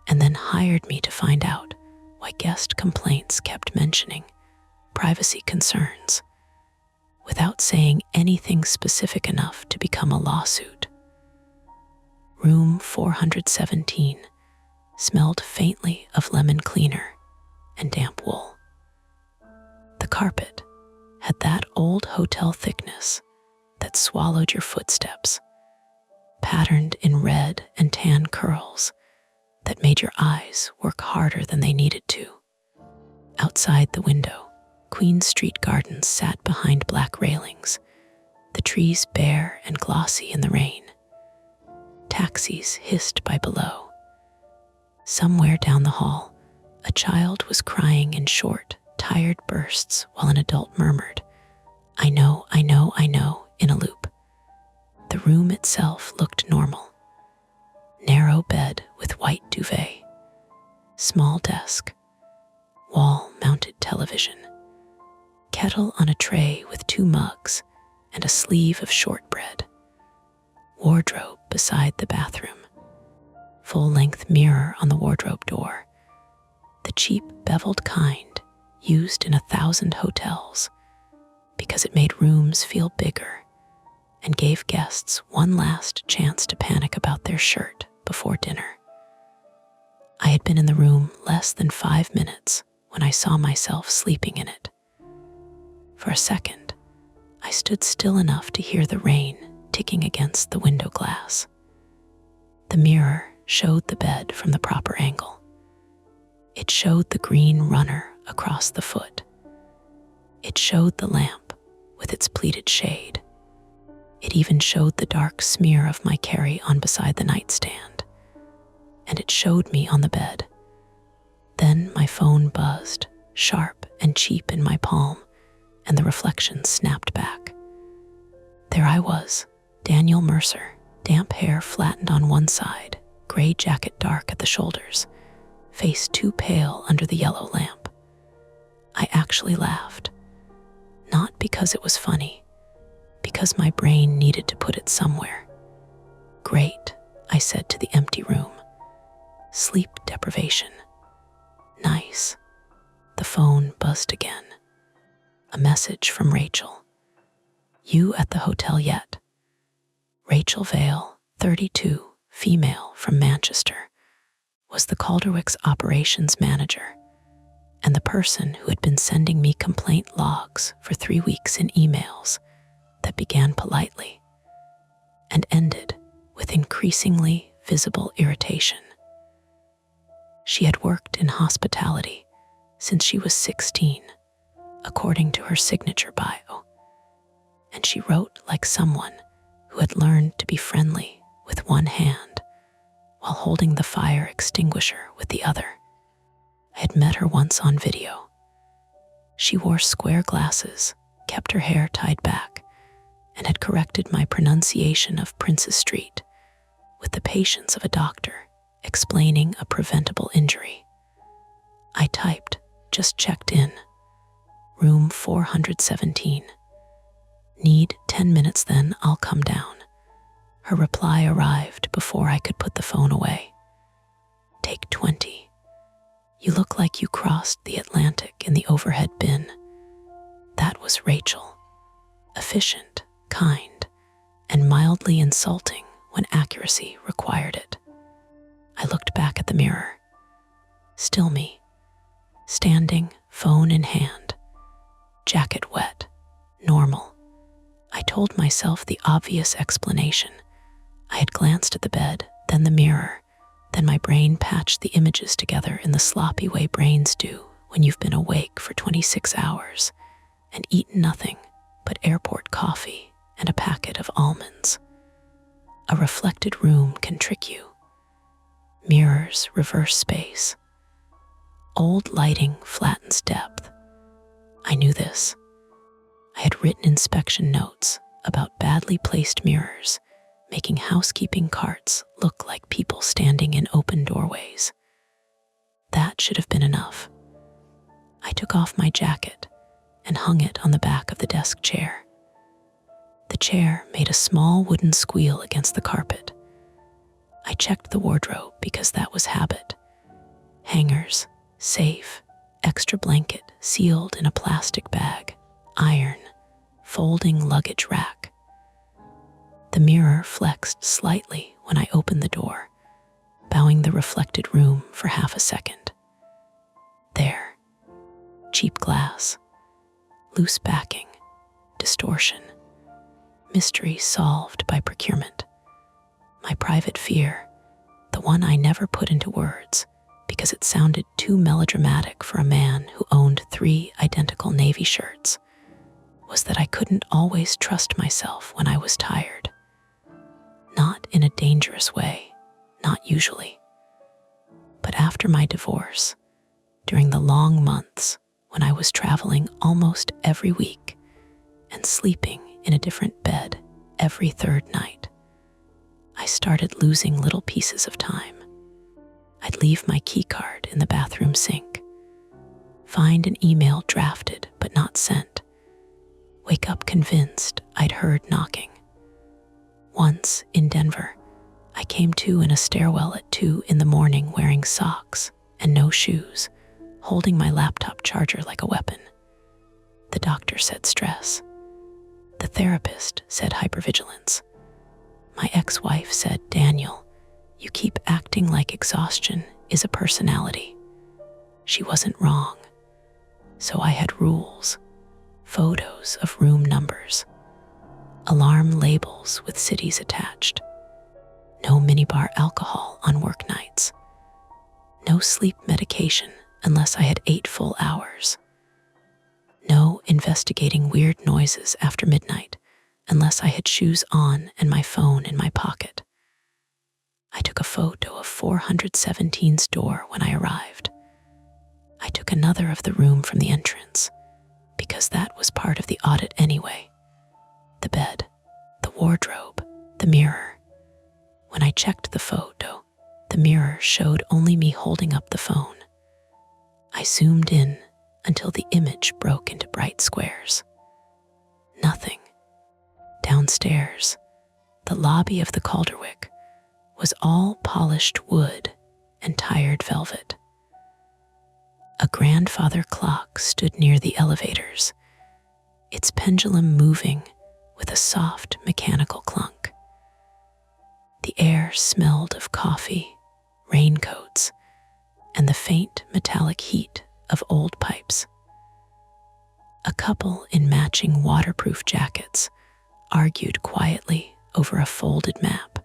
and then hired me to find out why guest complaints kept mentioning privacy concerns without saying anything specific enough to become a lawsuit. Room 417 smelled faintly of lemon cleaner and damp wool. The carpet had that old hotel thickness that swallowed your footsteps patterned in red and tan curls that made your eyes work harder than they needed to. Outside the window, Queen Street Gardens sat behind black railings, the trees bare and glossy in the rain. Taxis hissed by below. Somewhere down the hall, a child was crying in short, tired bursts while an adult murmured, "I know, I know, I know," in a loop. The room itself looked normal. Narrow bed with white duvet, small desk, wall-mounted television, kettle on a tray with 2 mugs and a sleeve of shortbread, wardrobe beside the bathroom, full-length mirror on the wardrobe door, the cheap beveled kind used in 1,000 hotels because it made rooms feel bigger and gave guests one last chance to panic about their shirt before dinner. I had been in the room less than 5 minutes when I saw myself sleeping in it. For a second, I stood still enough to hear the rain ticking against the window glass. The mirror showed the bed from the proper angle. It showed the green runner across the foot. It showed the lamp with its pleated shade. It even showed the dark smear of my carry-on beside the nightstand. And it showed me on the bed. Then my phone buzzed, sharp and cheap in my palm, and the reflection snapped back. There I was, Daniel Mercer, damp hair flattened on one side, gray jacket dark at the shoulders, face too pale under the yellow lamp. I actually laughed. Not because it was funny, because my brain needed to put it somewhere. "Great," I said to the empty room. "Sleep deprivation. Nice." The phone buzzed again. A message from Rachel. "You at the hotel yet?" Rachel Vale, 32, female from Manchester, was the Calderwick's operations manager and the person who had been sending me complaint logs for 3 weeks in emails that began politely and ended with increasingly visible irritation. She had worked in hospitality since she was 16, according to her signature bio, and she wrote like someone who had learned to be friendly with one hand while holding the fire extinguisher with the other. I had met her once on video. She wore square glasses, kept her hair tied back, and had corrected my pronunciation of Prince's Street with the patience of a doctor explaining a preventable injury. I typed, "Just checked in. Room 417. Need 10 minutes, then I'll come down." Her reply arrived before I could put the phone away. "Take 20. You look like you crossed the Atlantic in the overhead bin." That was Rachel. Efficient, kind, and mildly insulting when accuracy required it. I looked back at the mirror. Still me. Standing, phone in hand. Jacket wet. Normal. I told myself the obvious explanation. I had glanced at the bed, then the mirror, then my brain patched the images together in the sloppy way brains do when you've been awake for 26 hours and eaten nothing but airport coffee and a packet of almonds. A reflected room can trick you. Mirrors reverse space. Old lighting flattens depth. I knew this. I had written inspection notes about badly placed mirrors, making housekeeping carts look like people standing in open doorways. That should have been enough. I took off my jacket and hung it on the back of the desk chair. The chair made a small wooden squeal against the carpet. I checked the wardrobe because that was habit. Hangers, safe, extra blanket sealed in a plastic bag, iron, folding luggage rack. The mirror flexed slightly when I opened the door, bowing the reflected room for half a second. There. Cheap glass. Loose backing. Distortion. Mystery solved by procurement. My private fear, the one I never put into words because it sounded too melodramatic for a man who owned 3 identical navy shirts, was that I couldn't always trust myself when I was tired. Not in a dangerous way, not usually. But after my divorce, during the long months when I was traveling almost every week and sleeping in a different bed every 3rd night, I started losing little pieces of time. I'd leave my keycard in the bathroom sink, find an email drafted but not sent, wake up convinced I'd heard knocking. Once, in Denver, I came to in a stairwell at 2 in the morning wearing socks and no shoes, holding my laptop charger like a weapon. The doctor said stress. The therapist said hypervigilance. My ex-wife said, "Daniel, you keep acting like exhaustion is a personality." She wasn't wrong. So I had rules, photos of room numbers, alarm labels with cities attached, no minibar alcohol on work nights, no sleep medication unless I had 8 full hours, no investigating weird noises after midnight unless I had shoes on and my phone in my pocket. I took a photo of 417's door when I arrived. I took another of the room from the entrance, because that was part of the audit anyway. The bed, the wardrobe, the mirror. When I checked the photo, the mirror showed only me holding up the phone. I zoomed in until the image broke into bright squares. Nothing. Downstairs, the lobby of the Calderwick was all polished wood and tired velvet. A grandfather clock stood near the elevators, its pendulum moving with a soft mechanical clunk. The air smelled of coffee, raincoats, and the faint metallic heat of old pipes. A couple in matching waterproof jackets argued quietly over a folded map.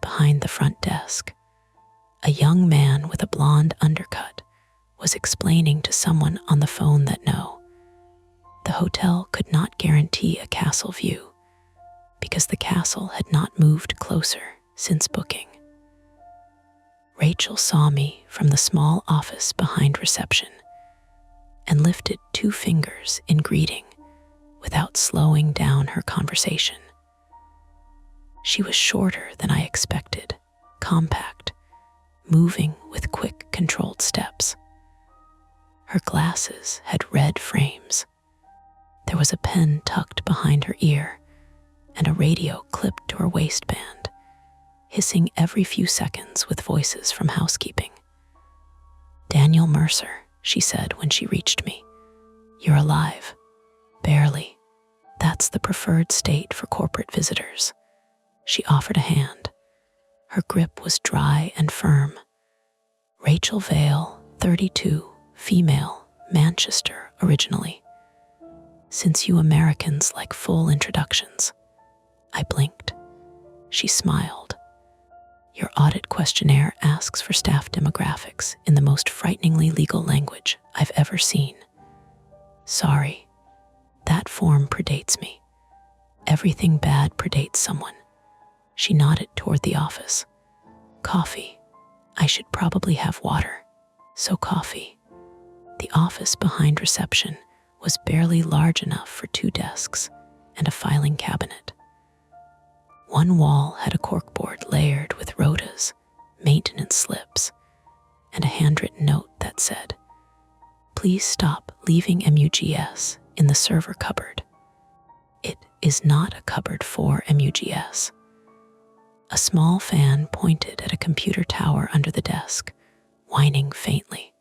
Behind the front desk, a young man with a blonde undercut was explaining to someone on the phone that no, the hotel could not guarantee a castle view because the castle had not moved closer since booking. Rachel saw me from the small office behind reception and lifted 2 fingers in greeting without slowing down her conversation. She was shorter than I expected, compact, moving with quick, controlled steps. Her glasses had red frames. There was a pen tucked behind her ear and a radio clipped to her waistband, hissing every few seconds with voices from housekeeping. "Daniel Mercer," she said when she reached me. "You're alive." "Barely. That's the preferred state for corporate visitors." She offered a hand. Her grip was dry and firm. Rachel Vale, 32, female, Manchester originally. "Since you Americans like full introductions." I blinked. She smiled. "Your audit questionnaire asks for staff demographics in the most frighteningly legal language I've ever seen." "Sorry. That form predates me. Everything bad predates someone." She nodded toward the office. "Coffee. I should probably have water. So coffee." The office behind reception was barely large enough for 2 desks and a filing cabinet. One wall had a corkboard layered with rhodas, maintenance slips, and a handwritten note that said, "Please stop leaving MUGS in the server cupboard." It is not a cupboard for MUGS. A small fan pointed at a computer tower under the desk, whining faintly.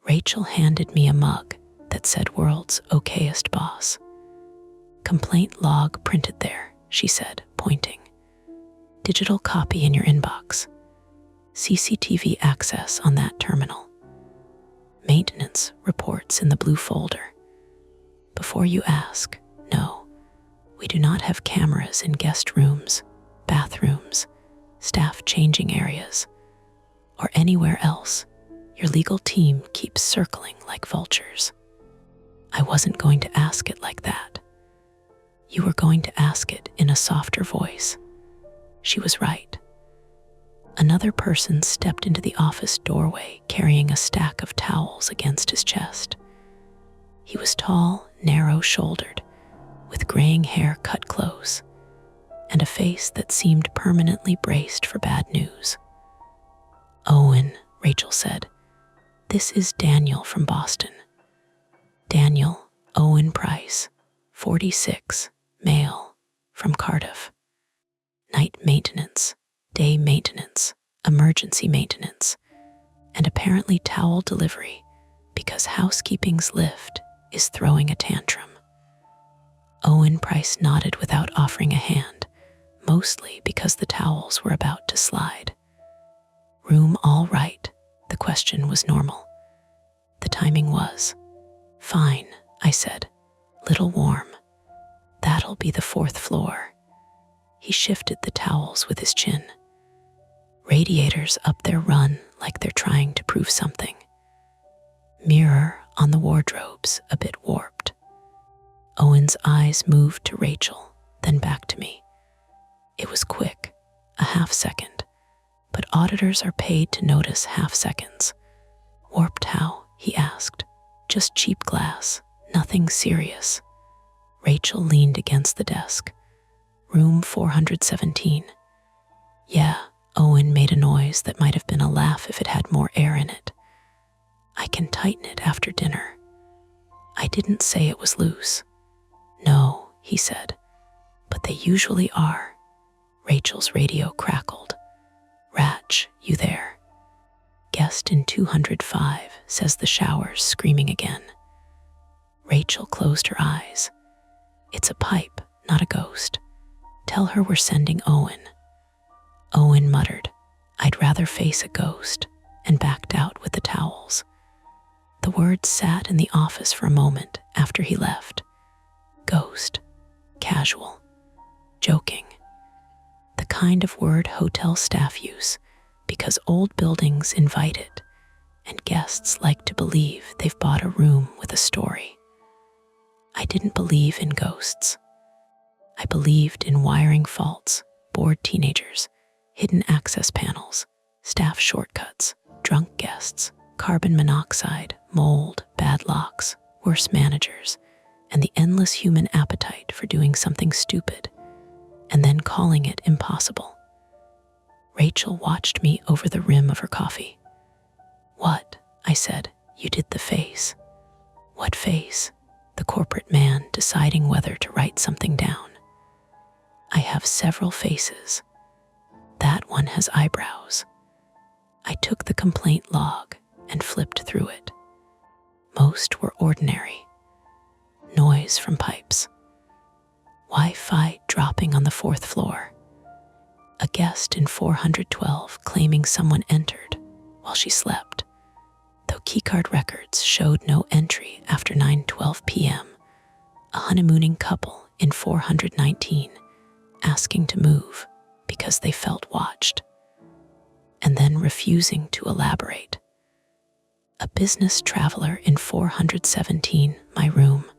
Rachel handed me a mug that said "World's Okayest Boss." "Complaint log printed there," she said, pointing. "Digital copy in your inbox. CCTV access on that terminal. Maintenance reports in the blue folder. Before you ask, no, we do not have cameras in guest rooms bathrooms, staff changing areas, or anywhere else, your legal team keeps circling like vultures. I wasn't going to ask it like that. You were going to ask it in a softer voice. She was right. Another person stepped into the office doorway carrying a stack of towels against his chest. He was tall, narrow-shouldered, with graying hair cut close, and a face that seemed permanently braced for bad news. "Owen," Rachel said, "this is Daniel from Boston. Daniel Owen Price, 46, male, from Cardiff. Night maintenance, day maintenance, emergency maintenance, and apparently towel delivery because housekeeping's lift is throwing a tantrum." Owen Price nodded without offering a hand, mostly because the towels were about to slide. "Room all right?" The question was normal. The timing was. "Fine," I said. "Little warm. That'll be the 4th floor." He shifted the towels with his chin. "Radiators up their run like they're trying to prove something. Mirror on the wardrobes a bit warped." Owen's eyes moved to Rachel, then back to me. It was quick, a half second, but auditors are paid to notice half seconds. "Warped how?" he asked. "Just cheap glass, nothing serious." Rachel leaned against the desk. "Room 417. "Yeah," Owen made a noise that might have been a laugh if it had more air in it. "I can tighten it after dinner." I didn't say it was loose. "No," he said, "but they usually are." Rachel's radio crackled. "Ratch, you there?" "Guest in 205, says the shower's screaming again." Rachel closed her eyes. "It's a pipe, not a ghost. Tell her we're sending Owen." Owen muttered, "I'd rather face a ghost," and backed out with the towels. The words sat in the office for a moment after he left. Ghost, casual, joking. The kind of word hotel staff use because old buildings invite it, and guests like to believe they've bought a room with a story. I didn't believe in ghosts. I believed in wiring faults, bored teenagers, hidden access panels, staff shortcuts, drunk guests, carbon monoxide, mold, bad locks, worse managers, and the endless human appetite for doing something stupid and then calling it impossible. Rachel watched me over the rim of her coffee. "What?" I said. "You did the face." "What face?" The corporate man deciding whether to write something down. "I have several faces. That one has eyebrows." I took the complaint log and flipped through it. Most were ordinary. Noise from pipes. Wi-Fi dropping on the 4th floor. A guest in 412 claiming someone entered while she slept, though keycard records showed no entry after 9:12 p.m. A honeymooning couple in 419 asking to move because they felt watched, and then refusing to elaborate. A business traveler in 417, my room,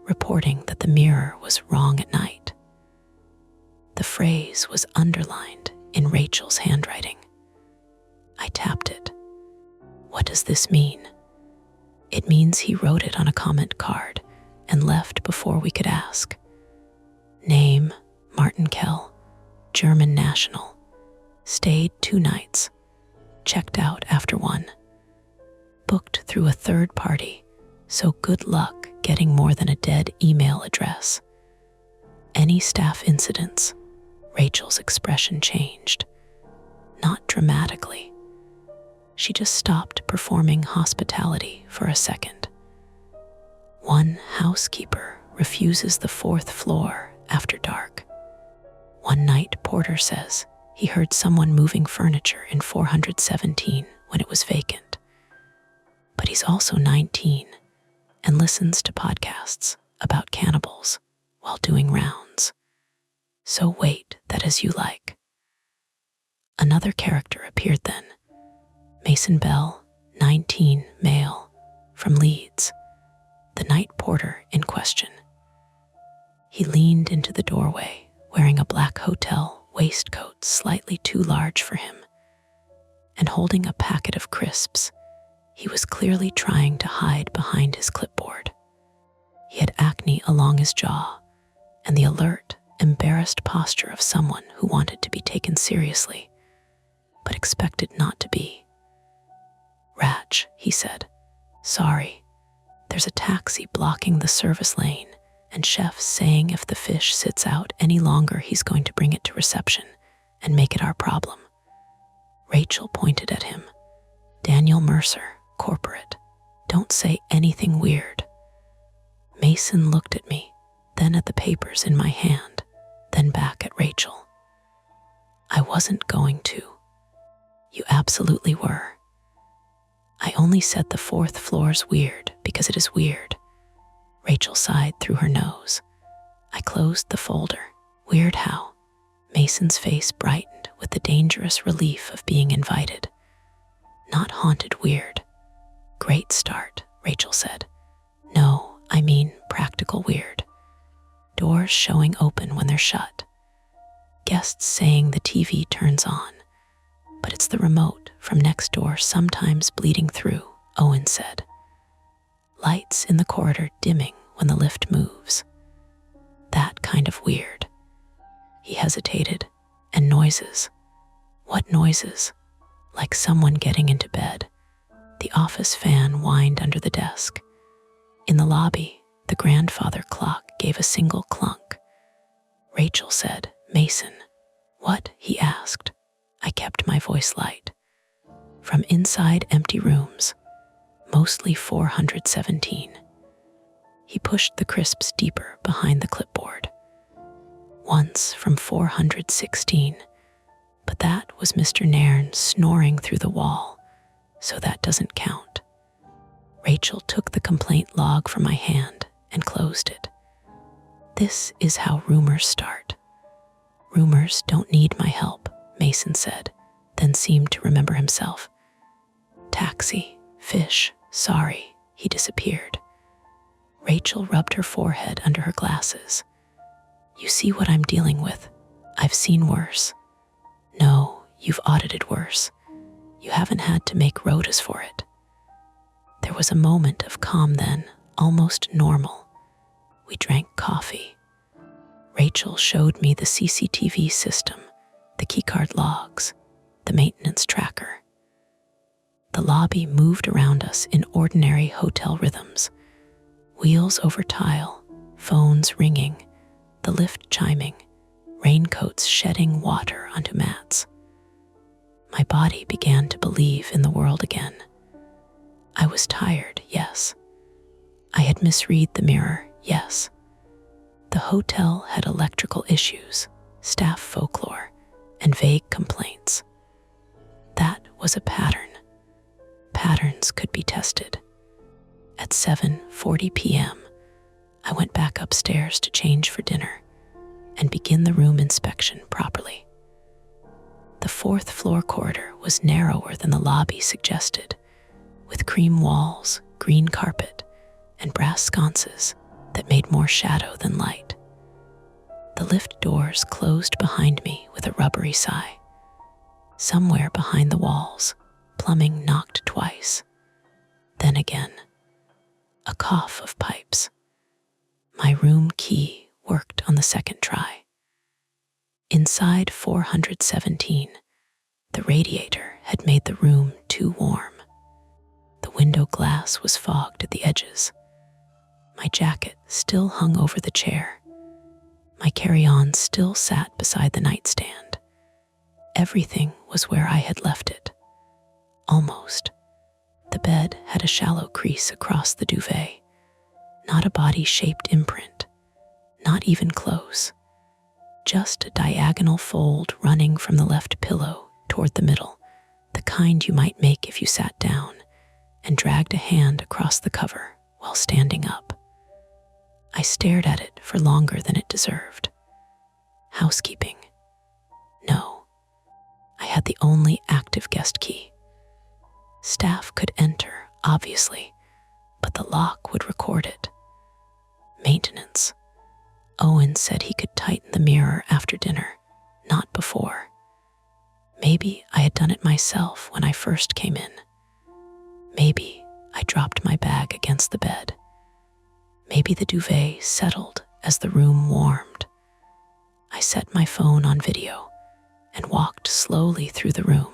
reporting that the mirror was wrong at night. The phrase was underlined in Rachel's handwriting. I tapped it. What does this mean? It means he wrote it on a comment card and left before we could ask. Name, Martin Kell, German national. Stayed 2 nights. Checked out after 1. Booked through a third party, so good luck getting more than a dead email address. Any staff incidents? Rachel's expression changed. Not dramatically. She just stopped performing hospitality for a second. One housekeeper refuses the 4th floor after dark. One night porter says he heard someone moving furniture in 417 when it was vacant. But he's also 19 and listens to podcasts about cannibals while doing rounds. So wait that as you like. Another character appeared then. Mason Bell, 19, male, from Leeds, the night porter in question. He leaned into the doorway, wearing a black hotel waistcoat slightly too large for him, and holding a packet of crisps. He was clearly trying to hide behind his clipboard. He had acne along his jaw and the alert, embarrassed posture of someone who wanted to be taken seriously, but expected not to be. "Ratch," he said. "Sorry. There's a taxi blocking the service lane, and chef's saying if the fish sits out any longer, he's going to bring it to reception and make it our problem." Rachel pointed at him. "Daniel Mercer, corporate. Don't say anything weird." Mason looked at me, then at the papers in my hand, then back at Rachel. "I wasn't going to." "You absolutely were." "I only said the 4th floor's weird because it is weird." Rachel sighed through her nose. I closed the folder. "Weird how?" Mason's face brightened with the dangerous relief of being invited. "Not haunted weird." "Great start," Rachel said. "No, I mean practical weird. Doors showing open when they're shut. Guests saying the TV turns on, but it's the remote from next door sometimes bleeding through," Owen said. "Lights in the corridor dimming when the lift moves. That kind of weird." He hesitated. "And noises." "What noises?" "Like someone getting into bed." The office fan whined under the desk. In the lobby, the grandfather clock gave a single clunk. Rachel said, "Mason." "What?" he asked. I kept my voice light. "From inside empty rooms, mostly 417. He pushed the crisps deeper behind the clipboard. "Once from 416, but that was Mr. Nairn snoring through the wall, so that doesn't count." Rachel took the complaint log from my hand and closed it. "This is how rumors start." "Rumors don't need my help," Mason said, then seemed to remember himself. "Taxi, fish, sorry." He disappeared. Rachel rubbed her forehead under her glasses. "You see what I'm dealing with? I've seen worse." "No, you've audited worse. You haven't had to make rotas for it." There was a moment of calm then, almost normal. We drank coffee. Rachel showed me the CCTV system, the keycard logs, the maintenance tracker. The lobby moved around us in ordinary hotel rhythms. Wheels over tile, phones ringing, the lift chiming, raincoats shedding water onto mats. My body began to believe in the world again. I was tired, yes. I had misread the mirror, yes. The hotel had electrical issues, staff folklore, and vague complaints. That was a pattern. Patterns could be tested. At 7:40 p.m., I went back upstairs to change for dinner and begin the room inspection properly. The 4th floor corridor was narrower than the lobby suggested, with cream walls, green carpet, and brass sconces that made more shadow than light. The lift doors closed behind me with a rubbery sigh. Somewhere behind the walls, plumbing knocked twice. Then again, a cough of pipes. My room key worked on the second try. Inside 417, the radiator had made the room too warm. The window glass was fogged at the edges. My jacket still hung over the chair. My carry-on still sat beside the nightstand. Everything was where I had left it. Almost. The bed had a shallow crease across the duvet. Not a body-shaped imprint. Not even close. Just a diagonal fold running from the left pillow toward the middle, the kind you might make if you sat down and dragged a hand across the cover while standing up. I stared at it for longer than it deserved. Housekeeping. No, I had the only active guest key. Staff could enter, obviously, but the lock would record it. Maintenance. Owen said he could tighten the mirror after dinner, not before. Maybe I had done it myself when I first came in. Maybe I dropped my bag against the bed. Maybe the duvet settled as the room warmed. I set my phone on video and walked slowly through the room,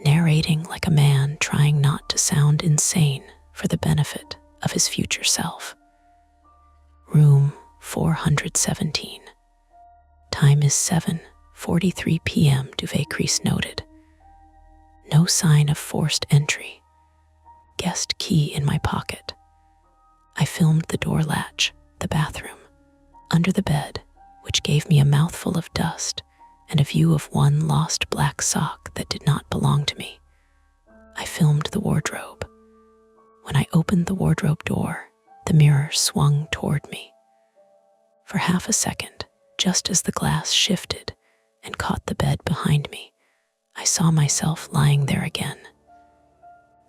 narrating like a man trying not to sound insane for the benefit of his future self. Room 417. Time is 7:43 p.m., duvet crease noted. No sign of forced entry. Guest key in my pocket. I filmed the door latch, the bathroom, under the bed, which gave me a mouthful of dust and a view of one lost black sock that did not belong to me. I filmed the wardrobe. When I opened the wardrobe door, the mirror swung toward me. For half a second, just as the glass shifted and caught the bed behind me, I saw myself lying there again.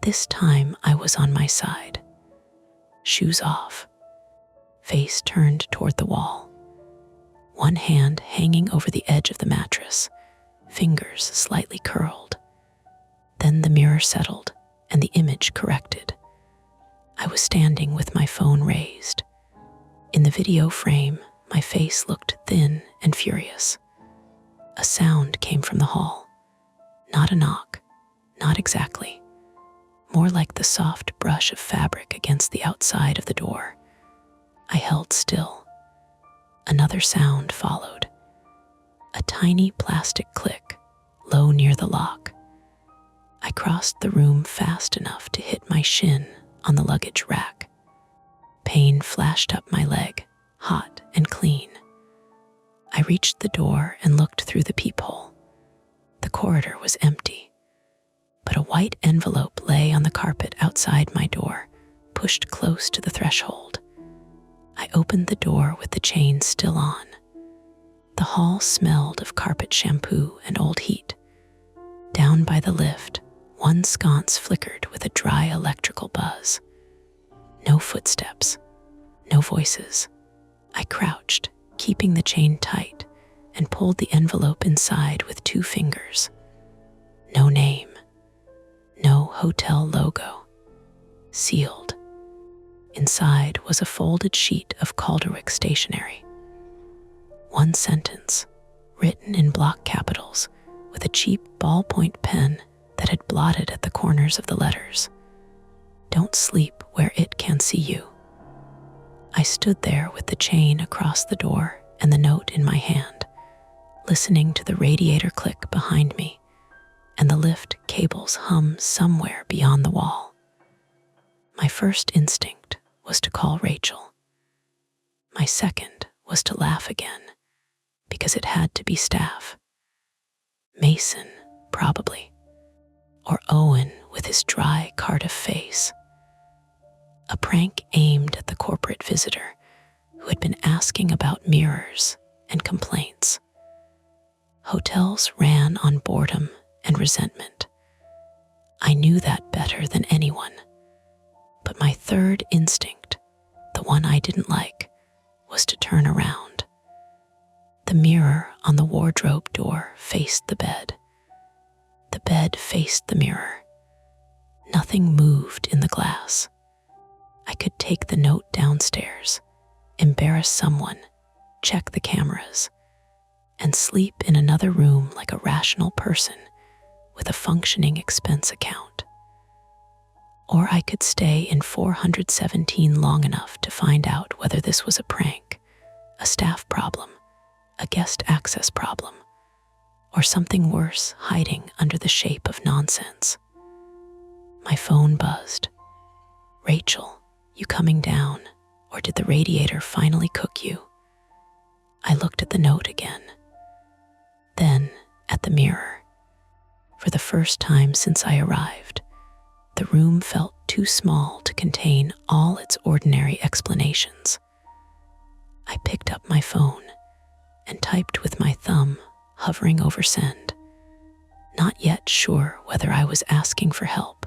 This time I was on my side. Shoes off, face turned toward the wall. One hand hanging over the edge of the mattress, fingers slightly curled. Then the mirror settled and the image corrected. I was standing with my phone raised. In the video frame, my face looked thin and furious. A sound came from the hall. Not a knock, not exactly. More like the soft brush of fabric against the outside of the door. I held still. Another sound followed. A tiny plastic click, low near the lock. I crossed the room fast enough to hit my shin on the luggage rack. Pain flashed up my leg, hot and clean. I reached the door and looked through the peephole. The corridor was empty, but a white envelope lay on the carpet outside my door, pushed close to the threshold. I opened the door with the chain still on. The hall smelled of carpet shampoo and old heat. Down by the lift, one sconce flickered with a dry electrical buzz. No footsteps, no voices. I crouched, keeping the chain tight, and pulled the envelope inside with 2 fingers. No name, no hotel logo. Sealed. Inside was a folded sheet of Calderwick stationery. One sentence, written in block capitals with a cheap ballpoint pen that had blotted at the corners of the letters. Don't sleep where it can see you. I stood there with the chain across the door and the note in my hand, listening to the radiator click behind me and the lift cables hum somewhere beyond the wall. My first instinct was to call Rachel. My second was to laugh again, because it had to be staff. Mason, probably, or Owen with his dry Cardiff face. A prank aimed at the corporate visitor who had been asking about mirrors and complaints. Hotels ran on boredom and resentment. I knew that better than anyone. But my third instinct, the one I didn't like, was to turn around. The mirror on the wardrobe door faced the bed. The bed faced the mirror. Nothing moved in the glass. I could take the note downstairs, embarrass someone, check the cameras, and sleep in another room like a rational person with a functioning expense account. Or I could stay in 417 long enough to find out whether this was a prank, a staff problem, a guest access problem, or something worse hiding under the shape of nonsense. My phone buzzed. Rachel, you coming down, or did the radiator finally cook you? I looked at the note again, then at the mirror. For the first time since I arrived, the room felt too small to contain all its ordinary explanations. I picked up my phone, and typed with my thumb hovering over send, not yet sure whether I was asking for help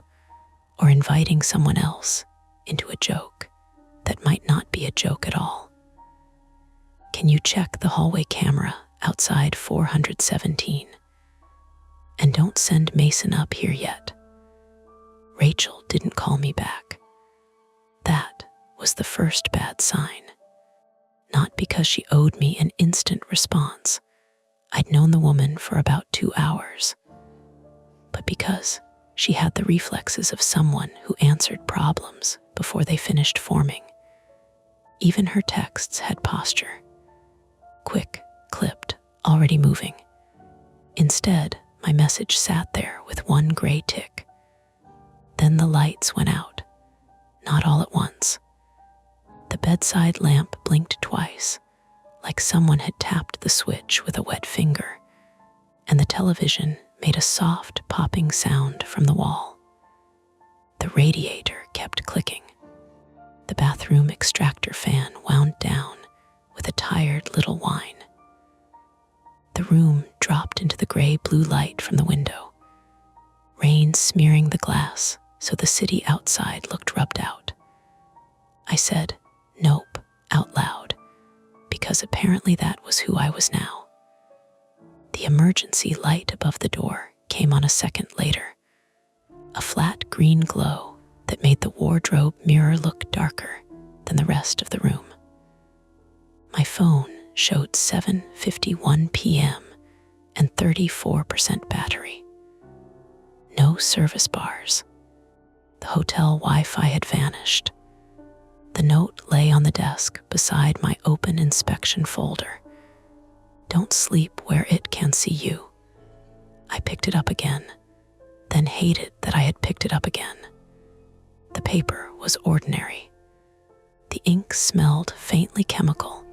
or inviting someone else into a joke that might not be a joke at all. Can you check the hallway camera outside 417? And don't send Mason up here yet. Rachel didn't call me back. That was the first bad sign. Not because she owed me an instant response. I'd known the woman for about 2 hours. But because she had the reflexes of someone who answered problems before they finished forming. Even her texts had posture. Quick, clipped, already moving. Instead, my message sat there with one gray tick. Then the lights went out, not all at once. The bedside lamp blinked twice, like someone had tapped the switch with a wet finger, and the television made a soft popping sound from the wall. The radiator kept clicking. The bathroom extractor fan wound down with a tired little whine. The room dropped into the gray-blue light from the window, rain smearing the glass so the city outside looked rubbed out. I said, "Nope," out loud, because apparently that was who I was now. The emergency light above the door came on a second later, a flat green glow that made the wardrobe mirror look darker than the rest of the room. My phone showed 7:51 p.m. and 34% battery. No service bars. The hotel Wi-Fi had vanished. The note lay on the desk beside my open inspection folder. Don't sleep where it can see you. I picked it up again, then hated that I had picked it up again. The paper was ordinary. The ink smelled faintly chemical,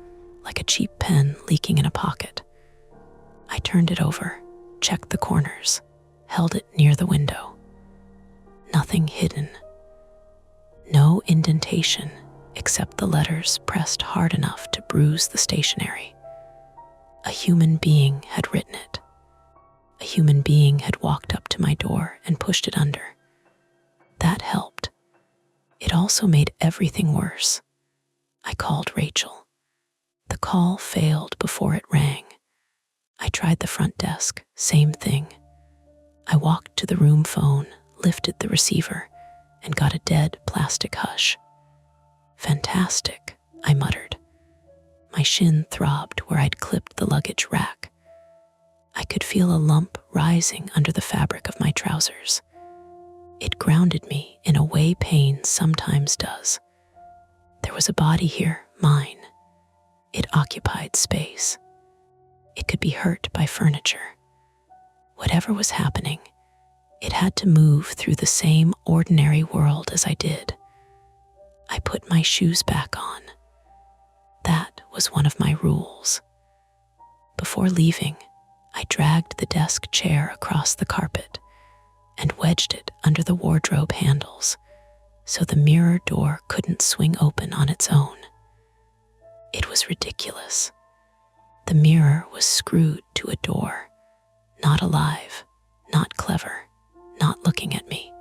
like a cheap pen leaking in a pocket. I turned it over, checked the corners, held it near the window. Nothing hidden. No indentation except the letters pressed hard enough to bruise the stationery. A human being had written it. A human being had walked up to my door and pushed it under. That helped. It also made everything worse. I called Rachel. The call failed before it rang. I tried the front desk, same thing. I walked to the room phone, lifted the receiver, and got a dead plastic hush. "Fantastic," I muttered. My shin throbbed where I'd clipped the luggage rack. I could feel a lump rising under the fabric of my trousers. It grounded me in a way pain sometimes does. There was a body here, mine. It occupied space. It could be hurt by furniture. Whatever was happening, it had to move through the same ordinary world as I did. I put my shoes back on. That was one of my rules. Before leaving, I dragged the desk chair across the carpet and wedged it under the wardrobe handles so the mirror door couldn't swing open on its own. It was ridiculous. The mirror was screwed to a door, not alive, not clever, not looking at me.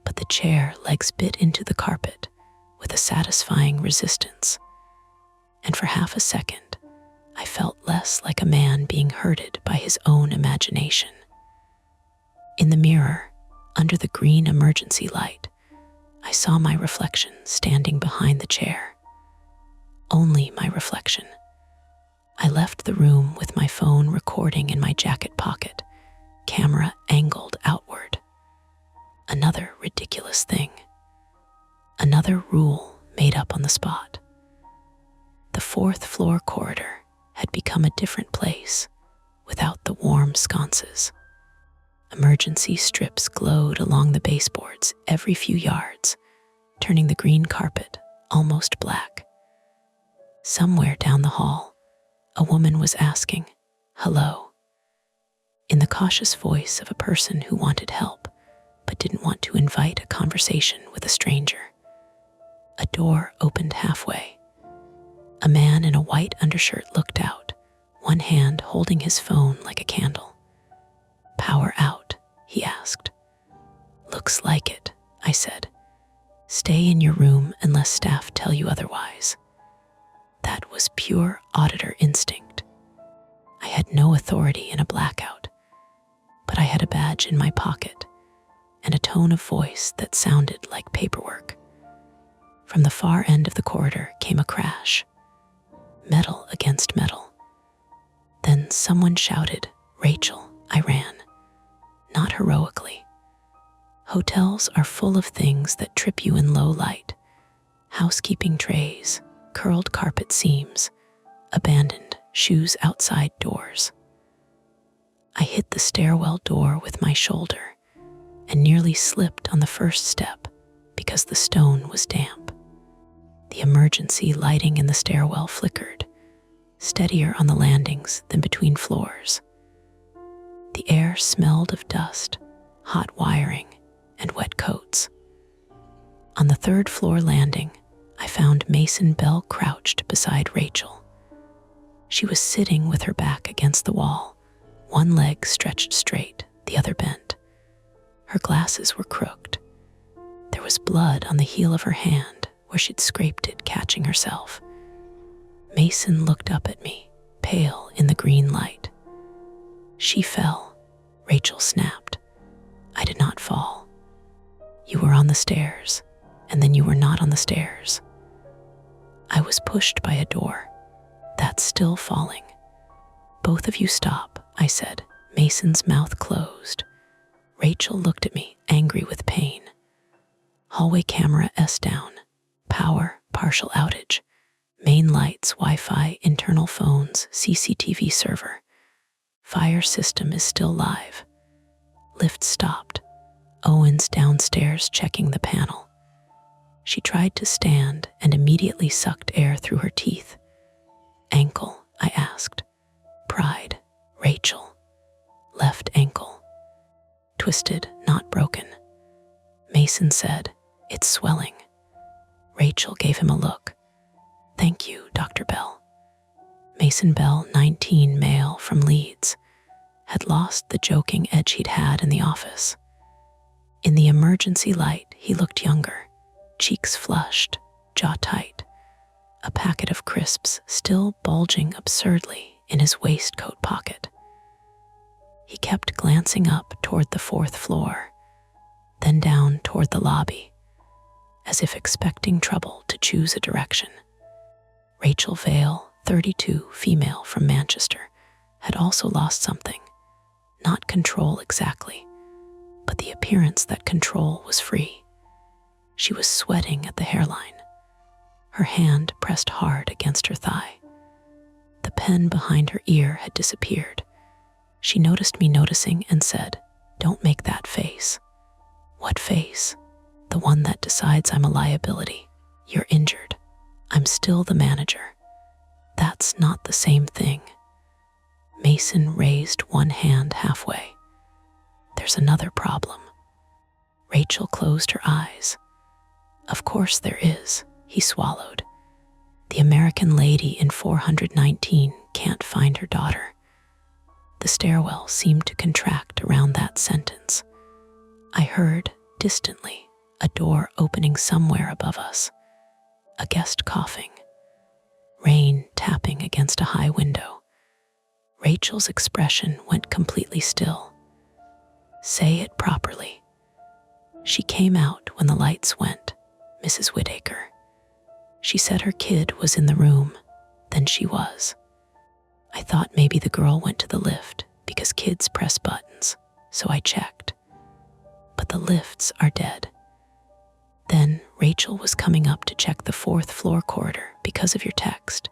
But the chair legs bit into the carpet with a satisfying resistance. And for half a second, I felt less like a man being herded by his own imagination. In the mirror, under the green emergency light, I saw my reflection standing behind the chair. Only my reflection. I left the room with my phone recording in my jacket pocket, camera angled outward. Another ridiculous thing. Another rule made up on the spot. The fourth floor corridor had become a different place without the warm sconces. Emergency strips glowed along the baseboards every few yards, turning the green carpet almost black. Somewhere down the hall, a woman was asking, "Hello," in the cautious voice of a person who wanted help but didn't want to invite a conversation with a stranger. A door opened halfway. A man in a white undershirt looked out, one hand holding his phone like a candle. "Power out?" he asked. "Looks like it," I said. "Stay in your room unless staff tell you otherwise." That was pure auditor instinct. I had no authority in a blackout, but I had a badge in my pocket and a tone of voice that sounded like paperwork. From the far end of the corridor came a crash, metal against metal. Then someone shouted, "Rachel!" I ran, not heroically. Hotels are full of things that trip you in low light: housekeeping trays, curled carpet seams, abandoned shoes outside doors. I hit the stairwell door with my shoulder and nearly slipped on the first step because the stone was damp. The emergency lighting in the stairwell flickered, steadier on the landings than between floors. The air smelled of dust, hot wiring, and wet coats. On the third floor landing, I found Mason Bell crouched beside Rachel. She was sitting with her back against the wall, one leg stretched straight, the other bent. Her glasses were crooked. There was blood on the heel of her hand where she'd scraped it catching herself. Mason looked up at me, pale in the green light. "She fell," Rachel snapped. "I did not fall. You were on the stairs, and then you were not on the stairs. I was pushed by a door. That's still falling." "Both of you stop," I said. Mason's mouth closed. Rachel looked at me, angry with pain. Hallway camera S down. Power, partial outage. Main lights, Wi-Fi, internal phones, CCTV server. Fire system is still live. Lift stopped. Owen's downstairs checking the panel. She tried to stand and immediately sucked air through her teeth. "Ankle?" I asked. "Pride, Rachel." "Left ankle." "Twisted, not broken." Mason said, "It's swelling." Rachel gave him a look. "Thank you, Dr. Bell." Mason Bell, 19, male, from Leeds, had lost the joking edge he'd had in the office. In the emergency light, he looked younger, cheeks flushed, jaw tight, a packet of crisps still bulging absurdly in his waistcoat pocket. He kept glancing up toward the fourth floor, then down toward the lobby, as if expecting trouble to choose a direction. Rachel Vale, 32, female, from Manchester, had also lost something. Not control exactly, but the appearance that control was free. She was sweating at the hairline. Her hand pressed hard against her thigh. The pen behind her ear had disappeared. She noticed me noticing and said, "Don't make that face." "What face?" "The one that decides I'm a liability. You're injured. I'm still the manager." "That's not the same thing." Mason raised one hand halfway. "There's another problem." Rachel closed her eyes. "Of course there is," he swallowed. "The American lady in 419 can't find her daughter." The stairwell seemed to contract around that sentence. I heard, distantly, a door opening somewhere above us, a guest coughing, rain tapping against a high window. Rachel's expression went completely still. "Say it properly." "She came out when the lights went, Mrs. Whittaker. She said her kid was in the room, then she was. I thought maybe the girl went to the lift because kids press buttons, so I checked. But the lifts are dead. Then Rachel was coming up to check the fourth floor corridor because of your text,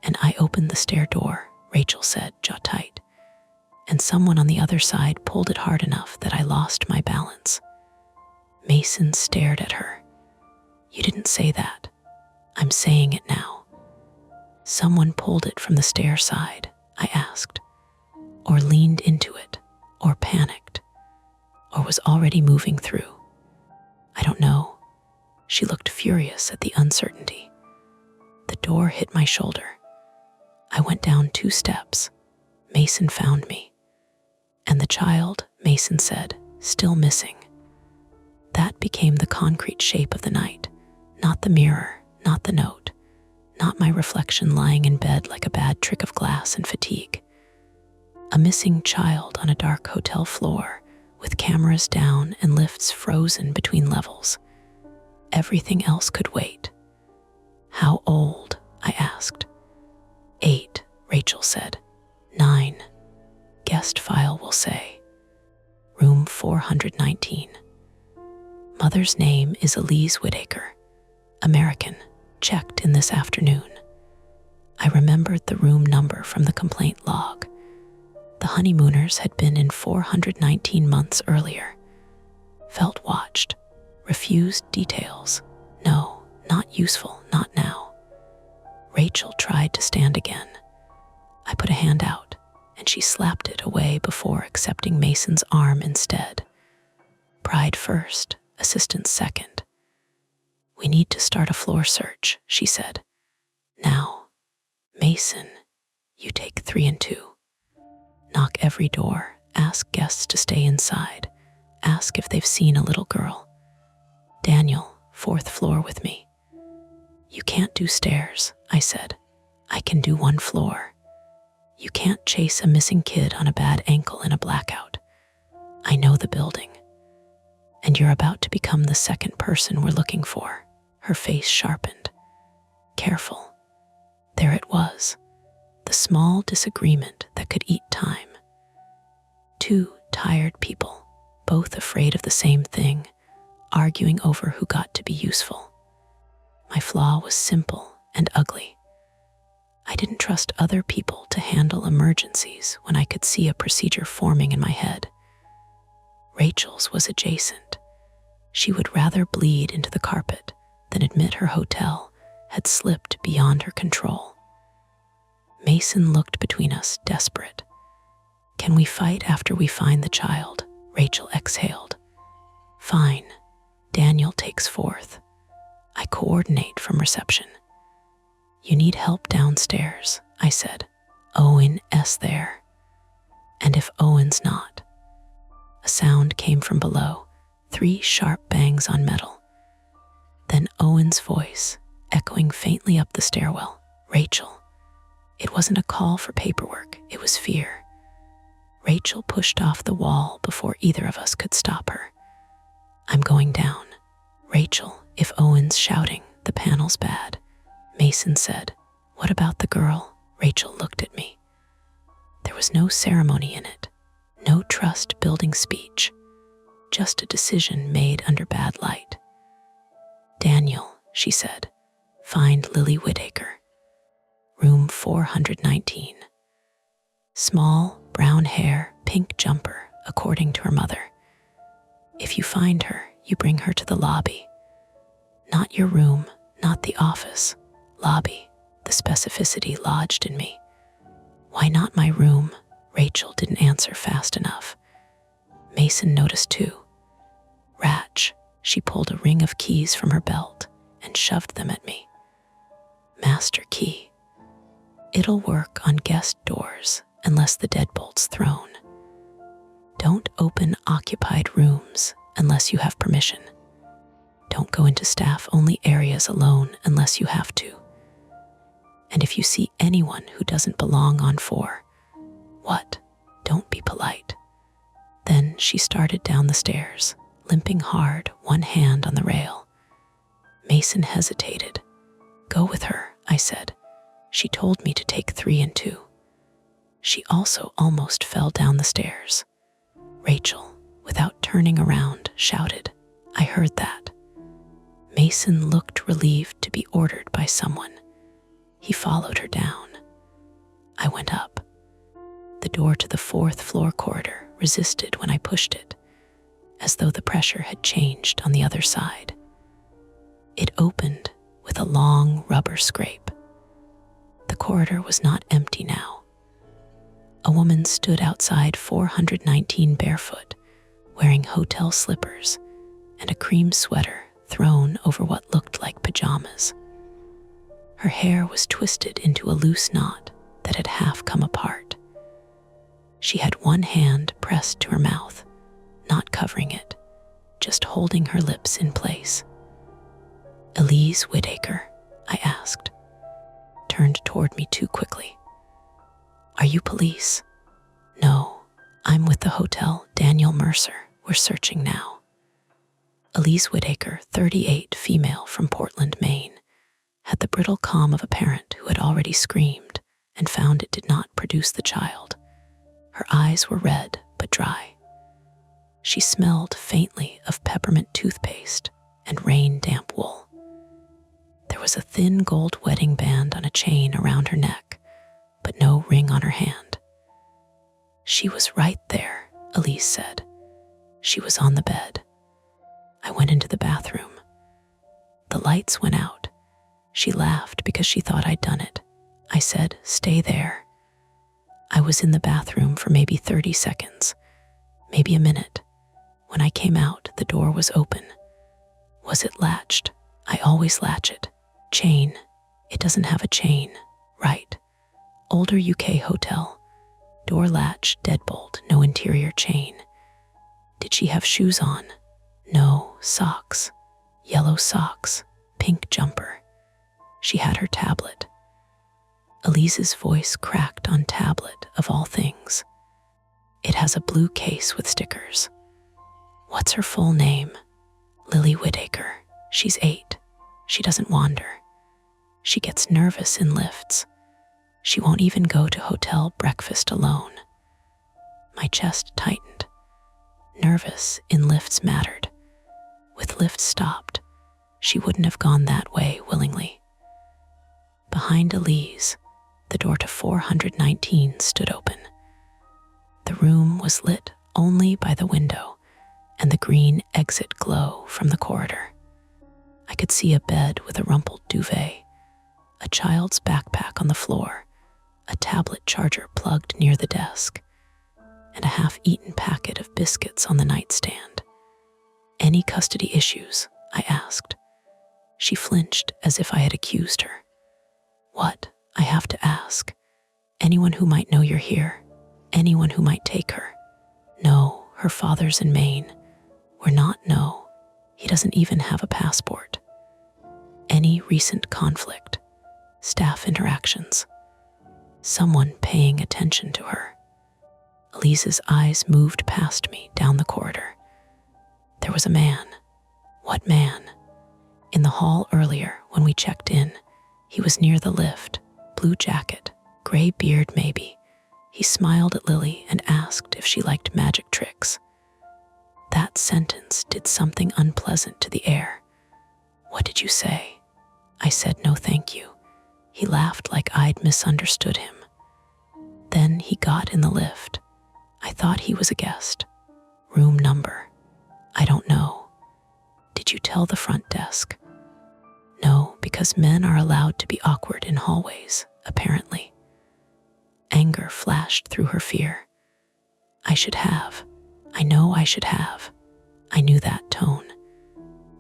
and I opened the stair door," Rachel said, jaw tight, "and someone on the other side pulled it hard enough that I lost my balance." Mason stared at her. "You didn't say that." "I'm saying it now." "Someone pulled it from the stair side," I asked, "or leaned into it, or panicked, or was already moving through." "I don't know." She looked furious at the uncertainty. The door hit my shoulder. I went down 2 steps. Mason found me. And the child, Mason said, still missing. That became the concrete shape of the night. Not the mirror, not the note, not my reflection lying in bed like a bad trick of glass and fatigue. A missing child on a dark hotel floor with cameras down and lifts frozen between levels. Everything else could wait. How old? I asked. 8, Rachel said. 9. Guest file will say. Room 419. Mother's name is Elise Whittaker. American, checked in this afternoon. I remembered the room number from the complaint log. The honeymooners had been in 419 months earlier. Felt watched. Refused details. No, not useful, not now. Rachel tried to stand again. I put a hand out, and she slapped it away before accepting Mason's arm instead. Pride first, assistance second. We need to start a floor search, she said. Now, Mason, you take 3 and 2. Knock every door, ask guests to stay inside, ask if they've seen a little girl. Daniel, 4th floor with me. You can't do stairs, I said. I can do 1 floor. You can't chase a missing kid on a bad ankle in a blackout. I know the building. And you're about to become the 2nd person we're looking for. Her face sharpened. Careful. There it was. The small disagreement that could eat time. 2 tired people, both afraid of the same thing, arguing over who got to be useful. My flaw was simple and ugly. I didn't trust other people to handle emergencies when I could see a procedure forming in my head. Rachel's was adjacent. She would rather bleed into the carpet than admit her hotel had slipped beyond her control. Mason looked between us, desperate. Can we fight after we find the child? Rachel exhaled. Fine. Daniel takes 4th. I coordinate from reception. You need help downstairs, I said. Owen S. there. And if Owen's not? A sound came from below, 3 sharp bangs on metal. Then Owen's voice, echoing faintly up the stairwell. Rachel. It wasn't a call for paperwork, it was fear. Rachel pushed off the wall before either of us could stop her. I'm going down. Rachel, if Owen's shouting, the panel's bad. Mason said, What about the girl? Rachel looked at me. There was no ceremony in it, no trust-building speech, just a decision made under bad light. Daniel, she said, find Lily Whittaker. Room 419. Small, brown hair, pink jumper, according to her mother. If you find her, you bring her to the lobby. Not your room, not the office. Lobby, the specificity lodged in me. Why not my room? Rachel didn't answer fast enough. Mason noticed too. Ratch, she pulled a ring of keys from her belt and shoved them at me. Master key. It'll work on guest doors unless the deadbolt's thrown. Don't open occupied rooms unless you have permission. Don't go into staff-only areas alone unless you have to. And if you see anyone who doesn't belong on 4, what? Don't be polite. Then she started down the stairs, limping hard, one hand on the rail. Mason hesitated. Go with her, I said. She told me to take 3 and 2. She also almost fell down the stairs. Rachel, without turning around, shouted, I heard that. Mason looked relieved to be ordered by someone. He followed her down. I went up. The door to the 4th floor corridor resisted when I pushed it, as though the pressure had changed on the other side. It opened with a long rubber scrape. The corridor was not empty now. A woman stood outside 419 barefoot, wearing hotel slippers and a cream sweater thrown over what looked like pajamas. Her hair was twisted into a loose knot that that had half come apart. She had one hand pressed to her mouth, not covering it, just holding her lips in place. "Elise Whittaker?" I asked, turned toward me too quickly. "Are you police?" "No, I'm with the hotel, Daniel Mercer. We're searching now." Elise Whittaker, 38, female from Portland, Maine, had the brittle calm of a parent who had already screamed and found it did not produce the child. Her eyes were red but dry. She smelled faintly of peppermint toothpaste and rain-damp wool. There was a thin gold wedding band on a chain around her neck, but no ring on her hand. "She was right there," Elise said. "She was on the bed." I went into the bathroom. The lights went out. She laughed because she thought I'd done it. I said, "Stay there." I was in the bathroom for maybe 30 seconds, maybe a minute. When I came out, the door was open. Was it latched? I always latch it. Chain. It doesn't have a chain. Right. Older UK hotel. Door latch, deadbolt, no interior chain. Did she have shoes on? No. Socks. Yellow socks. Pink jumper. She had her tablet. Elise's voice cracked on tablet, of all things. "It has a blue case with stickers." "What's her full name?" "Lily Whittaker. She's 8. She doesn't wander. She gets nervous in lifts. She won't even go to hotel breakfast alone." My chest tightened. Nervous in lifts mattered. With lifts stopped, she wouldn't have gone that way willingly. Behind Elise, the door to 419 stood open. The room was lit only by the window and the green exit glow from the corridor. I could see a bed with a rumpled duvet, a child's backpack on the floor, a tablet charger plugged near the desk, and a half-eaten packet of biscuits on the nightstand. "Any custody issues?" I asked. She flinched as if I had accused her. "What? I have to ask. Anyone who might know you're here? Anyone who might take her?" "No, her father's in Maine." "We're not, no. He doesn't even have a passport." "Any recent conflict? Staff interactions? Someone paying attention to her?" Elise's eyes moved past me down the corridor. There was a man. What man? In the hall earlier when we checked in, he was near the lift, blue jacket, gray beard maybe. He smiled at Lily and asked if she liked magic tricks. That sentence did something unpleasant to the air. "What did you say?" I said no thank you. He laughed like I'd misunderstood him. Then he got in the lift. I thought he was a guest. "Room number?" "I don't know." "Did you tell the front desk?" "No, because men are allowed to be awkward in hallways, apparently." Anger flashed through her fear. "I should have. I know I should have." I knew that tone.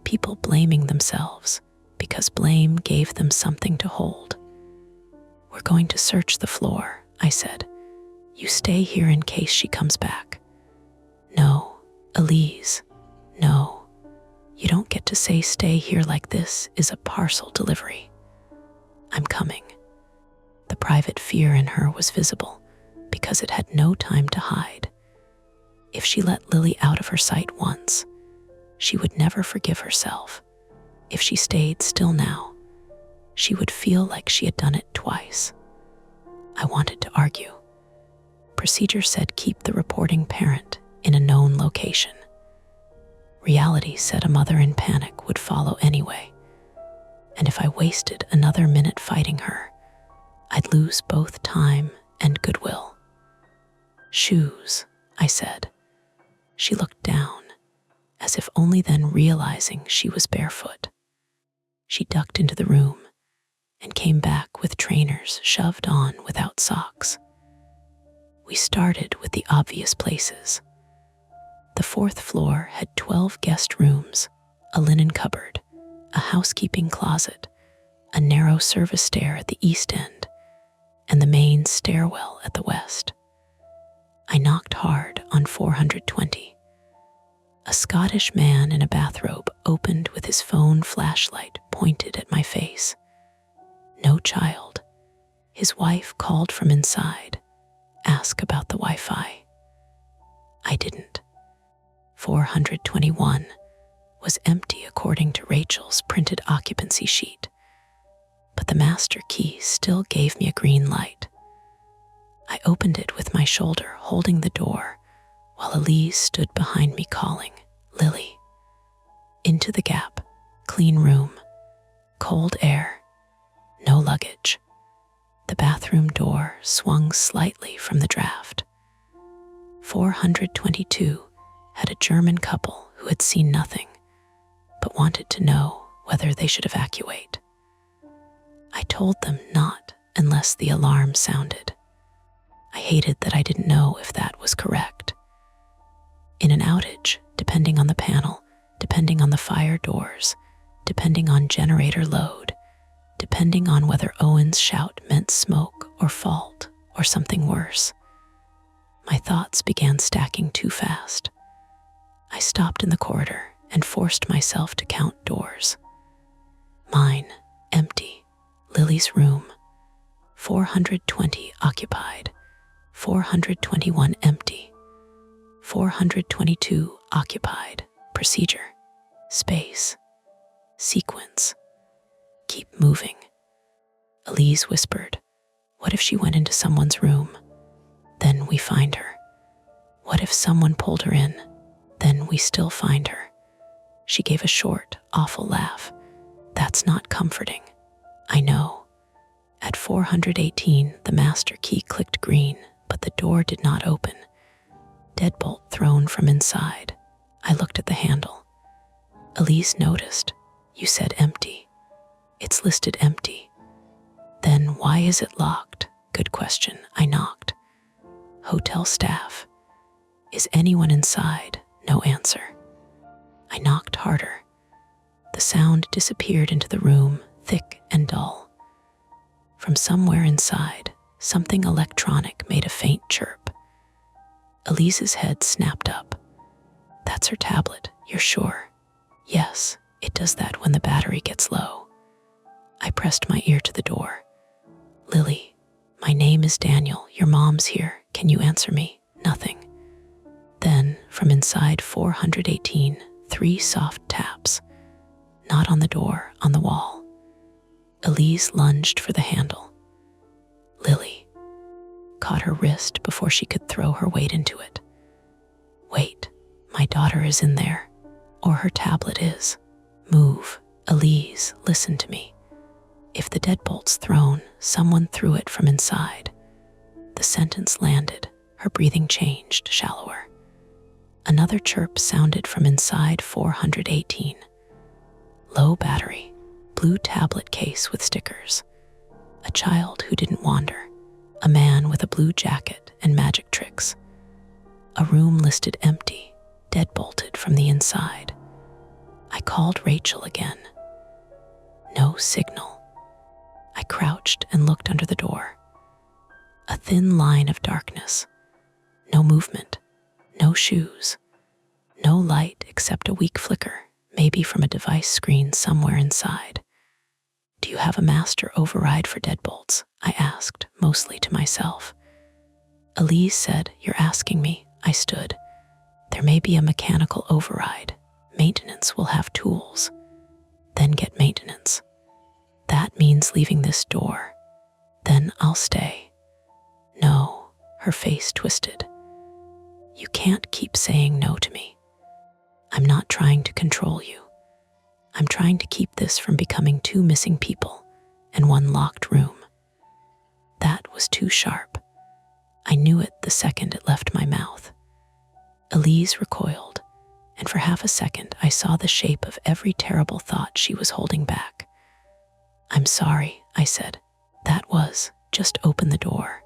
People blaming themselves because blame gave them something to hold. "We're going to search the floor," I said. "You stay here in case she comes back." "No, Elise, no. You don't get to say stay here like this is a parcel delivery." "I'm coming." The private fear in her was visible because it had no time to hide. If she let Lily out of her sight once, she would never forgive herself. If she stayed still now, she would feel like she had done it twice. I wanted to argue. Procedure said keep the reporting parent in a known location. Reality said a mother in panic would follow anyway. And if I wasted another minute fighting her, I'd lose both time and goodwill. "Shoes," I said. She looked down, as if only then realizing she was barefoot. She ducked into the room and came back with trainers shoved on without socks. We started with the obvious places. The 4th floor had 12 guest rooms, a linen cupboard, a housekeeping closet, a narrow service stair at the east end, and the main stairwell at the west. I knocked hard on 420. A Scottish man in a bathrobe opened with his phone flashlight pointed at my face. No child. His wife called from inside. Ask about the Wi-Fi. I didn't. 421 was empty according to Rachel's printed occupancy sheet, but the master key still gave me a green light. I opened it with my shoulder holding the door while Elise stood behind me calling, "Lily." Into the gap, clean room, cold air, no luggage. The bathroom door swung slightly from the draft. 422 had a German couple who had seen nothing, but wanted to know whether they should evacuate. I told them not unless the alarm sounded. I hated that I didn't know if that was correct. In an outage, depending on the panel, depending on the fire doors, depending on generator load, depending on whether Owen's shout meant smoke or fault or something worse. My thoughts began stacking too fast. I stopped in the corridor and forced myself to count doors. Mine, empty. Lily's room, 420 occupied. 421 empty. 422 occupied. Procedure. Space. Sequence. Keep moving. Elise whispered, "What if she went into someone's room? Then we find her. What if someone pulled her in? Then we still find her." She gave a short, awful laugh. That's not comforting. I know. At 418, the master key clicked green, but the door did not open. Deadbolt thrown from inside. I looked at the handle. Elise noticed. "You said empty." "It's listed empty." "Then why is it locked?" "Good question." I knocked. "Hotel staff." "Is anyone inside?" No answer. I knocked harder. The sound disappeared into the room, thick and dull. From somewhere inside, something electronic made a faint chirp. Elise's head snapped up. "That's her tablet, you're sure?" "Yes, it does that when the battery gets low." I pressed my ear to the door. "Lily, my name is Daniel. Your mom's here. Can you answer me?" Nothing. Then, from inside 418, 3 soft taps. Not on the door, on the wall. Elise lunged for the handle. Lily caught her wrist before she could throw her weight into it. "Wait, my daughter is in there, or her tablet is. Move, Elise, listen to me. If the deadbolt's thrown, someone threw it from inside." The sentence landed, her breathing changed, shallower. Another chirp sounded from inside 418. Low battery, blue tablet case with stickers. A child who didn't wander. A man with a blue jacket and magic tricks. A room listed empty, deadbolted from the inside. I called Rachel again. No signal. I crouched and looked under the door. A thin line of darkness. No movement. No shoes. No light except a weak flicker, maybe from a device screen somewhere inside. "Do you have a master override for deadbolts?" I asked, mostly to myself. Elise said, "You're asking me." I stood. "There may be a mechanical override. Maintenance will have tools. Then get maintenance. That means leaving this door. Then I'll stay." "No," her face twisted. "You can't keep saying no to me. I'm not trying to control you. I'm trying to keep this from becoming 2 missing people and 1 locked room." That was too sharp. I knew it the second it left my mouth. Elise recoiled, and for half a second I saw the shape of every terrible thought she was holding back. "I'm sorry," I said. "That was, just open the door."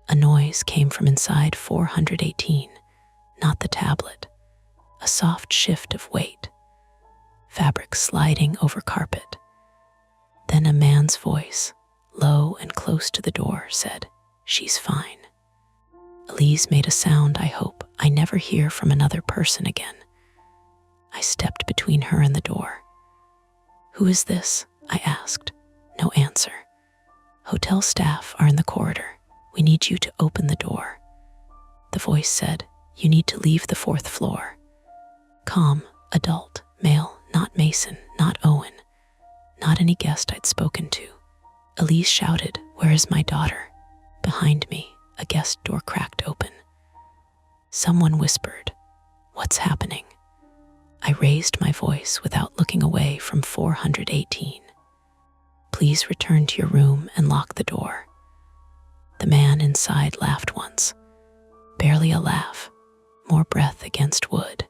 A noise came from inside 418, not the tablet. A soft shift of weight. Fabric sliding over carpet. Then a man's voice, low and close to the door, said, "She's fine." Elise made a sound I hope I never hear from another person again. I stepped between her and the door. "Who is this?" I asked. No answer. "Hotel staff are in the corridor. We need you to open the door." The voice said, "You need to leave the 4th floor." Calm, adult, male, not Mason, not Owen, not any guest I'd spoken to. Elise shouted, "Where is my daughter?" Behind me, a guest door cracked open. Someone whispered, "What's happening?" I raised my voice without looking away from 418. "Please return to your room and lock the door." The man inside laughed once. Barely a laugh, more breath against wood.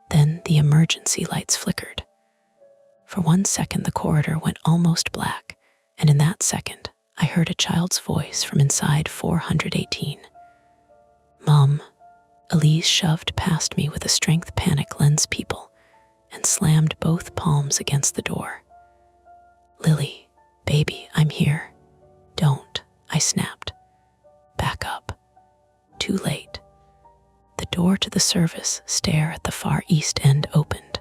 Then the emergency lights flickered. For 1 second, the corridor went almost black, and in that second, I heard a child's voice from inside 418. "Mom." Elise shoved past me with a strength panic lends people and slammed both palms against the door. "Lily, baby, I'm here." "Don't," I snapped. "Back up." Too late. The door to the service stair at the far east end opened.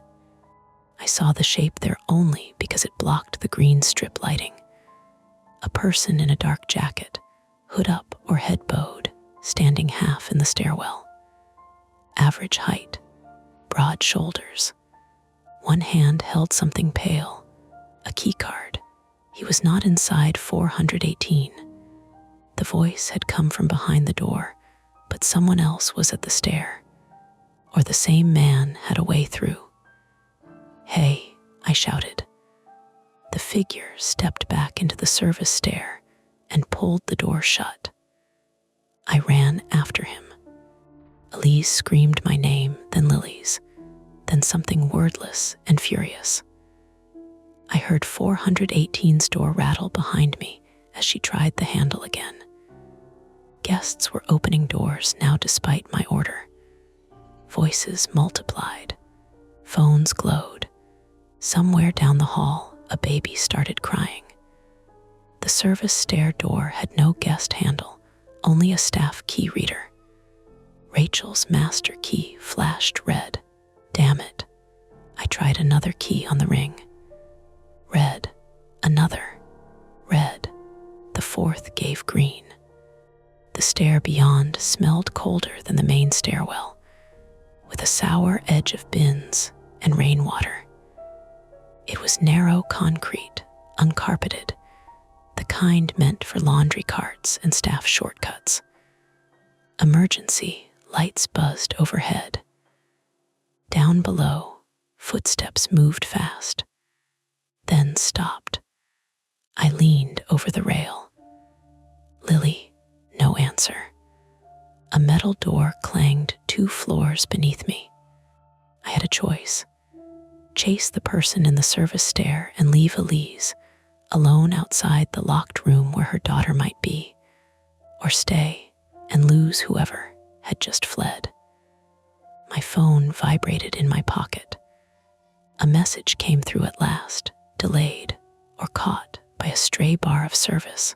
I saw the shape there only because it blocked the green strip lighting. A person in a dark jacket, hood up or head bowed, standing half in the stairwell. Average height, broad shoulders. One hand held something pale, a key card. He was not inside 418. The voice had come from behind the door, but someone else was at the stair. Or the same man had a way through. "Hey," I shouted. The figure stepped back into the service stair and pulled the door shut. I ran after him. Elise screamed my name, then Lily's, then something wordless and furious. I heard 418's door rattle behind me as she tried the handle again. Guests were opening doors now despite my order. Voices multiplied. Phones glowed. Somewhere down the hall, a baby started crying. The service stair door had no guest handle, only a staff key reader. Rachel's master key flashed red. Damn it. I tried another key on the ring. Red. Another. Red. The 4th gave green. The stair beyond smelled colder than the main stairwell, with a sour edge of bins and rainwater. It was narrow concrete, uncarpeted, the kind meant for laundry carts and staff shortcuts. Emergency lights buzzed overhead. Down below, footsteps moved fast, then stopped. I leaned over the rail. "Lily," no answer. A metal door clanged 2 floors beneath me. I had a choice. Chase the person in the service stair and leave Elise alone outside the locked room where her daughter might be, or stay and lose whoever had just fled. My phone vibrated in my pocket. A message came through at last, delayed or caught by a stray bar of service.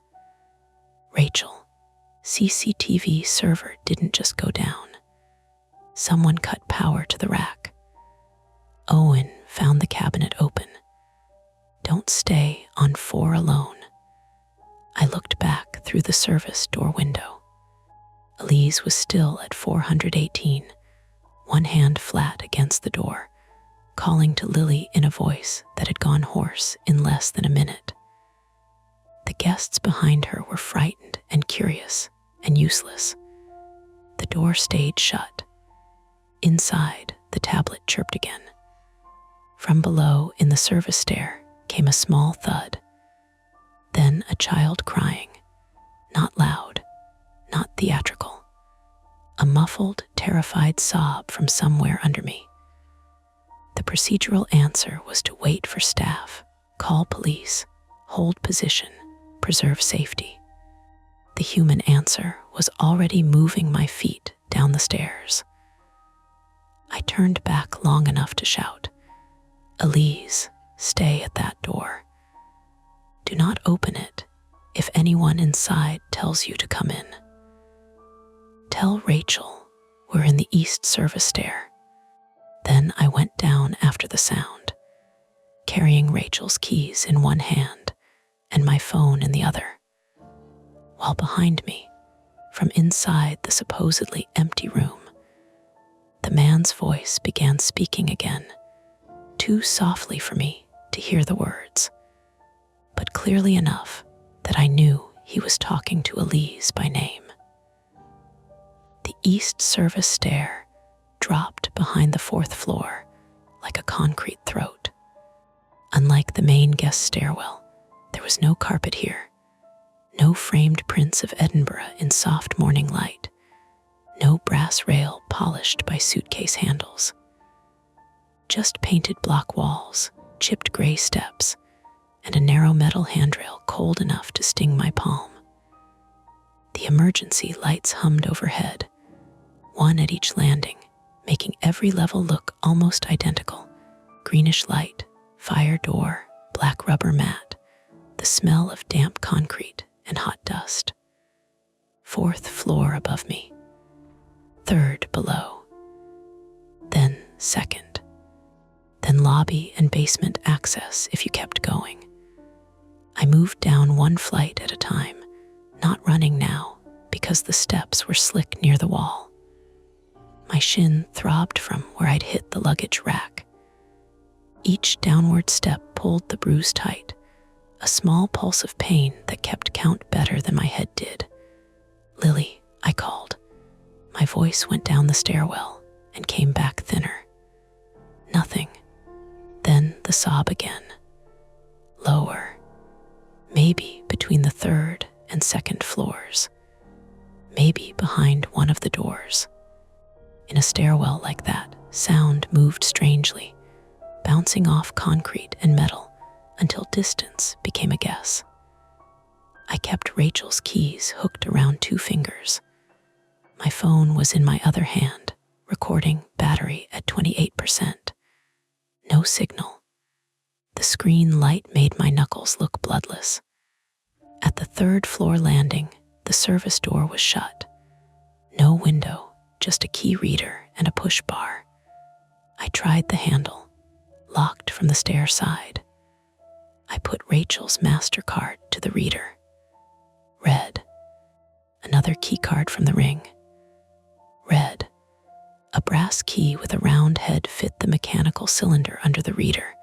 "Rachel, CCTV server didn't just go down. Someone cut power to the rack. Owen found the cabinet open. Don't stay on 4 alone." I looked back through the service door window. Elise was still at 418, one hand flat against the door, calling to Lily in a voice that had gone hoarse in less than a minute. The guests behind her were frightened and curious and useless. The door stayed shut. Inside, the tablet chirped again. From below, in the service stair, came a small thud. Then a child crying, not loud, not theatrical. A muffled, terrified sob from somewhere under me. The procedural answer was to wait for staff, call police, hold position, preserve safety. The human answer was already moving my feet down the stairs. I turned back long enough to shout, "Elise, stay at that door. Do not open it. If anyone inside tells you to come in, tell Rachel we're in the East Service stair. Then I went down after the sound, carrying Rachel's keys in one hand and my phone in the other, while behind me, from inside the supposedly empty room, the man's voice began speaking again, too softly for me to hear the words, but clearly enough that I knew he was talking to Elise by name. The East Service stair dropped behind the 4th floor like a concrete throat. Unlike the main guest stairwell, there was no carpet here, no framed prints of Edinburgh in soft morning light, no brass rail polished by suitcase handles. Just painted block walls, chipped gray steps, and a narrow metal handrail cold enough to sting my palm. The emergency lights hummed overhead, one at each landing, making every level look almost identical. Greenish light, fire door, black rubber mat, the smell of damp concrete and hot dust. 4th floor above me, 3rd below, then 2nd, then lobby and basement access if you kept going. I moved down one flight at a time, not running now because the steps were slick near the wall. My shin throbbed from where I'd hit the luggage rack. Each downward step pulled the bruise tight, a small pulse of pain that kept count better than my head did. "Lily," I called. My voice went down the stairwell and came back thinner. Nothing. Then the sob again. Lower. Maybe between the 3rd and 2nd floors. Maybe behind one of the doors. In a stairwell like that, sound moved strangely, bouncing off concrete and metal until distance became a guess. I kept Rachel's keys hooked around 2 fingers. My phone was in my other hand, recording battery at 28%. No signal. The screen light made my knuckles look bloodless. At the 3rd floor landing, the service door was shut. No window, just a key reader and a push bar. I tried the handle, locked from the stair side. I put Rachel's MasterCard to the reader. Red. Another key card from the ring. Red. A brass key with a round head fit the mechanical cylinder under the reader,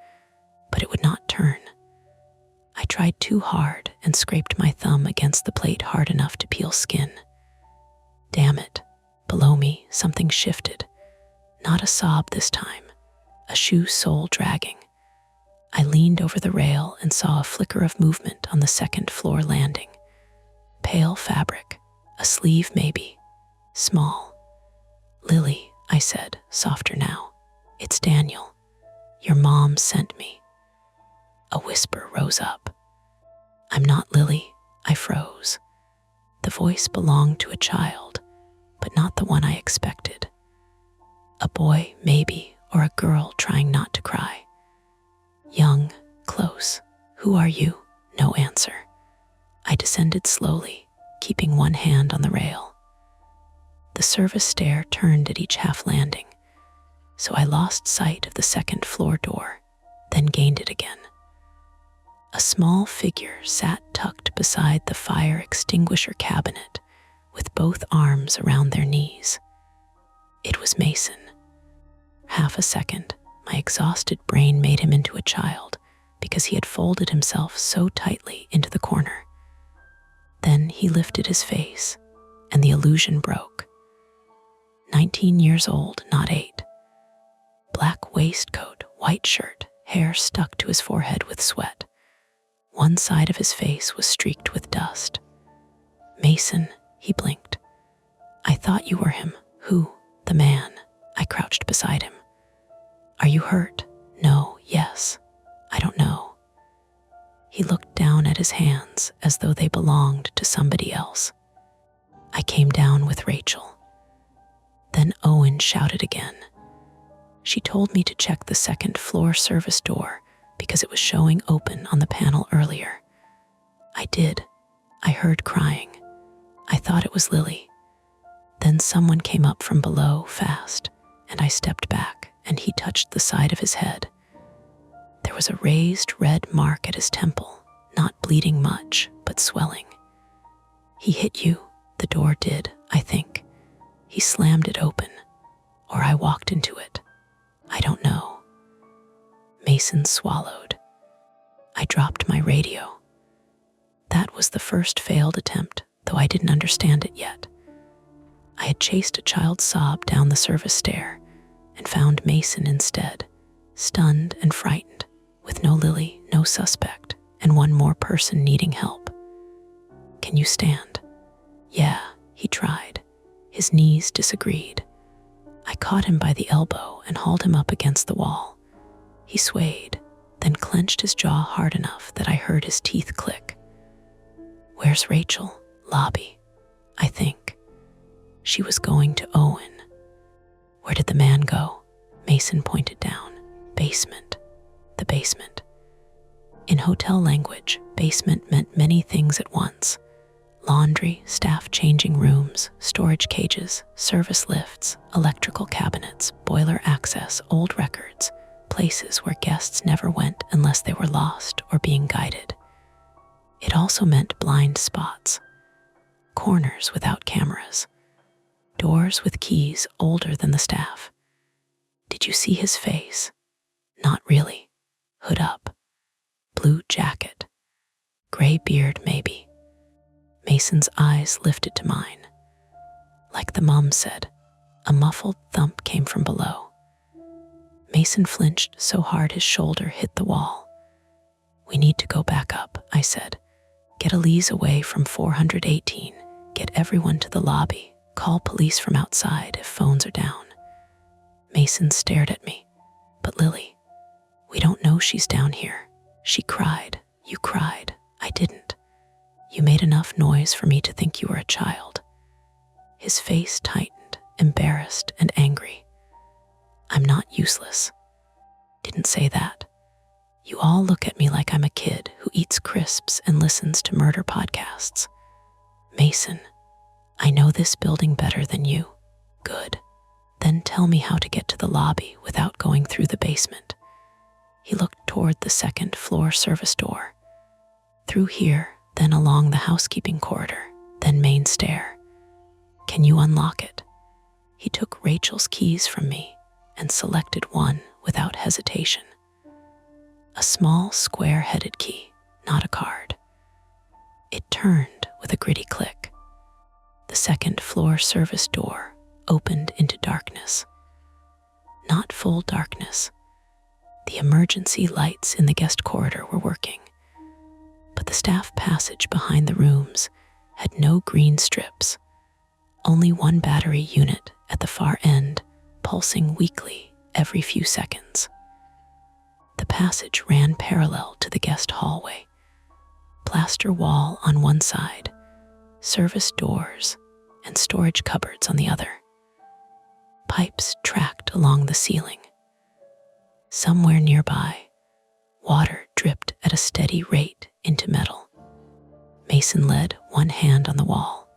but it would not turn. I tried too hard and scraped my thumb against the plate hard enough to peel skin. Damn it. Below me, something shifted. Not a sob this time, a shoe sole dragging. I leaned over the rail and saw a flicker of movement on the 2nd floor landing. Pale fabric, a sleeve maybe, small. "Lily," I said, softer now. "It's Daniel. Your mom sent me." A whisper rose up. "I'm not Lily." I froze. The voice belonged to a child, but not the one I expected. A boy, maybe, or a girl trying not to cry. Young, close. "Who are you?" No answer. I descended slowly, keeping one hand on the rail. The service stair turned at each half landing, so I lost sight of the 2nd floor door, then gained it again. A small figure sat tucked beside the fire extinguisher cabinet with both arms around their knees. It was Mason. Half a second, my exhausted brain made him into a child because he had folded himself so tightly into the corner. Then he lifted his face, and the illusion broke. 19 years old, not 8. Black waistcoat, white shirt, hair stuck to his forehead with sweat. One side of his face was streaked with dust. "Mason," he blinked. "I thought you were him." "Who?" "The man." I crouched beside him. "Are you hurt?" "No, yes. I don't know." He looked down at his hands as though they belonged to somebody else. I came down with Rachel. Then Owen shouted again. She told me to check the 2nd floor service door because it was showing open on the panel earlier. I did, I heard crying. I thought it was Lily. Then someone came up from below fast, and I stepped back, and he touched the side of his head. There was a raised red mark at his temple, not bleeding much, but swelling. He hit you, the door did, I think. He slammed it open, or I walked into it. I don't know. Mason swallowed. I dropped my radio. That was the first failed attempt, though I didn't understand it yet. I had chased a child's sob down the service stair and found Mason instead, stunned and frightened, with no Lily, no suspect, and one more person needing help. Can you stand? Yeah, he tried. His knees disagreed. I caught him by the elbow and hauled him up against the wall. He swayed, then clenched his jaw hard enough that I heard his teeth click. Where's Rachel? Lobby, I think. She was going to Owen. Where did the man go? Mason pointed down. Basement. The basement. In hotel language, basement meant many things at once. Laundry, staff changing rooms, storage cages, service lifts, electrical cabinets, boiler access, old records, places where guests never went unless they were lost or being guided. It also meant blind spots, corners without cameras, doors with keys older than the staff. Did you see his face? Not really. Hood up. Blue jacket. Gray beard, maybe. Mason's eyes lifted to mine. Like the mom said, a muffled thump came from below. Mason flinched so hard his shoulder hit the wall. We need to go back up, I said. Get Elise away from 418. Get everyone to the lobby. Call police from outside if phones are down. Mason stared at me. But Lily, we don't know she's down here. She cried. You cried. I didn't. You made enough noise for me to think you were a child. His face tightened, embarrassed and angry. I'm not useless. Didn't say that. You all look at me like I'm a kid who eats crisps and listens to murder podcasts. Mason, I know this building better than you. Good. Then tell me how to get to the lobby without going through the basement. He looked toward the second floor service door. Through here, then along the housekeeping corridor, then main stair. Can you unlock it? He took Rachel's keys from me and selected one without hesitation. A small square-headed key, not a card. It turned with a gritty click. The second floor service door opened into darkness. Not full darkness. The emergency lights in the guest corridor were working, but the staff passage behind the rooms had no green strips, only one battery unit at the far end, pulsing weakly every few seconds. The passage ran parallel to the guest hallway, plaster wall on one side, service doors and storage cupboards on the other. Pipes tracked along the ceiling. Somewhere nearby, water dripped at a steady rate into metal. Mason led one hand on the wall.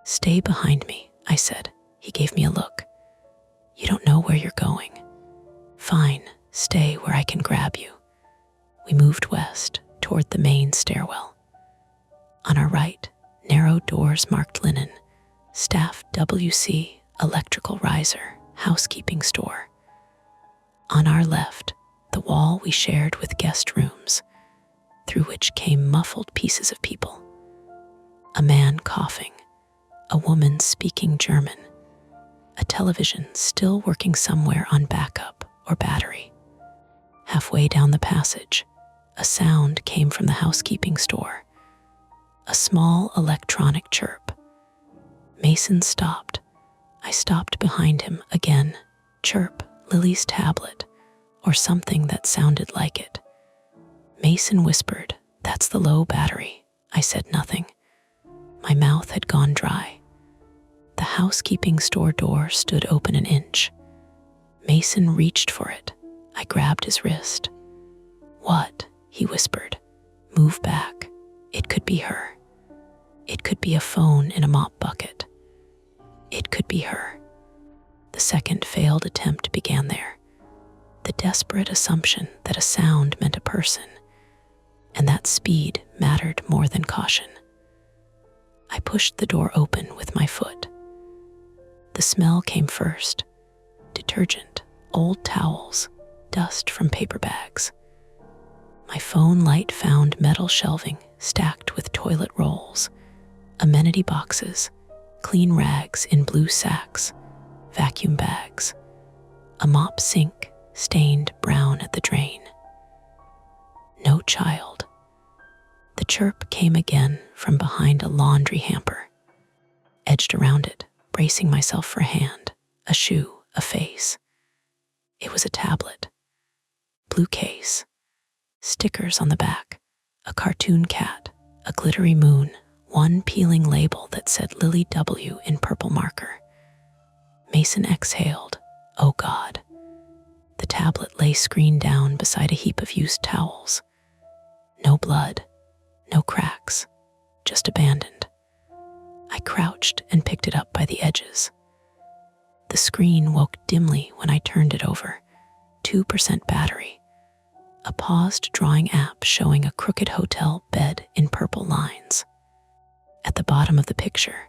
Stay behind me, I said. He gave me a look. You don't know where you're going. Fine, stay where I can grab you. We moved west toward the main stairwell. On our right, narrow doors marked linen, staff WC, electrical riser, housekeeping store. On our left, the wall we shared with guest rooms, through which came muffled pieces of people. A man coughing, a woman speaking German, a television still working somewhere on backup or battery. Halfway down the passage, a sound came from the housekeeping store, a small electronic chirp. Mason stopped. I stopped behind him again. Chirp, Lily's tablet, or something that sounded like it. Mason whispered, "That's the low battery." I said nothing. My mouth had gone dry. The housekeeping store door stood open an inch. Mason reached for it. I grabbed his wrist. "What?" he whispered. "Move back. It could be her." could be a phone in a mop bucket. It could be her. The second failed attempt began there. The desperate assumption that a sound meant a person, and that speed mattered more than caution. I pushed the door open with my foot. The smell came first: detergent, old towels, dust from paper bags. My phone light found metal shelving stacked with toilet rolls, amenity boxes, clean rags in blue sacks, vacuum bags, a mop sink stained brown at the drain. No child. The chirp came again from behind a laundry hamper. Edged around it, bracing myself for a hand, a shoe, a face. It was a tablet. Blue case. Stickers on the back. A cartoon cat. A glittery moon. One peeling label that said Lily W in purple marker. Mason exhaled. Oh God. The tablet lay screen down beside a heap of used towels. No blood. No cracks. Just abandoned. I crouched and picked it up by the edges. The screen woke dimly when I turned it over. 2% battery. A paused drawing app showing a crooked hotel bed in purple lines. At the bottom of the picture,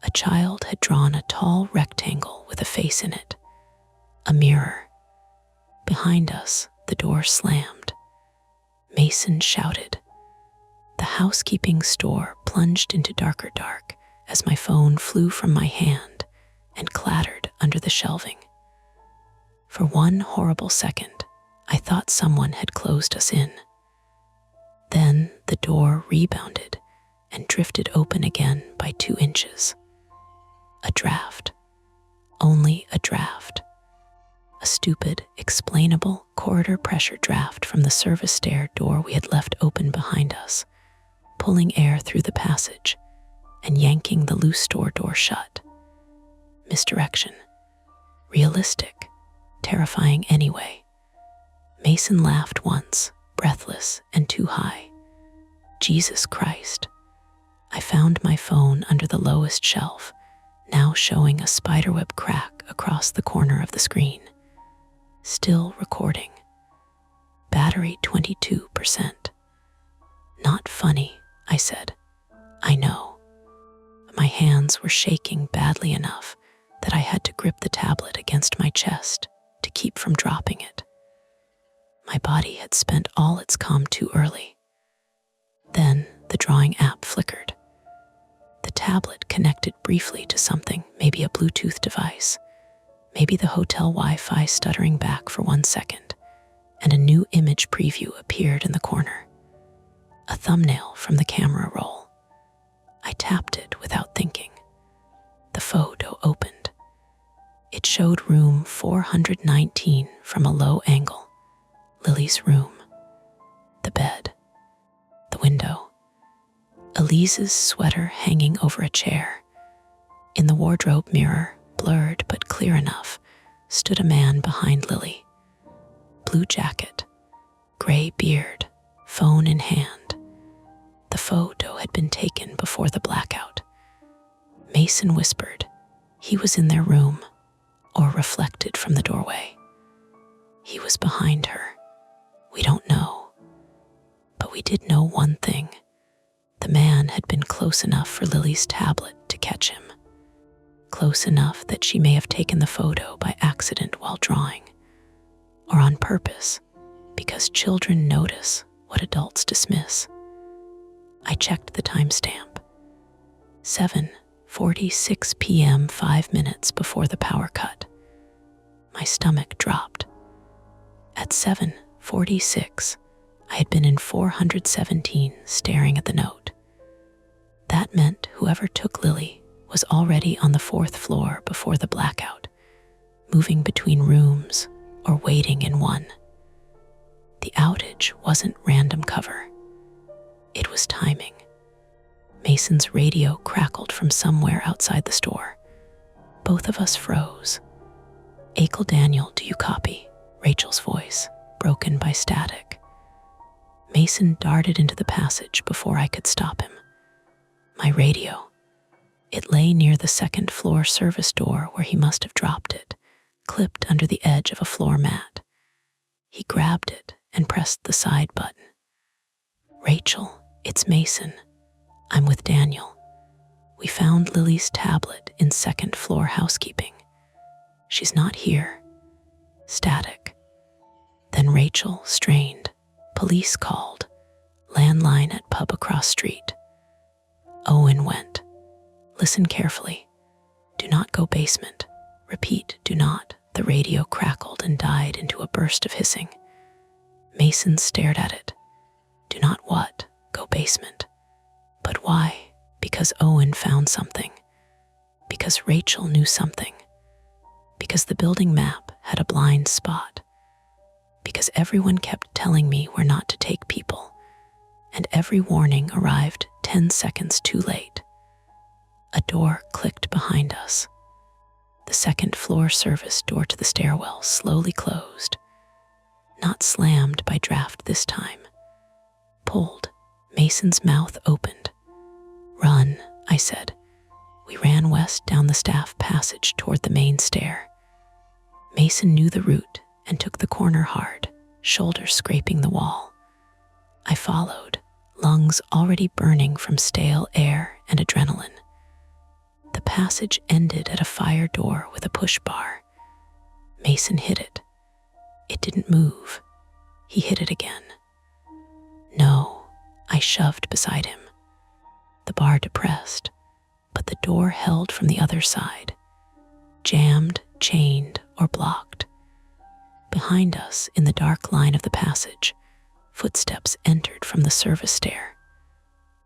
a child had drawn a tall rectangle with a face in it. A mirror. Behind us, the door slammed. Mason shouted. The housekeeping store plunged into darker dark as my phone flew from my hand and clattered under the shelving. For one horrible second, I thought someone had closed us in. Then the door rebounded and drifted open again by 2 inches. A draft. Only a draft. A stupid, explainable corridor pressure draft from the service stair door we had left open behind us, pulling air through the passage and yanking the loose store door shut. Misdirection. Realistic. Terrifying anyway. Mason laughed once, breathless and too high. Jesus Christ. I found my phone under the lowest shelf, now showing a spiderweb crack across the corner of the screen. Still recording. Battery 22%. Not funny, I said. I know. My hands were shaking badly enough that I had to grip the tablet against my chest to keep from dropping it. My body had spent all its calm too early. Then the drawing app flickered. The tablet connected briefly to something, maybe a Bluetooth device, maybe the hotel Wi-Fi stuttering back for 1 second, and a new image preview appeared in the corner. A thumbnail from the camera roll. I tapped it without thinking. The photo opened. It showed room 419 from a low angle. Lily's room. The bed. The window. Elise's sweater hanging over a chair. In the wardrobe mirror, blurred but clear enough, stood a man behind Lily. Blue jacket, gray beard, phone in hand. The photo had been taken before the blackout. Mason whispered he was in their room, or reflected from the doorway. He was behind her. We don't know. But we did know one thing. The man had been close enough for Lily's tablet to catch him. Close enough that she may have taken the photo by accident while drawing, or on purpose, because children notice what adults dismiss. I checked the timestamp. 7:46 p.m., 5 minutes before the power cut. My stomach dropped. At 7:46, I had been in 417 staring at the note. That meant whoever took Lily was already on the 4th floor before the blackout, moving between rooms or waiting in one. The outage wasn't random cover. It was timing. Mason's radio crackled from somewhere outside the store. Both of us froze. Akel Daniel, do you copy? Rachel's voice, broken by static. Mason darted into the passage before I could stop him. My radio. It lay near the second floor service door where he must have dropped it, clipped under the edge of a floor mat. He grabbed it and pressed the side button. Rachel, it's Mason. I'm with Daniel. We found Lily's tablet in second floor housekeeping. She's not here. Static. Then Rachel, strained. Police called. Landline at pub across street. Owen went. Listen carefully. Do not go basement. Repeat, do not. The radio crackled and died into a burst of hissing. Mason stared at it. Do not what? Go basement. But why? Because Owen found something. Because Rachel knew something. Because the building map had a blind spot. Because everyone kept telling me where not to take people, and every warning arrived 10 seconds too late. A door clicked behind us. The second floor service door to the stairwell slowly closed. Not slammed by draft this time. Pulled. Mason's mouth opened. Run, I said. We ran west down the staff passage toward the main stair. Mason knew the route and took the corner hard, shoulders scraping the wall. I followed, lungs already burning from stale air and adrenaline. The passage ended at a fire door with a push bar. Mason hit it. It didn't move. He hit it again. No, I shoved beside him. The bar depressed, but the door held from the other side. Jammed, chained, or blocked. Behind us, in the dark line of the passage, footsteps entered from the service stair.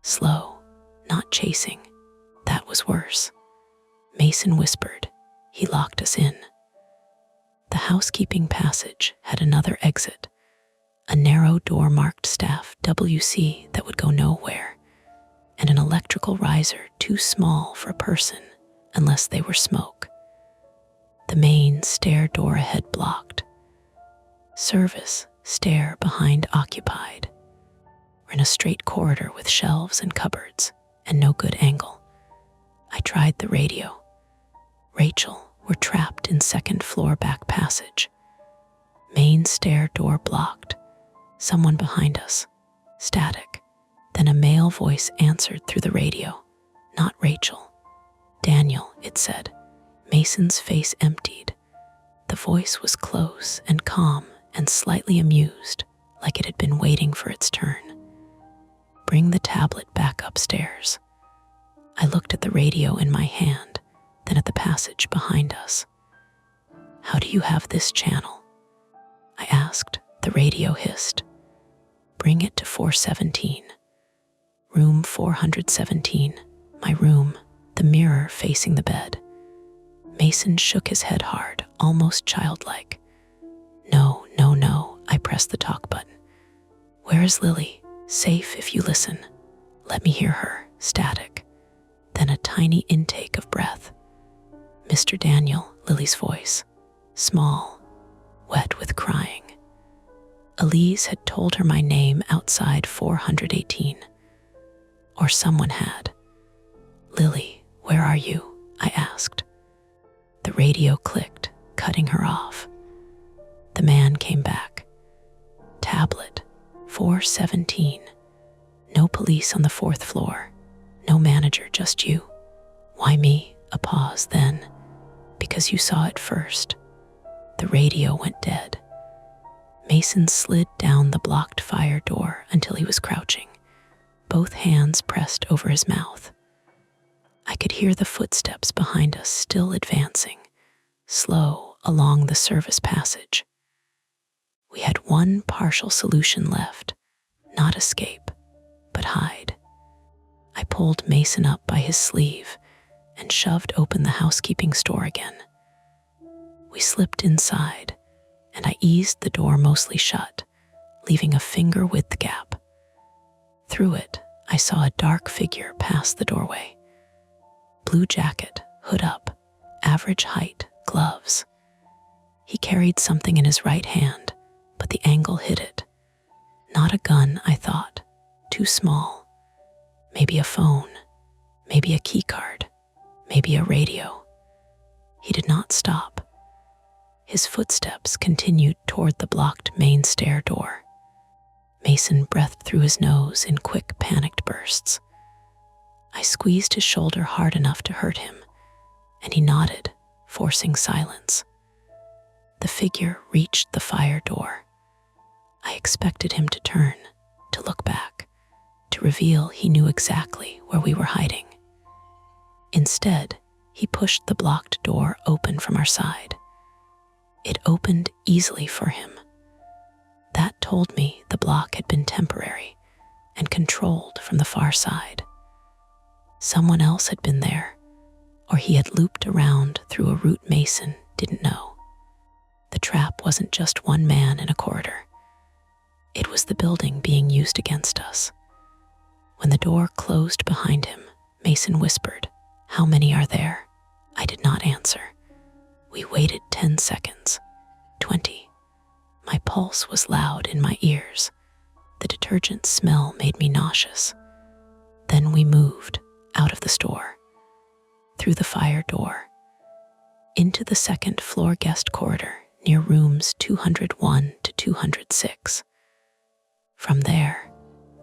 Slow, not chasing. That was worse. Mason whispered. He locked us in. The housekeeping passage had another exit, a narrow door marked staff WC that would go nowhere, and an electrical riser too small for a person unless they were smoke. The main stair door ahead blocked. Service, stair behind occupied. We're in a straight corridor with shelves and cupboards, and no good angle. I tried the radio. Rachel, we're trapped in second floor back passage. Main stair door blocked. Someone behind us. Static. Then a male voice answered through the radio. Not Rachel. Daniel, it said. Mason's face emptied. The voice was close and calm and slightly amused, like it had been waiting for its turn. Bring the tablet back upstairs. I looked at the radio in my hand, then at the passage behind us. How do you have this channel? I asked. The radio hissed. Bring it to 417. Room 417. My room, the mirror facing the bed. Mason shook his head hard, almost childlike. No, no, no, I pressed the talk button. Where is Lily? Safe if you listen. Let me hear her. Static. Then a tiny intake of breath. Mr. Daniel, Lily's voice. Small, wet with crying. Elise had told her my name outside 418. Or someone had. Lily, where are you? I asked. The radio clicked, cutting her off. The man came back. Tablet, 417. No police on the 4th floor. No manager, just you. Why me? A pause, then. Because you saw it first. The radio went dead. Mason slid down the blocked fire door until he was crouching, both hands pressed over his mouth. I could hear the footsteps behind us still advancing, slow along the service passage. We had one partial solution left, not escape, but hide. I pulled Mason up by his sleeve and shoved open the housekeeping store again. We slipped inside, and I eased the door mostly shut, leaving a finger-width gap. Through it, I saw a dark figure pass the doorway. Blue jacket, hood up, average height, gloves. He carried something in his right hand, but the angle hid it. Not a gun, I thought. Too small. Maybe a phone. maybe a key card, maybe a radio. He did not stop. His footsteps continued toward the blocked main stair door. Mason breathed through his nose in quick, panicked bursts. I squeezed his shoulder hard enough to hurt him, and he nodded, forcing silence. The figure reached the fire door. I expected him to turn, to look back, to reveal he knew exactly where we were hiding. Instead, he pushed the blocked door open from our side. It opened easily for him. That told me the block had been temporary and controlled from the far side. Someone else had been there, or he had looped around through a route Mason didn't know. The trap wasn't just one man in a corridor. It was the building being used against us. When the door closed behind him, Mason whispered, "How many are there?" I did not answer. We waited 10 seconds, 20. My pulse was loud in my ears. The detergent smell made me nauseous. Then we moved out of the store, through the fire door, into the second floor guest corridor near rooms 201 to 206. From there,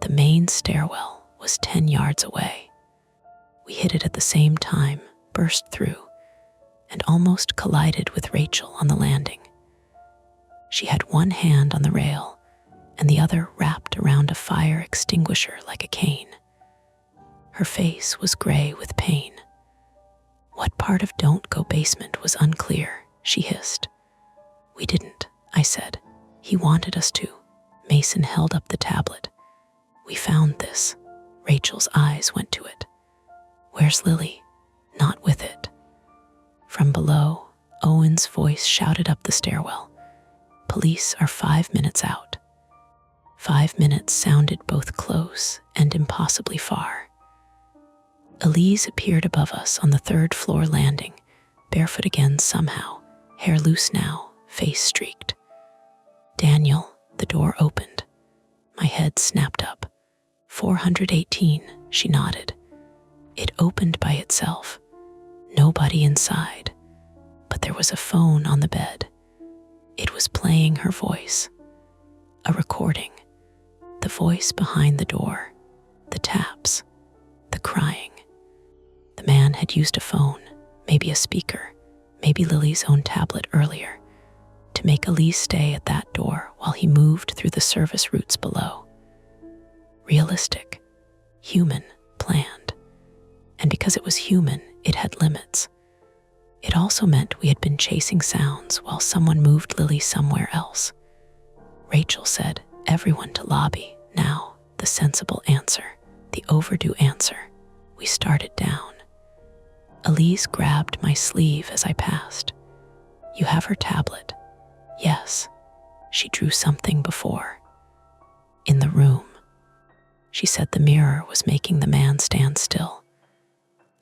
the main stairwell was 10 yards away. We hit it at the same time, burst through, and almost collided with Rachel on the landing. She had one hand on the rail and the other wrapped around a fire extinguisher like a cane. Her face was gray with pain. What part of Don't Go Basement was unclear, she hissed. We didn't, I said. He wanted us to. Mason held up the tablet. We found this. Rachel's eyes went to it. Where's Lily? Not with it. From below, Owen's voice shouted up the stairwell. Police are 5 minutes out. 5 minutes sounded both close and impossibly far. Elise appeared above us on the 3rd floor landing, barefoot again somehow, hair loose now, face streaked. Daniel, the door opened. My head snapped up. 418, she nodded. It opened by itself. Nobody inside, but there was a phone on the bed. It was playing her voice. A recording. The voice behind the door. The taps. The crying. The man had used a phone, maybe a speaker, maybe Lily's own tablet earlier, to make Elise stay at that door while he moved through the service routes below. Realistic, human, planned. And because it was human, it had limits. It also meant we had been chasing sounds while someone moved Lily somewhere else. Rachel said, "Everyone to lobby, now," the sensible answer, the overdue answer. We started down. Elise grabbed my sleeve as I passed. "You have her tablet?" "Yes." She drew something before. "In the room." She said the mirror was making the man stand still.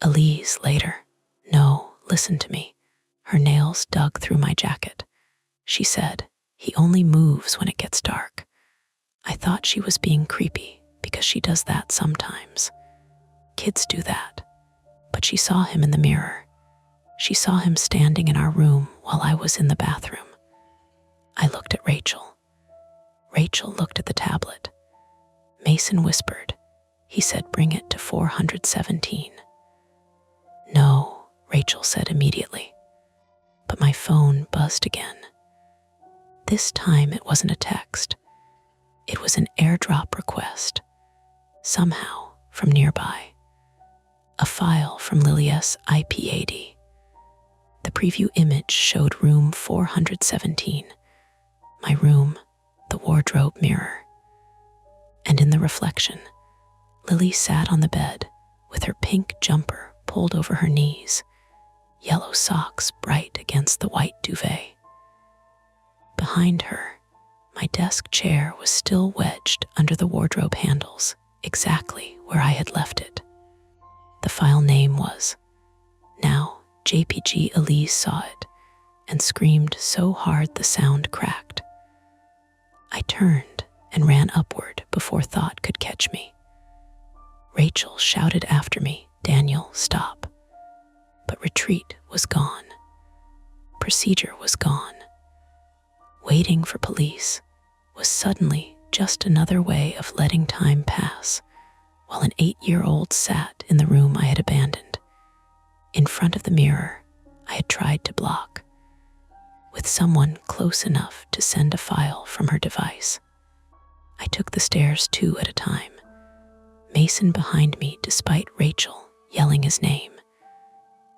Elise later. "No, listen to me." Her nails dug through my jacket. She said, "He only moves when it gets dark." I thought she was being creepy because she does that sometimes. Kids do that. But she saw him in the mirror. She saw him standing in our room while I was in the bathroom. I looked at Rachel. Rachel looked at the tablet. Mason whispered. He said, "Bring it to 417. "No," Rachel said immediately. But my phone buzzed again. This time it wasn't a text. It was an airdrop request. Somehow from nearby. A file from Lily's IP80. The preview image showed room 417. My room, the wardrobe mirror. And in the reflection, Lily sat on the bed with her pink jumper pulled over her knees, yellow socks bright against the white duvet. Behind her, my desk chair was still wedged under the wardrobe handles, exactly where I had left it. The file name was. Now, JPG Elise saw it and screamed so hard the sound cracked. I turned and ran upward before thought could catch me. Rachel shouted after me, "Daniel, stop." But retreat was gone. Procedure was gone. Waiting for police was suddenly just another way of letting time pass while an 8-year-old sat in the room I had abandoned, in front of the mirror I had tried to block, with someone close enough to send a file from her device. I took the stairs 2 at a time, Mason behind me despite Rachel yelling his name,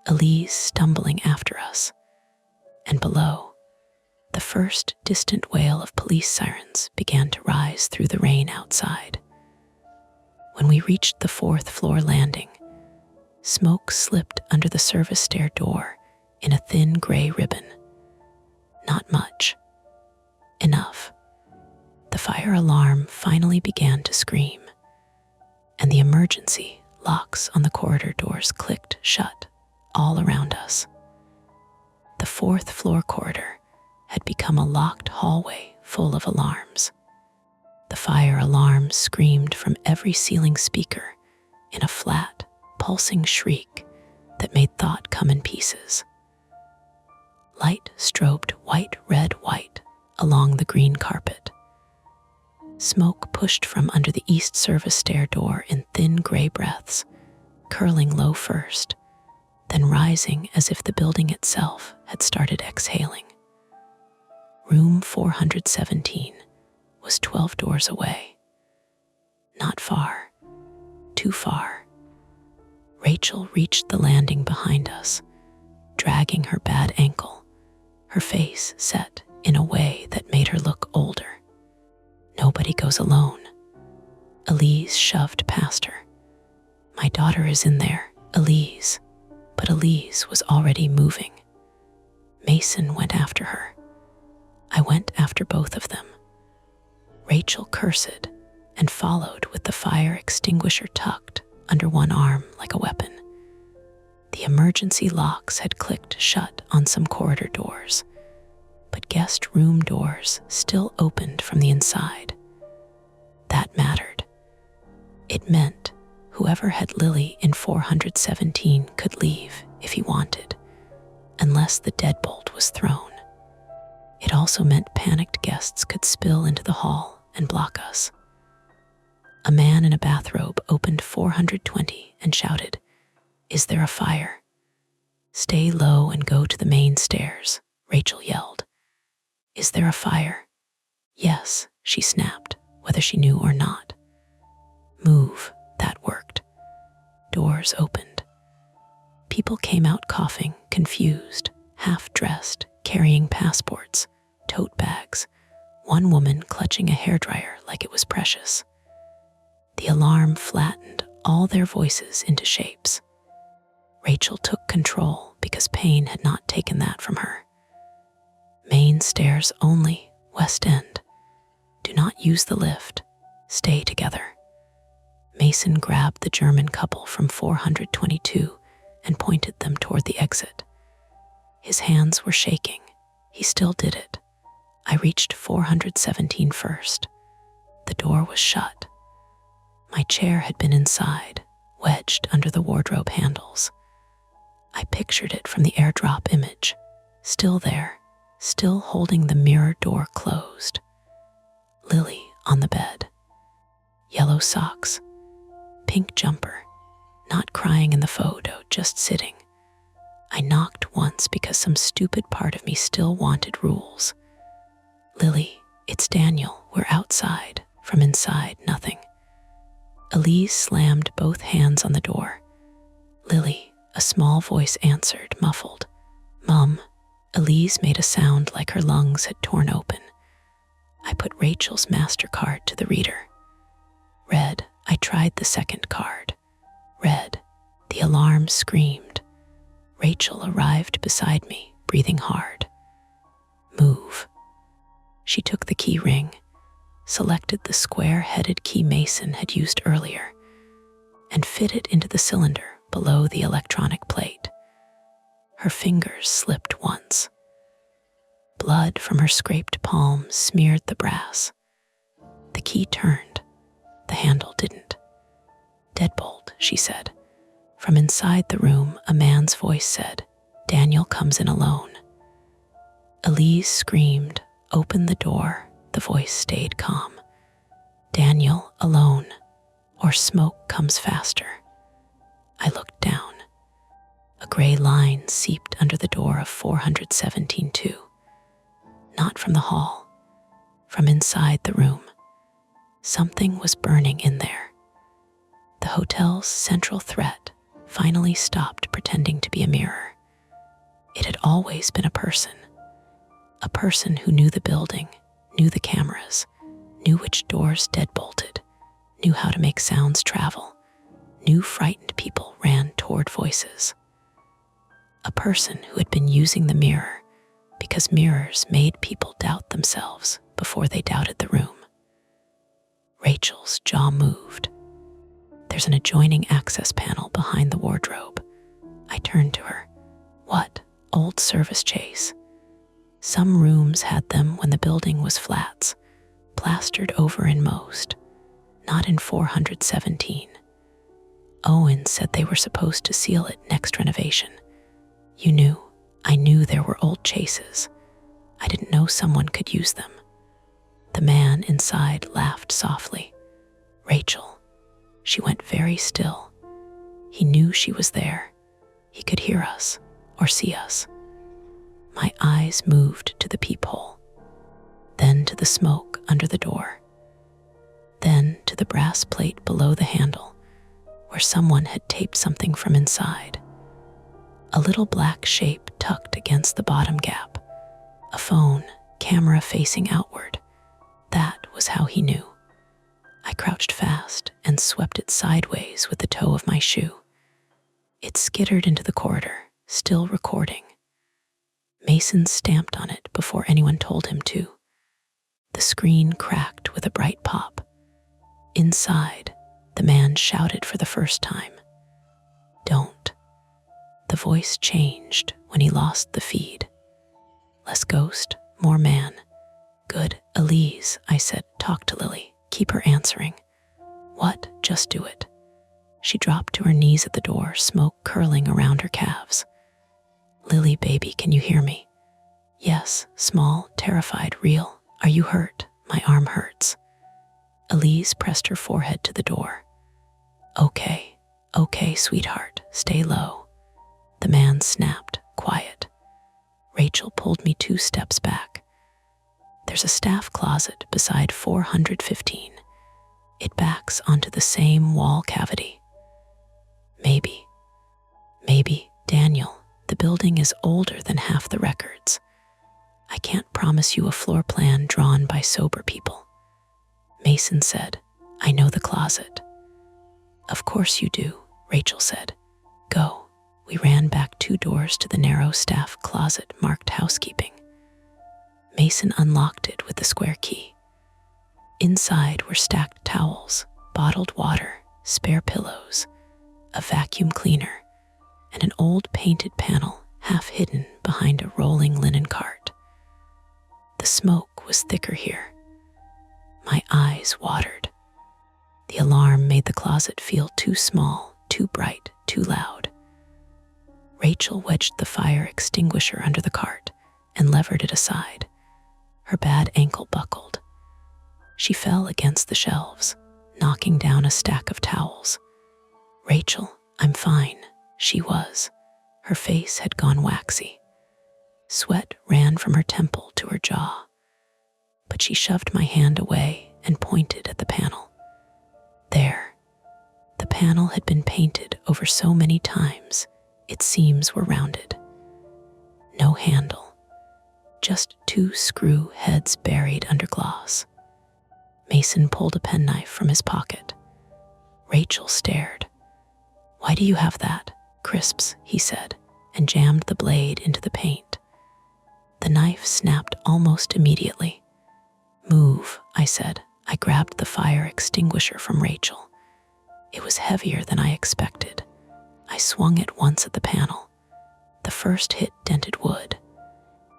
Elise stumbling after us, and below, the first distant wail of police sirens began to rise through the rain outside. When we reached the 4th floor landing, smoke slipped under the service stair door in a thin gray ribbon. Not much. Enough. The fire alarm finally began to scream, and the emergency locks on the corridor doors clicked shut all around us. The 4th floor corridor had become a locked hallway full of alarms. The fire alarm screamed from every ceiling speaker in a flat, pulsing shriek that made thought come in pieces. Light strobed white, red, white along the green carpet. Smoke pushed from under the east service stair door in thin gray breaths, curling low first, then rising as if the building itself had started exhaling. Room 417 was 12 doors away. Not far, too far. Rachel reached the landing behind us, dragging her bad ankle, her face set in a way that made her look older. Nobody goes alone. Elise shoved past her. "My daughter is in there, Elise." But Elise was already moving. Mason went after her. I went after both of them. Rachel cursed and followed with the fire extinguisher tucked under one arm like a weapon. The emergency locks had clicked shut on some corridor doors, but guest room doors still opened from the inside. That mattered. It meant whoever had Lily in 417 could leave if he wanted, unless the deadbolt was thrown. It also meant panicked guests could spill into the hall and block us. A man in a bathrobe opened 420 and shouted, "Is there a fire?" "Stay low and go to the main stairs," Rachel yelled. "Is there a fire?" "Yes," she snapped, whether she knew or not. "Move." That worked. Doors opened. People came out coughing, confused, half-dressed, carrying passports, tote bags, one woman clutching a hairdryer like it was precious. The alarm flattened all their voices into shapes. Rachel took control because pain had not taken that from her. "Main stairs only, West End. Do not use the lift. Stay together." Mason grabbed the German couple from 422 and pointed them toward the exit. His hands were shaking. He still did it. I reached 417 first. The door was shut. My chair had been inside, wedged under the wardrobe handles. I pictured it from the airdrop image, still there, still holding the mirror door closed. Lily on the bed. Yellow socks. Pink jumper, not crying in the photo, just sitting. I knocked once because some stupid part of me still wanted rules. "Lily, it's Daniel, we're outside." From inside, nothing. Elise slammed both hands on the door. "Lily," a small voice answered, muffled. "Mum." Elise made a sound like her lungs had torn open. I put Rachel's MasterCard to the reader. Red. I tried the second card. Red. The alarm screamed. Rachel arrived beside me, breathing hard. "Move." She took the key ring, selected the square-headed key Mason had used earlier, and fit it into the cylinder below the electronic plate. Her fingers slipped once. Blood from her scraped palms smeared the brass. The key turned. The handle didn't. "Deadbolt," she said. From inside the room, a man's voice said, "Daniel comes in alone." Elise screamed, "Open the door." The voice stayed calm. "Daniel alone, or smoke comes faster." I looked down. A gray line seeped under the door of 417-2. Not from the hall, from inside the room. Something was burning in there. The hotel's central threat finally stopped pretending to be a mirror. It had always been a person who knew the building, knew the cameras, knew which doors deadbolted, knew how to make sounds travel, knew frightened people ran toward voices. A person who had been using the mirror because mirrors made people doubt themselves before they doubted the room. Rachel's jaw moved. "There's an adjoining access panel behind the wardrobe." I turned to her. "What? Old service chase?" Some rooms had them when the building was flats, plastered over in most, not in 417. Owen said they were supposed to seal it next renovation. I knew there were old chases. I didn't know someone could use them. The man inside laughed softly. "Rachel." She went very still. He knew she was there. He could hear us or see us. My eyes moved to the peephole, then to the smoke under the door, then to the brass plate below the handle where someone had taped something from inside. A little black shape tucked against the bottom gap. A phone, camera facing outward. That was how he knew. I crouched fast and swept it sideways with the toe of my shoe. It skittered into the corridor, still recording. Mason stamped on it before anyone told him to. The screen cracked with a bright pop. Inside, the man shouted for the first time. "Don't." The voice changed when he lost the feed. "Less ghost, more man." "Good, Elise," I said. "Talk to Lily. Keep her answering." "What? Just do it." She dropped to her knees at the door, smoke curling around her calves. "Lily, baby, can you hear me?" "Yes, small, terrified, real. Are you hurt? My arm hurts." Elise pressed her forehead to the door. Okay, sweetheart, stay low." The man snapped, "Quiet." Rachel pulled me 2 steps back. "There's a staff closet beside 415. It backs onto the same wall cavity." Maybe, Daniel, the building is older than half the records. I can't promise you a floor plan drawn by sober people." Mason said, "I know the closet." "Of course you do," Rachel said. "Go." We ran back 2 doors to the narrow staff closet marked housekeeping. Mason unlocked it with the square key. Inside were stacked towels, bottled water, spare pillows, a vacuum cleaner, and an old painted panel half hidden behind a rolling linen cart. The smoke was thicker here. My eyes watered. The alarm made the closet feel too small, too bright, too loud. Rachel wedged the fire extinguisher under the cart and levered it aside. Her bad ankle buckled. She fell against the shelves, knocking down a stack of towels. "Rachel, I'm fine." She was. Her face had gone waxy. Sweat ran from her temple to her jaw. But she shoved my hand away and pointed at the panel. There. The panel had been painted over so many times, its seams were rounded. No handle. Just 2 screw heads buried under gloss. Mason pulled a penknife from his pocket. Rachel stared. "Why do you have that?" "Crisps," he said, and jammed the blade into the paint. The knife snapped almost immediately. "Move," I said. I grabbed the fire extinguisher from Rachel. It was heavier than I expected. I swung it once at the panel. The first hit dented wood.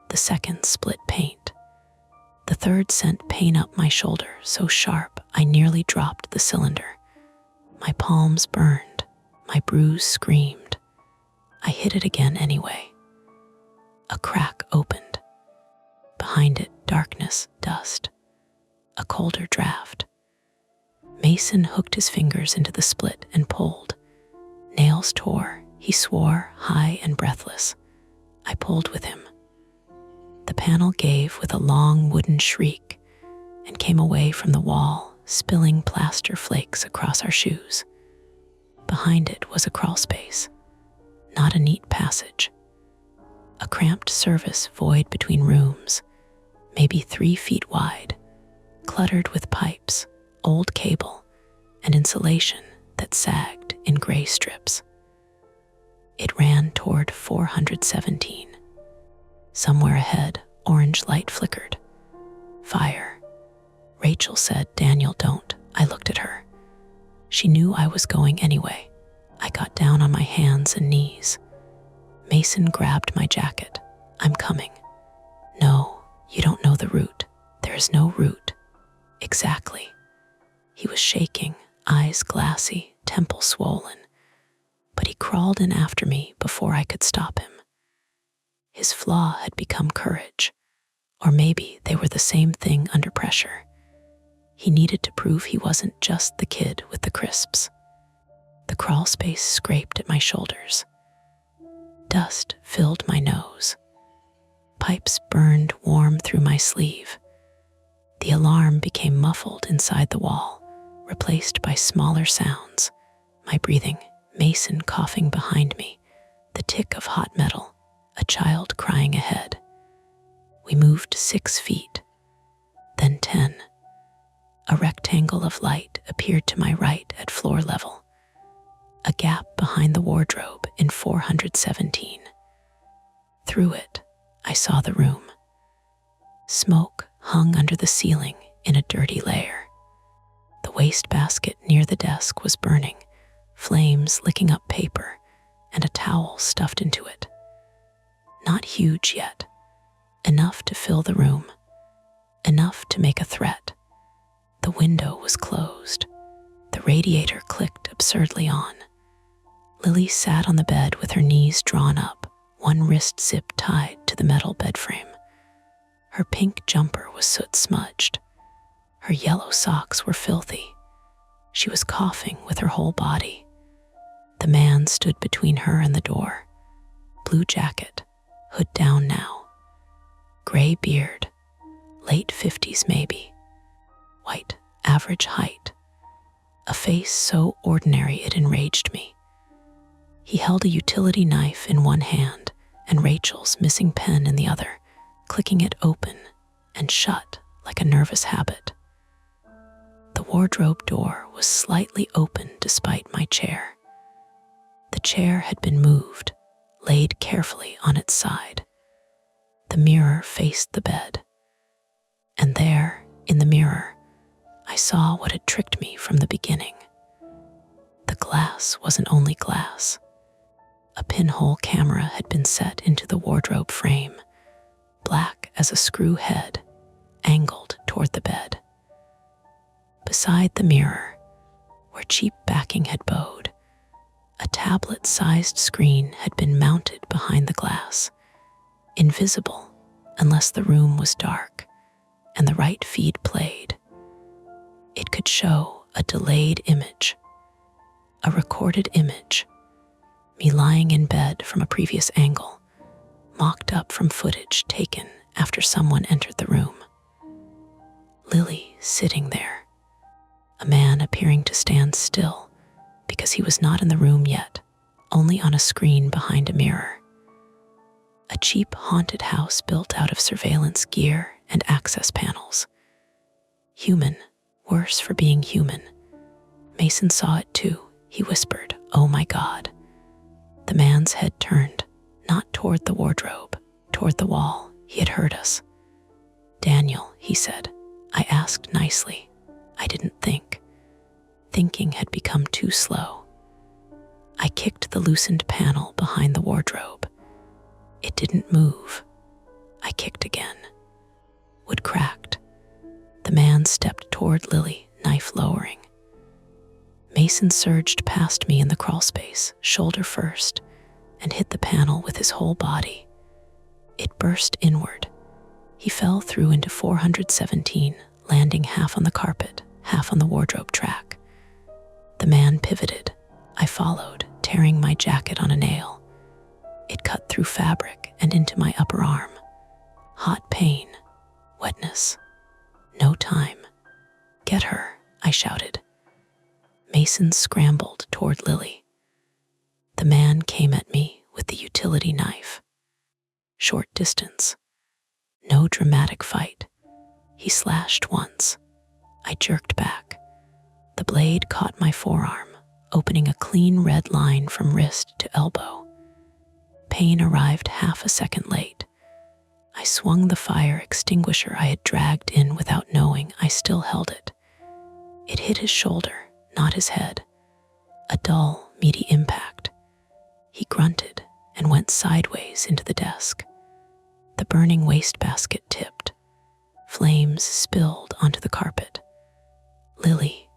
The second split paint. The third sent pain up my shoulder so sharp I nearly dropped the cylinder. My palms burned. My bruise screamed. I hit it again anyway. A crack opened. Behind it, darkness, dust, a colder draft. Mason hooked his fingers into the split and pulled. Nails tore. He swore, high and breathless. I pulled with him. The panel gave with a long wooden shriek and came away from the wall, spilling plaster flakes across our shoes. Behind it was a crawl space, not a neat passage. A cramped service void between rooms, maybe 3 feet wide, cluttered with pipes, old cable, and insulation that sagged in gray strips. It ran toward 417. Somewhere ahead, orange light flickered. Fire. Rachel said, "Daniel, don't." I looked at her. She knew I was going anyway. I got down on my hands and knees. Mason grabbed my jacket. "I'm coming." "No, you don't know the route. There is no route." "Exactly." He was shaking, eyes glassy, temple swollen. But he crawled in after me before I could stop him. His flaw had become courage, or maybe they were the same thing under pressure. He needed to prove he wasn't just the kid with the crisps. The crawl space scraped at my shoulders. Dust filled my nose. Pipes burned warm through my sleeve. The alarm became muffled inside the wall, replaced by smaller sounds. My breathing, Mason coughing behind me, the tick of hot metal, a child crying ahead. We moved 6 feet, then 10. A rectangle of light appeared to my right at floor level, a gap behind the wardrobe in 417. Through it, I saw the room. Smoke hung under the ceiling in a dirty layer. The wastebasket near the desk was burning, flames licking up paper, and a towel stuffed into it. Not huge yet, enough to fill the room, enough to make a threat. The window was closed. The radiator clicked absurdly on. Lily sat on the bed with her knees drawn up, one wrist zip tied to the metal bed frame. Her pink jumper was soot-smudged. Her yellow socks were filthy. She was coughing with her whole body. The man stood between her and the door. Blue jacket, hood down now. Gray beard, late 50s maybe. White, average height. A face so ordinary it enraged me. He held a utility knife in one hand and Rachel's missing pen in the other, clicking it open and shut like a nervous habit. The wardrobe door was slightly open despite my chair. The chair had been moved, laid carefully on its side. The mirror faced the bed. And there, in the mirror, I saw what had tricked me from the beginning. The glass wasn't only glass. A pinhole camera had been set into the wardrobe frame, black as a screw head, angled toward the bed. Beside the mirror, where cheap backing had bowed, a tablet-sized screen had been mounted behind the glass, invisible unless the room was dark and the right feed played. It could show a delayed image, a recorded image, me lying in bed from a previous angle, mocked up from footage taken after someone entered the room. Lily sitting there, a man appearing to stand still because he was not in the room yet, only on a screen behind a mirror. A cheap haunted house built out of surveillance gear and access panels. Human, worse for being human. Mason saw it too. He whispered, "Oh my God." The man's head turned, not toward the wardrobe, toward the wall. He had heard us. "Daniel," he said. I asked nicely. I didn't think. Thinking had become too slow. I kicked the loosened panel behind the wardrobe. It didn't move. I kicked again. Wood cracked. The man stepped toward Lily, knife lowering. Mason Mason surged past me in the crawl space, shoulder first, and hit the panel with his whole body. It burst inward. He fell through into 417, landing half on the carpet, half on the wardrobe track. The man pivoted. I followed, tearing my jacket on a nail. It cut through fabric and into my upper arm. Hot pain, wetness, no time. Get her, I shouted. Mason scrambled toward Lily. The man came at me with the utility knife. Short distance. No dramatic fight. He slashed once. I jerked back. The blade caught my forearm, opening a clean red line from wrist to elbow. Pain arrived half a second late. I swung the fire extinguisher I had dragged in without knowing I still held it. It hit his shoulder, not his head. A dull, meaty impact. He grunted and went sideways into the desk. The burning wastebasket tipped. Flames spilled onto the carpet. Lily,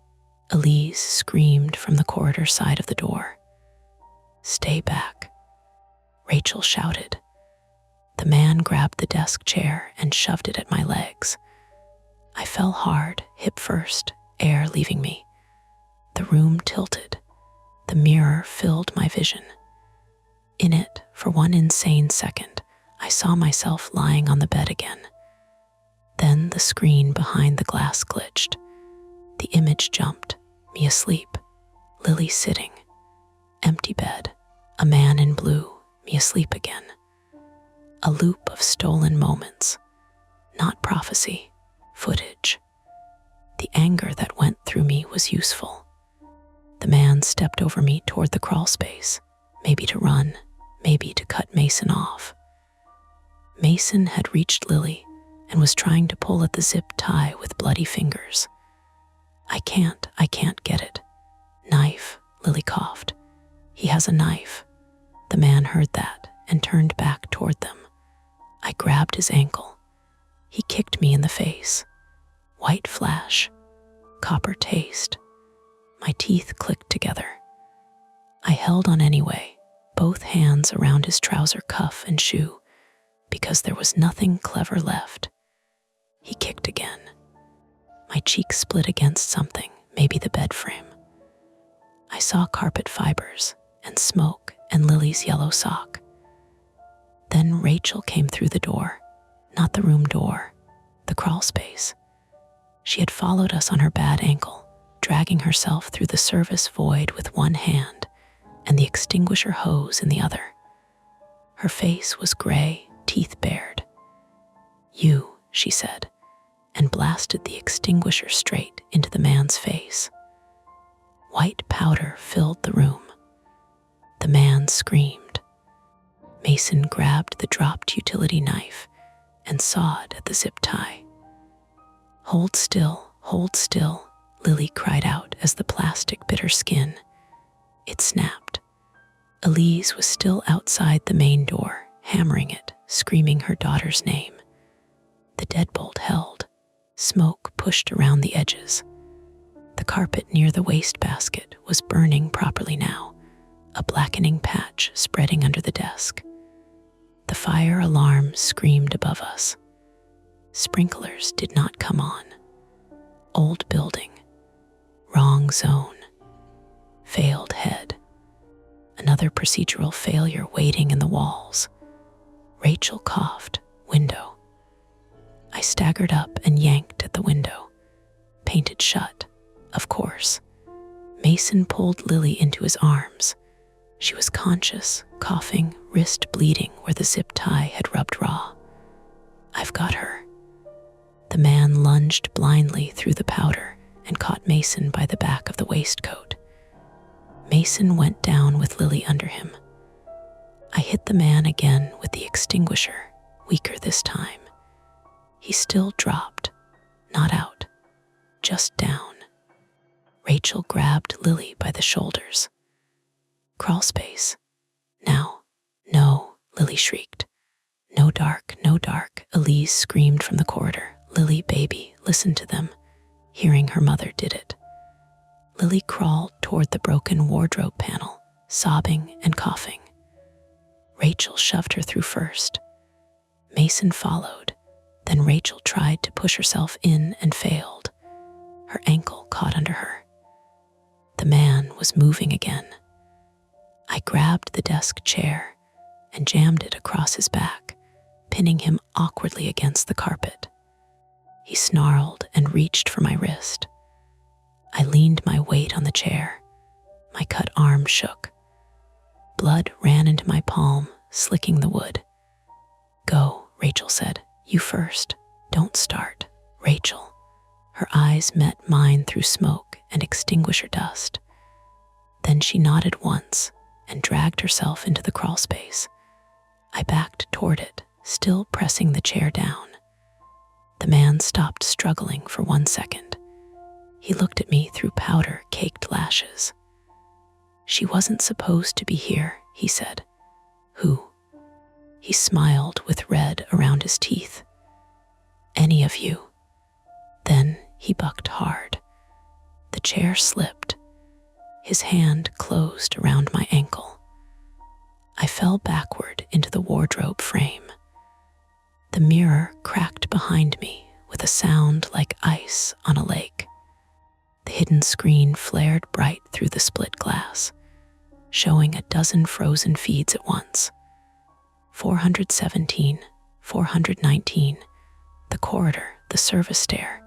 Elise screamed from the corridor side of the door. Stay back, Rachel shouted. The man grabbed the desk chair and shoved it at my legs. I fell hard, hip first, air leaving me. The room tilted. The mirror filled my vision. In it, for one insane second, I saw myself lying on the bed again. Then the screen behind the glass glitched. The image jumped, me asleep, Lily sitting. Empty bed, a man in blue, me asleep again. A loop of stolen moments, not prophecy, footage. The anger that went through me was useful. The man stepped over me toward the crawl space, maybe to run, maybe to cut Mason off. Mason had reached Lily and was trying to pull at the zip tie with bloody fingers. I can't get it. Knife, Lily coughed. He has a knife. The man heard that and turned back toward them. I grabbed his ankle. He kicked me in the face. White flash, copper taste. My teeth clicked together. I held on anyway, both hands around his trouser cuff and shoe, because there was nothing clever left. He kicked again. My cheek split against something, maybe the bed frame. I saw carpet fibers and smoke and Lily's yellow sock. Then Rachel came through the door, not the room door, the crawl space. She had followed us on her bad ankle, dragging herself through the service void with one hand and the extinguisher hose in the other. Her face was gray, teeth bared. You, she said, and blasted the extinguisher straight into the man's face. White powder filled the room. The man screamed. Mason grabbed the dropped utility knife and sawed at the zip tie. Hold still, Lily cried out as the plastic bit her skin. It snapped. Elise was still outside the main door, hammering it, screaming her daughter's name. The deadbolt held. Smoke pushed around the edges. The carpet near the wastebasket was burning properly now, a blackening patch spreading under the desk. The fire alarm screamed above us. Sprinklers did not come on. Old building. Wrong zone. Failed head. Another procedural failure waiting in the walls. Rachel coughed. Window. I staggered up and yanked at the window. Painted shut, of course. Mason pulled Lily into his arms. She was conscious, coughing, wrist bleeding where the zip tie had rubbed raw. I've got her. The man lunged blindly through the powder and caught Mason by the back of the waistcoat. Mason went down with Lily under him. I hit the man again with the extinguisher, weaker this time. He still dropped, not out, just down. Rachel grabbed Lily by the shoulders. Crawl space. Now. No, Lily shrieked. No dark, Elise screamed from the corridor. Lily, baby, listen to them. Hearing her mother did it. Lily crawled toward the broken wardrobe panel, sobbing and coughing. Rachel shoved her through first. Mason followed. Then Rachel tried to push herself in and failed. Her ankle caught under her. The man was moving again. I grabbed the desk chair and jammed it across his back, pinning him awkwardly against the carpet. He snarled and reached for my wrist. I leaned my weight on the chair. My cut arm shook. Blood ran into my palm, slicking the wood. "Go," Rachel said. "You first. Don't start." Rachel. Her eyes met mine through smoke and extinguisher dust. Then she nodded once and dragged herself into the crawl space. I backed toward it, still pressing the chair down. The man stopped struggling for 1 second. He looked at me through powder-caked lashes. "She wasn't supposed to be here," he said. "Who?" He smiled with red around his teeth. "Any of you." Then he bucked hard. The chair slipped. His hand closed around my ankle. I fell backward into the wardrobe frame. The mirror cracked behind me with a sound like ice on a lake. The hidden screen flared bright through the split glass, showing a dozen frozen feeds at once. 417, 419, the corridor, the service stair,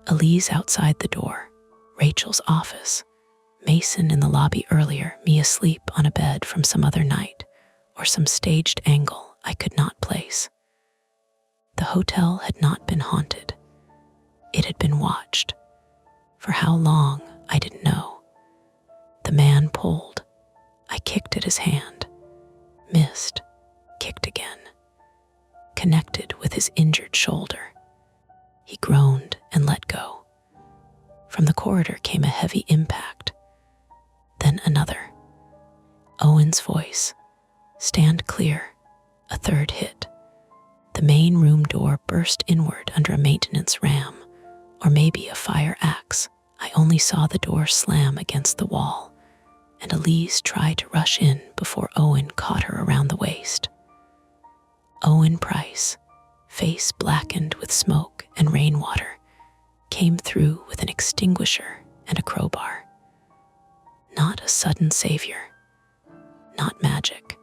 Elise outside the door, Rachel's office, Mason in the lobby earlier, me asleep on a bed from some other night, or some staged angle I could not place. The hotel had not been haunted. It had been watched. For how long, I didn't know. The man pulled. I kicked at his hand. Missed. Kicked again. Connected with his injured shoulder. He groaned and let go. From the corridor came a heavy impact. Then another. Owen's voice. "Stand clear." A third hit. The main room door burst inward under a maintenance ram, or maybe a fire axe. I only saw the door slam against the wall, and Elise tried to rush in before Owen caught her around the waist. Owen Price, face blackened with smoke and rainwater, came through with an extinguisher and a crowbar. Not a sudden savior, not magic,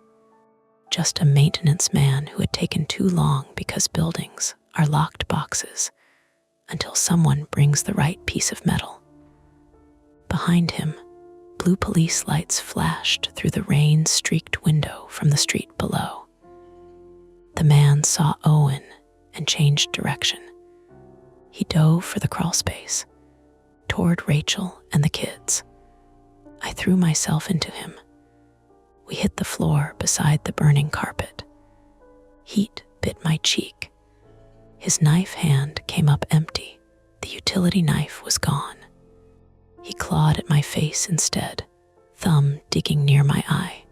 just a maintenance man who had taken too long because buildings are locked boxes until someone brings the right piece of metal. Behind him, blue police lights flashed through the rain-streaked window from the street below. The man saw Owen and changed direction. He dove for the crawl space, toward Rachel and the kids. I threw myself into him. We hit the floor beside the burning carpet. Heat bit my cheek. His knife hand came up empty. The utility knife was gone. He clawed at my face instead, thumb digging near my eye.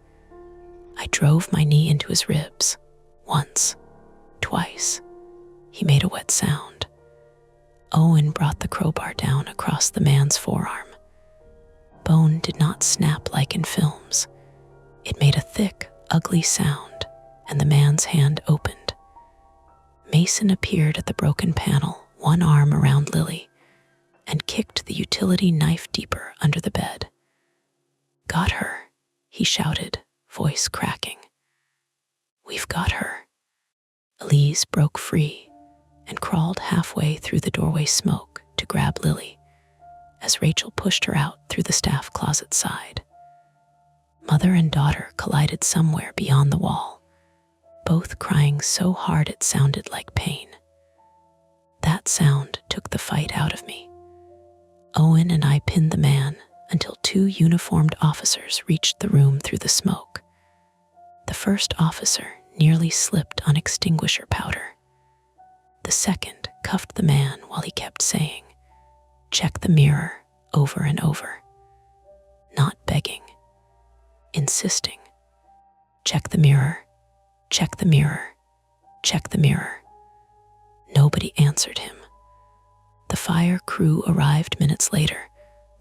I drove my knee into his ribs. Once, twice. He made a wet sound. Owen brought the crowbar down across the man's forearm. Bone did not snap like in films. It made a thick, ugly sound, and the man's hand opened. Mason appeared at the broken panel, one arm around Lily, and kicked the utility knife deeper under the bed. "Got her," he shouted, voice cracking. "We've got her." Elise broke free and crawled halfway through the doorway smoke to grab Lily, as Rachel pushed her out through the staff closet side. Mother and daughter collided somewhere beyond the wall, both crying so hard it sounded like pain. That sound took the fight out of me. Owen and I pinned the man until two uniformed officers reached the room through the smoke. The first officer nearly slipped on extinguisher powder. The second cuffed the man while he kept saying, "Check the mirror," over and over. Not begging, insisting. "Check the mirror, check the mirror, check the mirror." Nobody answered him. The fire crew arrived minutes later,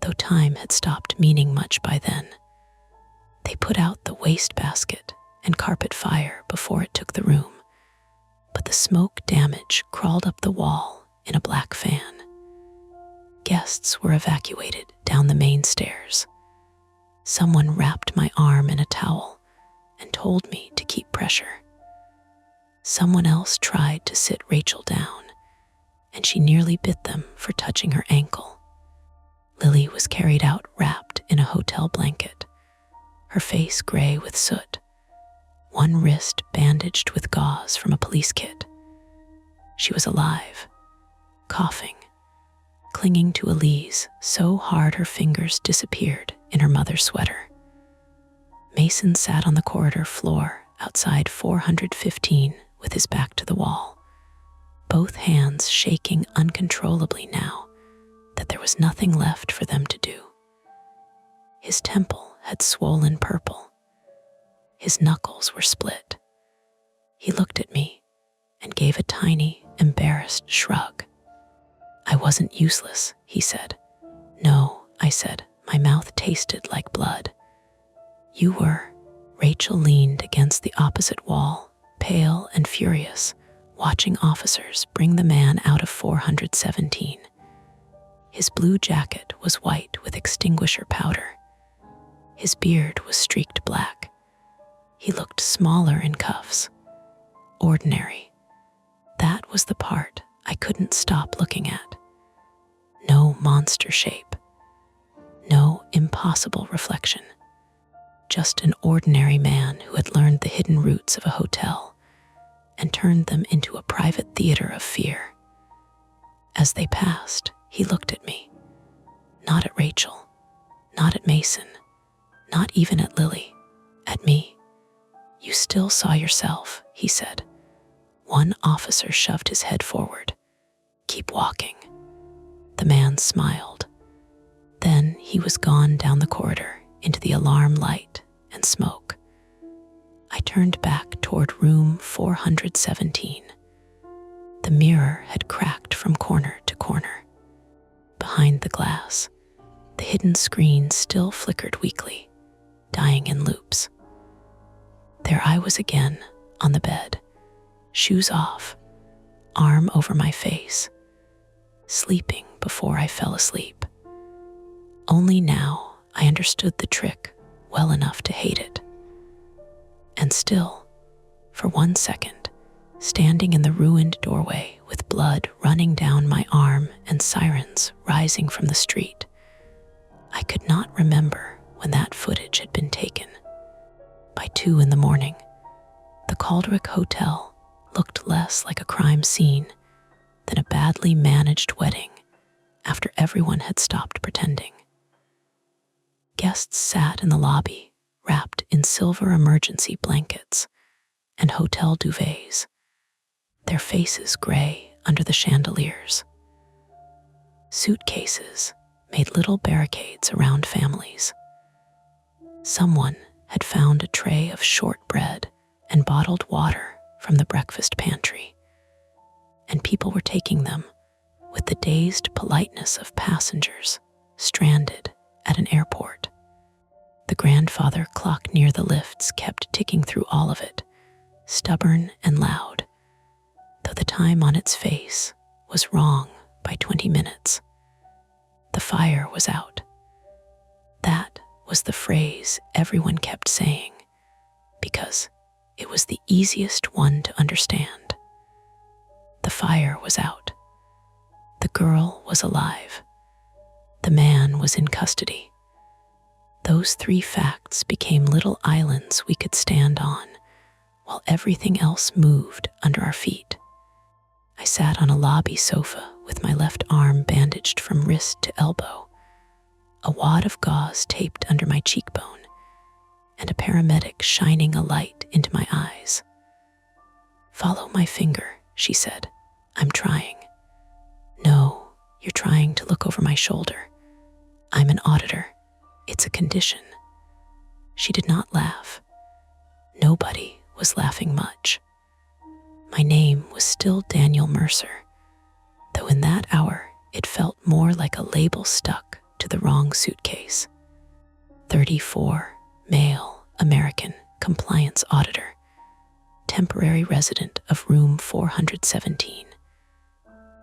though time had stopped meaning much by then. They put out the wastebasket and carpet fire before it took the room, but the smoke damage crawled up the wall in a black fan. Guests were evacuated down the main stairs. Someone wrapped my arm in a towel and told me to keep pressure. Someone else tried to sit Rachel down, and she nearly bit them for touching her ankle. Lily was carried out wrapped in a hotel blanket, her face gray with soot, one wrist bandaged with gauze from a police kit. She was alive, coughing, clinging to Elise so hard her fingers disappeared in her mother's sweater. Mason sat on the corridor floor outside 415 with his back to the wall, both hands shaking uncontrollably now that there was nothing left for them to do. His temple had swollen purple. His knuckles were split. He looked at me and gave a tiny, embarrassed shrug. "I wasn't useless," he said. "No," I said. My mouth tasted like blood. "You were." Rachel leaned against the opposite wall, pale and furious, watching officers bring the man out of 417. His blue jacket was white with extinguisher powder. His beard was streaked black. He looked smaller in cuffs. Ordinary. That was the part I couldn't stop looking at. No monster shape. No impossible reflection. Just an ordinary man who had learned the hidden roots of a hotel and turned them into a private theater of fear. As they passed, he looked at me. Not at Rachel, not at Mason, not even at Lily, at me. "You still saw yourself," he said. One officer shoved his head forward. "Keep walking." The man smiled. Then he was gone down the corridor into the alarm light and smoke. I turned back toward room 417. The mirror had cracked from corner to corner. Behind the glass, the hidden screen still flickered weakly, dying in loops. There I was again, on the bed, shoes off, arm over my face, sleeping before I fell asleep. Only now I understood the trick well enough to hate it. And still, for 1 second, standing in the ruined doorway with blood running down my arm and sirens rising from the street, I could not remember when that footage had been taken. By 2 in the morning, the Calderic Hotel looked less like a crime scene than a badly managed wedding after everyone had stopped pretending. Guests sat in the lobby, wrapped in silver emergency blankets and hotel duvets, their faces gray under the chandeliers. Suitcases made little barricades around families. Someone had found a tray of shortbread and bottled water from the breakfast pantry, and people were taking them with the dazed politeness of passengers stranded at an airport. The grandfather clock near the lifts kept ticking through all of it, stubborn and loud, though the time on its face was wrong by 20 minutes. The fire was out. That was the phrase everyone kept saying, because it was the easiest one to understand. The fire was out. The girl was alive. The man was in custody. Those 3 facts became little islands we could stand on, while everything else moved under our feet. I sat on a lobby sofa with my left arm bandaged from wrist to elbow, a wad of gauze taped under my cheekbone, and a paramedic shining a light into my eyes. "Follow my finger," she said. "I'm trying." "No, you're trying to look over my shoulder. I'm an auditor. It's a condition." She did not laugh. Nobody was laughing much. My name was still Daniel Mercer, though in that hour it felt more like a label stuck to the wrong suitcase. 34, male, American, compliance auditor, temporary resident of room 417,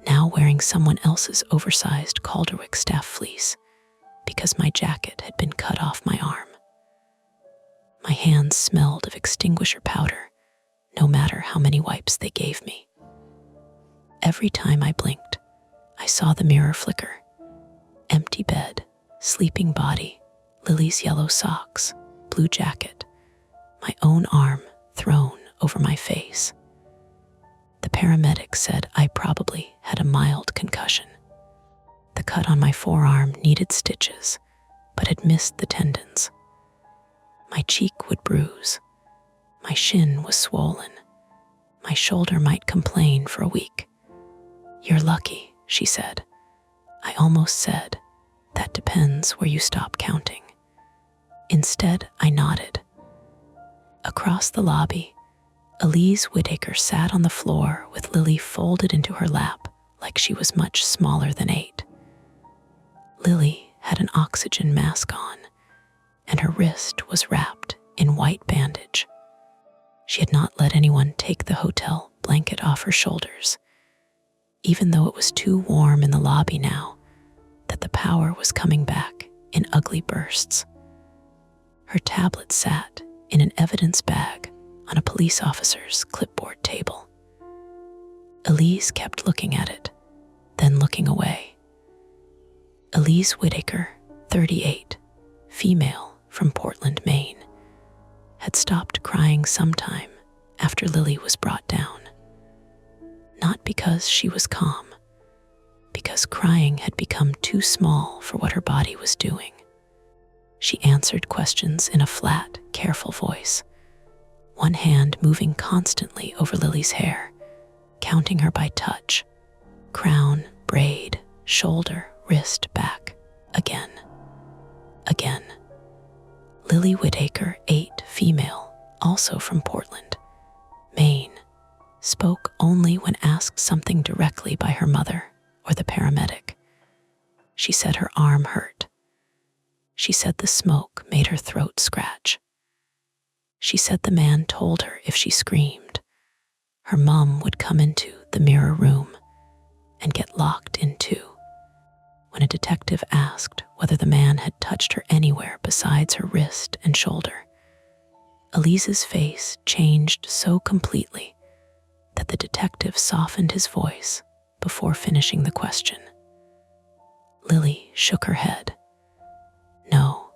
now wearing someone else's oversized Calderwick staff fleece because my jacket had been cut off my arm. My hands smelled of extinguisher powder, no matter how many wipes they gave me. Every time I blinked, I saw the mirror flicker. Empty bed, sleeping body, Lily's yellow socks, blue jacket, my own arm thrown over my face. The paramedic said I probably had a mild concussion. The cut on my forearm needed stitches, but had missed the tendons. My cheek would bruise. My shin was swollen. My shoulder might complain for a week. "You're lucky," she said. I almost said, "That depends where you stop counting." Instead, I nodded. Across the lobby, Elise Whittaker sat on the floor with Lily folded into her lap like she was much smaller than 8. Lily had an oxygen mask on, and her wrist was wrapped in white bandage. She had not let anyone take the hotel blanket off her shoulders, even though it was too warm in the lobby now that the power was coming back in ugly bursts. Her tablet sat in an evidence bag on a police officer's clipboard table. Elise kept looking at it, then looking away. Elise Whittaker, 38, female from Portland, Maine, had stopped crying sometime after Lily was brought down. Not because she was calm, because crying had become too small for what her body was doing. She answered questions in a flat, careful voice, one hand moving constantly over Lily's hair, counting her by touch, crown, braid, shoulder, wrist, back, again. Lily Whittaker, 8, female, also from Portland, Maine, spoke only when asked something directly by her mother or the paramedic. She said her arm hurt. She said the smoke made her throat scratch. She said the man told her if she screamed, her mom would come into the mirror room and get locked in too. When a detective asked whether the man had touched her anywhere besides her wrist and shoulder, Elise's face changed so completely that the detective softened his voice before finishing the question. Lily shook her head. No,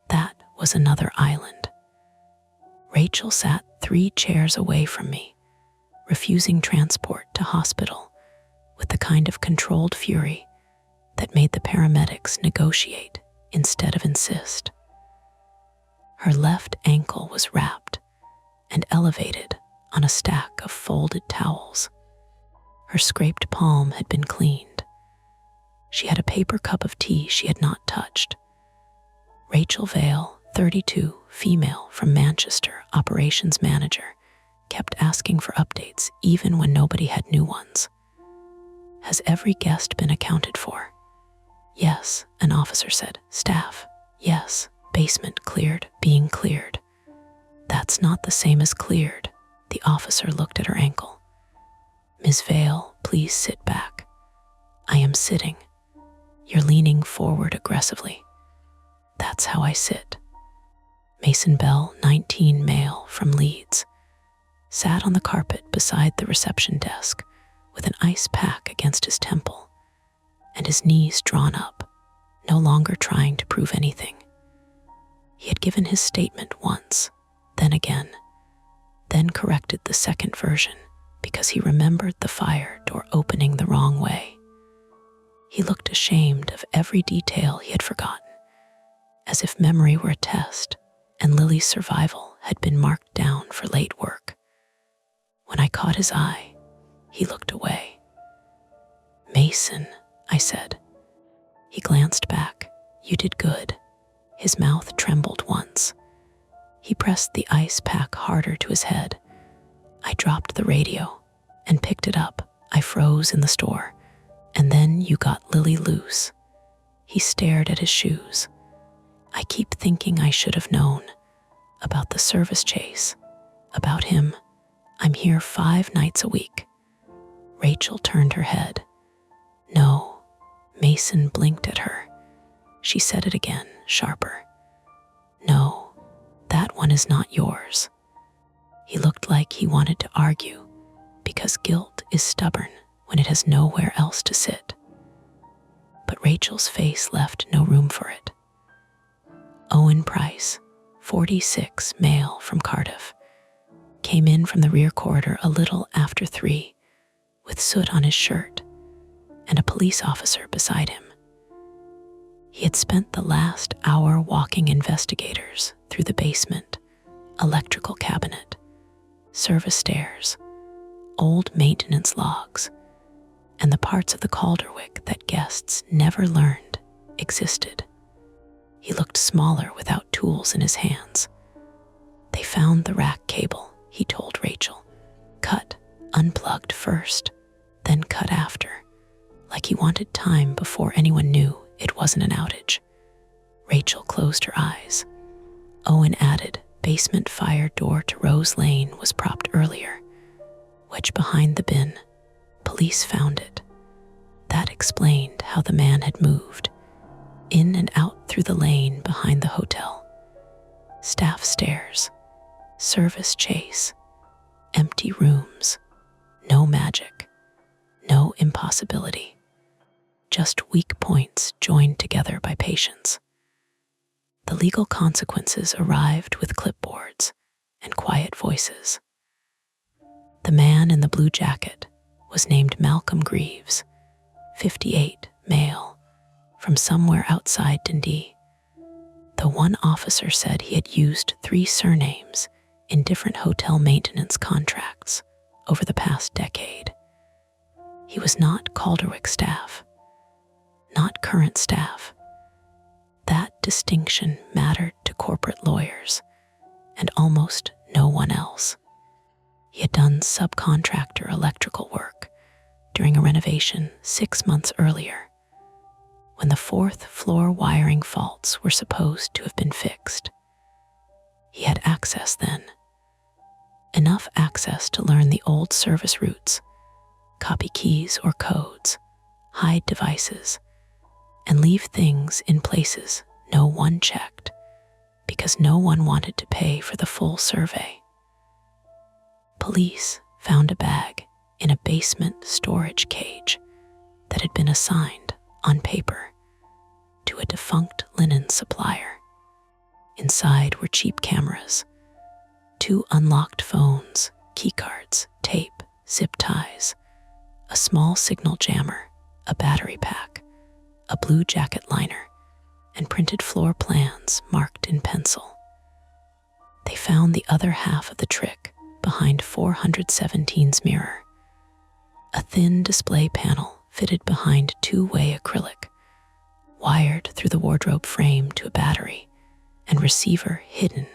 that was another island. Rachel sat 3 chairs away from me, refusing transport to hospital with the kind of controlled fury that made the paramedics negotiate instead of insist. Her left ankle was wrapped and elevated on a stack of folded towels. Her scraped palm had been cleaned. She had a paper cup of tea she had not touched. Rachel Vale, 32, female from Manchester, operations manager, kept asking for updates even when nobody had new ones. Has every guest been accounted for? Yes, an officer said. Staff, yes. Basement cleared, being cleared. That's not the same as cleared. The officer looked at her ankle. Ms. Vale, please sit back. I am sitting. You're leaning forward aggressively. That's how I sit. Mason Bell, 19, male from Leeds, sat on the carpet beside the reception desk with an ice pack against his temple and his knees drawn up, no longer trying to prove anything. He had given his statement once, then again, then corrected the second version because he remembered the fire door opening the wrong way. He looked ashamed of every detail he had forgotten, as if memory were a test and Lily's survival had been marked down for late work. When I caught his eye, he looked away. Mason, I said. He glanced back. You did good. His mouth trembled once. He pressed the ice pack harder to his head. I dropped the radio and picked it up. I froze in the store, and then you got Lily loose. He stared at his shoes. I keep thinking I should have known. About the service chase. About him. I'm here 5 nights a week. Rachel turned her head. No. Mason blinked at her. She said it again, sharper. No, that one is not yours. He looked like he wanted to argue, because guilt is stubborn when it has nowhere else to sit. But Rachel's face left no room for it. Owen Price, 46, male from Cardiff, came in from the rear corridor a little after 3, with soot on his shirt and a police officer beside him. He had spent the last hour walking investigators through the basement, electrical cabinet, service stairs, old maintenance logs, and the parts of the Calderwick that guests never learned existed. He looked smaller without tools in his hands. They found the rack cable, he told Rachel. Cut, unplugged first, then cut after, like he wanted time before anyone knew it wasn't an outage. Rachel closed her eyes. Owen added, basement fire door to Rose Lane was propped earlier. Wedged behind the bin. Police found it. That explained how the man had moved. In and out through the lane behind the hotel. Staff stairs. Service chase. Empty rooms. No magic. No impossibility. Just weak points joined together by patience. The legal consequences arrived with clipboards and quiet voices. The man in the blue jacket was named Malcolm Greaves, 58, male, from somewhere outside Dundee. The one officer said he had used 3 surnames in different hotel maintenance contracts over the past decade. He was not Calderwick staff, not current staff. That distinction mattered to corporate lawyers and almost no one else. He had done subcontractor electrical work during a renovation 6 months earlier, when the 4th floor wiring faults were supposed to have been fixed. He had access then. Enough access to learn the old service routes, copy keys or codes, hide devices, and leave things in places no one checked because no one wanted to pay for the full survey. Police found a bag in a basement storage cage that had been assigned on paper to a defunct linen supplier. Inside were cheap cameras, 2 unlocked phones, keycards, tape, zip ties, a small signal jammer, a battery pack, a blue jacket liner, and printed floor plans marked in pencil. They found the other half of the trick behind 417's mirror, a thin display panel fitted behind 2-way acrylic, wired through the wardrobe frame to a battery, and receiver hidden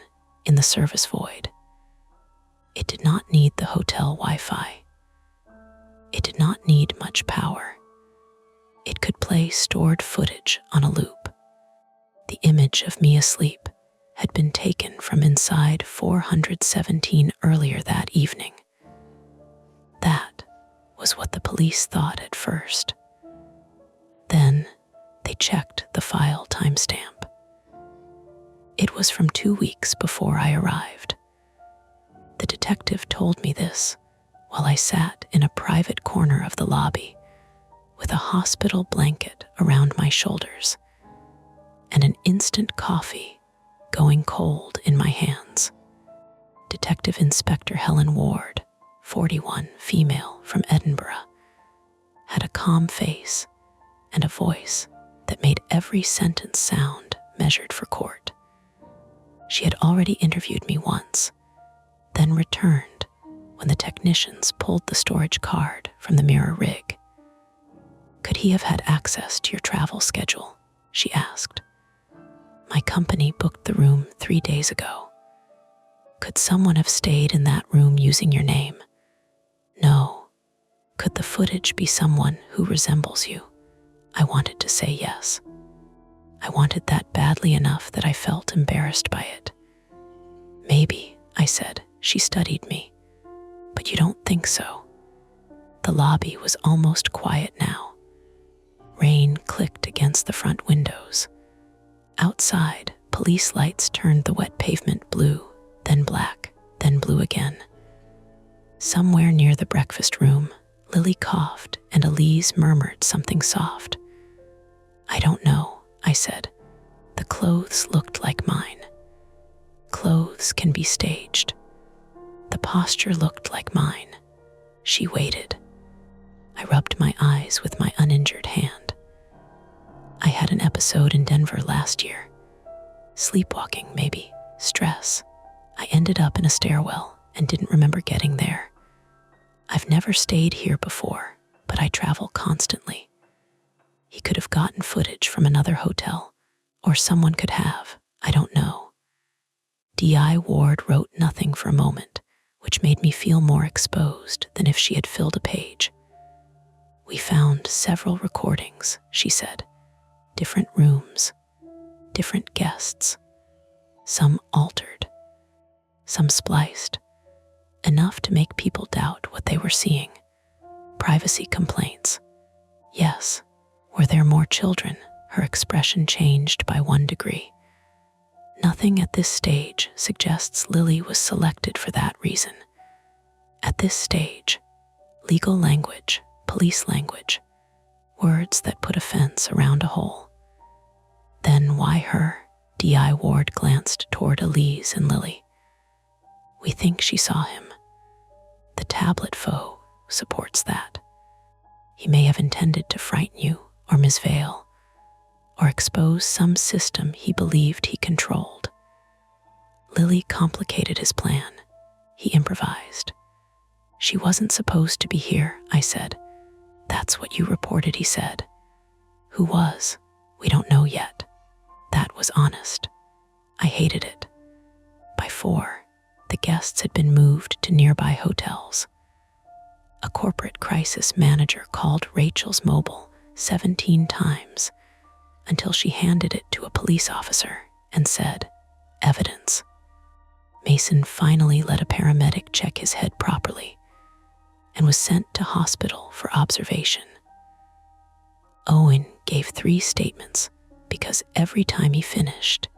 in the service void. It did not need the hotel Wi-Fi. It did not need much power. It could play stored footage on a loop. The image of me asleep had been taken from inside 417 earlier that evening. That was what the police thought at first. Then they checked the file timestamp. It was from 2 weeks before I arrived. The detective told me this while I sat in a private corner of the lobby with a hospital blanket around my shoulders and an instant coffee going cold in my hands. Detective Inspector Helen Ward, 41, female from Edinburgh, had a calm face and a voice that made every sentence sound measured for court. She had already interviewed me once, then returned when the technicians pulled the storage card from the mirror rig. Could he have had access to your travel schedule? She asked. My company booked the room 3 days ago. Could someone have stayed in that room using your name? No. Could the footage be someone who resembles you? I wanted to say yes. I wanted that badly enough that I felt embarrassed by it. Maybe, I said. She studied me. But you don't think so? The lobby was almost quiet now. Rain clicked against the front windows. Outside, police lights turned the wet pavement blue, then black, then blue again. Somewhere near the breakfast room, Lily coughed and Elise murmured something soft. I don't know, I said. The clothes looked like mine. Clothes can be staged. The posture looked like mine. She waited. I rubbed my eyes with my uninjured hand. I had an episode in Denver last year. Sleepwalking, maybe. Stress. I ended up in a stairwell and didn't remember getting there. I've never stayed here before, but I travel constantly. He could have gotten footage from another hotel, or someone could have, I don't know. D.I. Ward wrote nothing for a moment, which made me feel more exposed than if she had filled a page. We found several recordings, she said. Different rooms, different guests. Some altered, some spliced. Enough to make people doubt what they were seeing. Privacy complaints. Yes. Were there more children? Her expression changed by 1 degree. Nothing at this stage suggests Lily was selected for that reason. At this stage, legal language, police language, words that put a fence around a hole. Then why her? D.I. Ward glanced toward Elise and Lily. We think she saw him. The tablet foe supports that. He may have intended to frighten you or Ms. Vale, or expose some system he believed he controlled. Lily complicated his plan. He improvised. She wasn't supposed to be here, I said. That's what you reported, he said. Who was? We don't know yet. That was honest. I hated it. By 4, the guests had been moved to nearby hotels. A corporate crisis manager called Rachel's mobile 17 times until she handed it to a police officer and said, evidence. Mason finally let a paramedic check his head properly and was sent to hospital for observation. Owen gave 3 statements because every time he finished,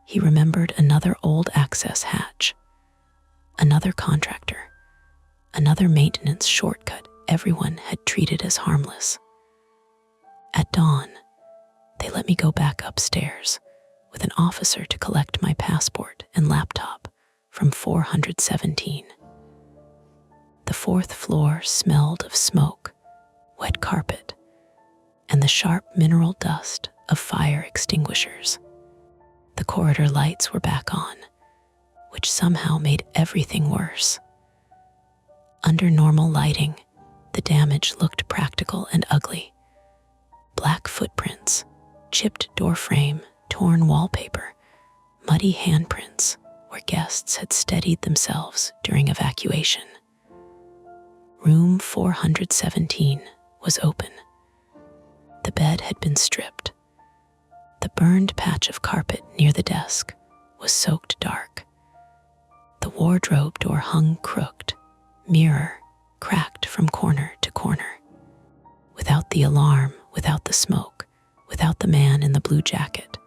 he remembered another old access hatch, another contractor, another maintenance shortcut everyone had treated as harmless. At dawn, they let me go back upstairs with an officer to collect my passport and laptop from 417. The 4th floor smelled of smoke, wet carpet, and the sharp mineral dust of fire extinguishers. The corridor lights were back on, which somehow made everything worse. Under normal lighting, the damage looked practical and ugly. Black footprints, chipped door frame, torn wallpaper, muddy handprints where guests had steadied themselves during evacuation. Room 417 was open. The bed had been stripped. The burned patch of carpet near the desk was soaked dark. The wardrobe door hung crooked, mirror cracked from corner to corner. Without the alarm, without the smoke, without the man in the blue jacket,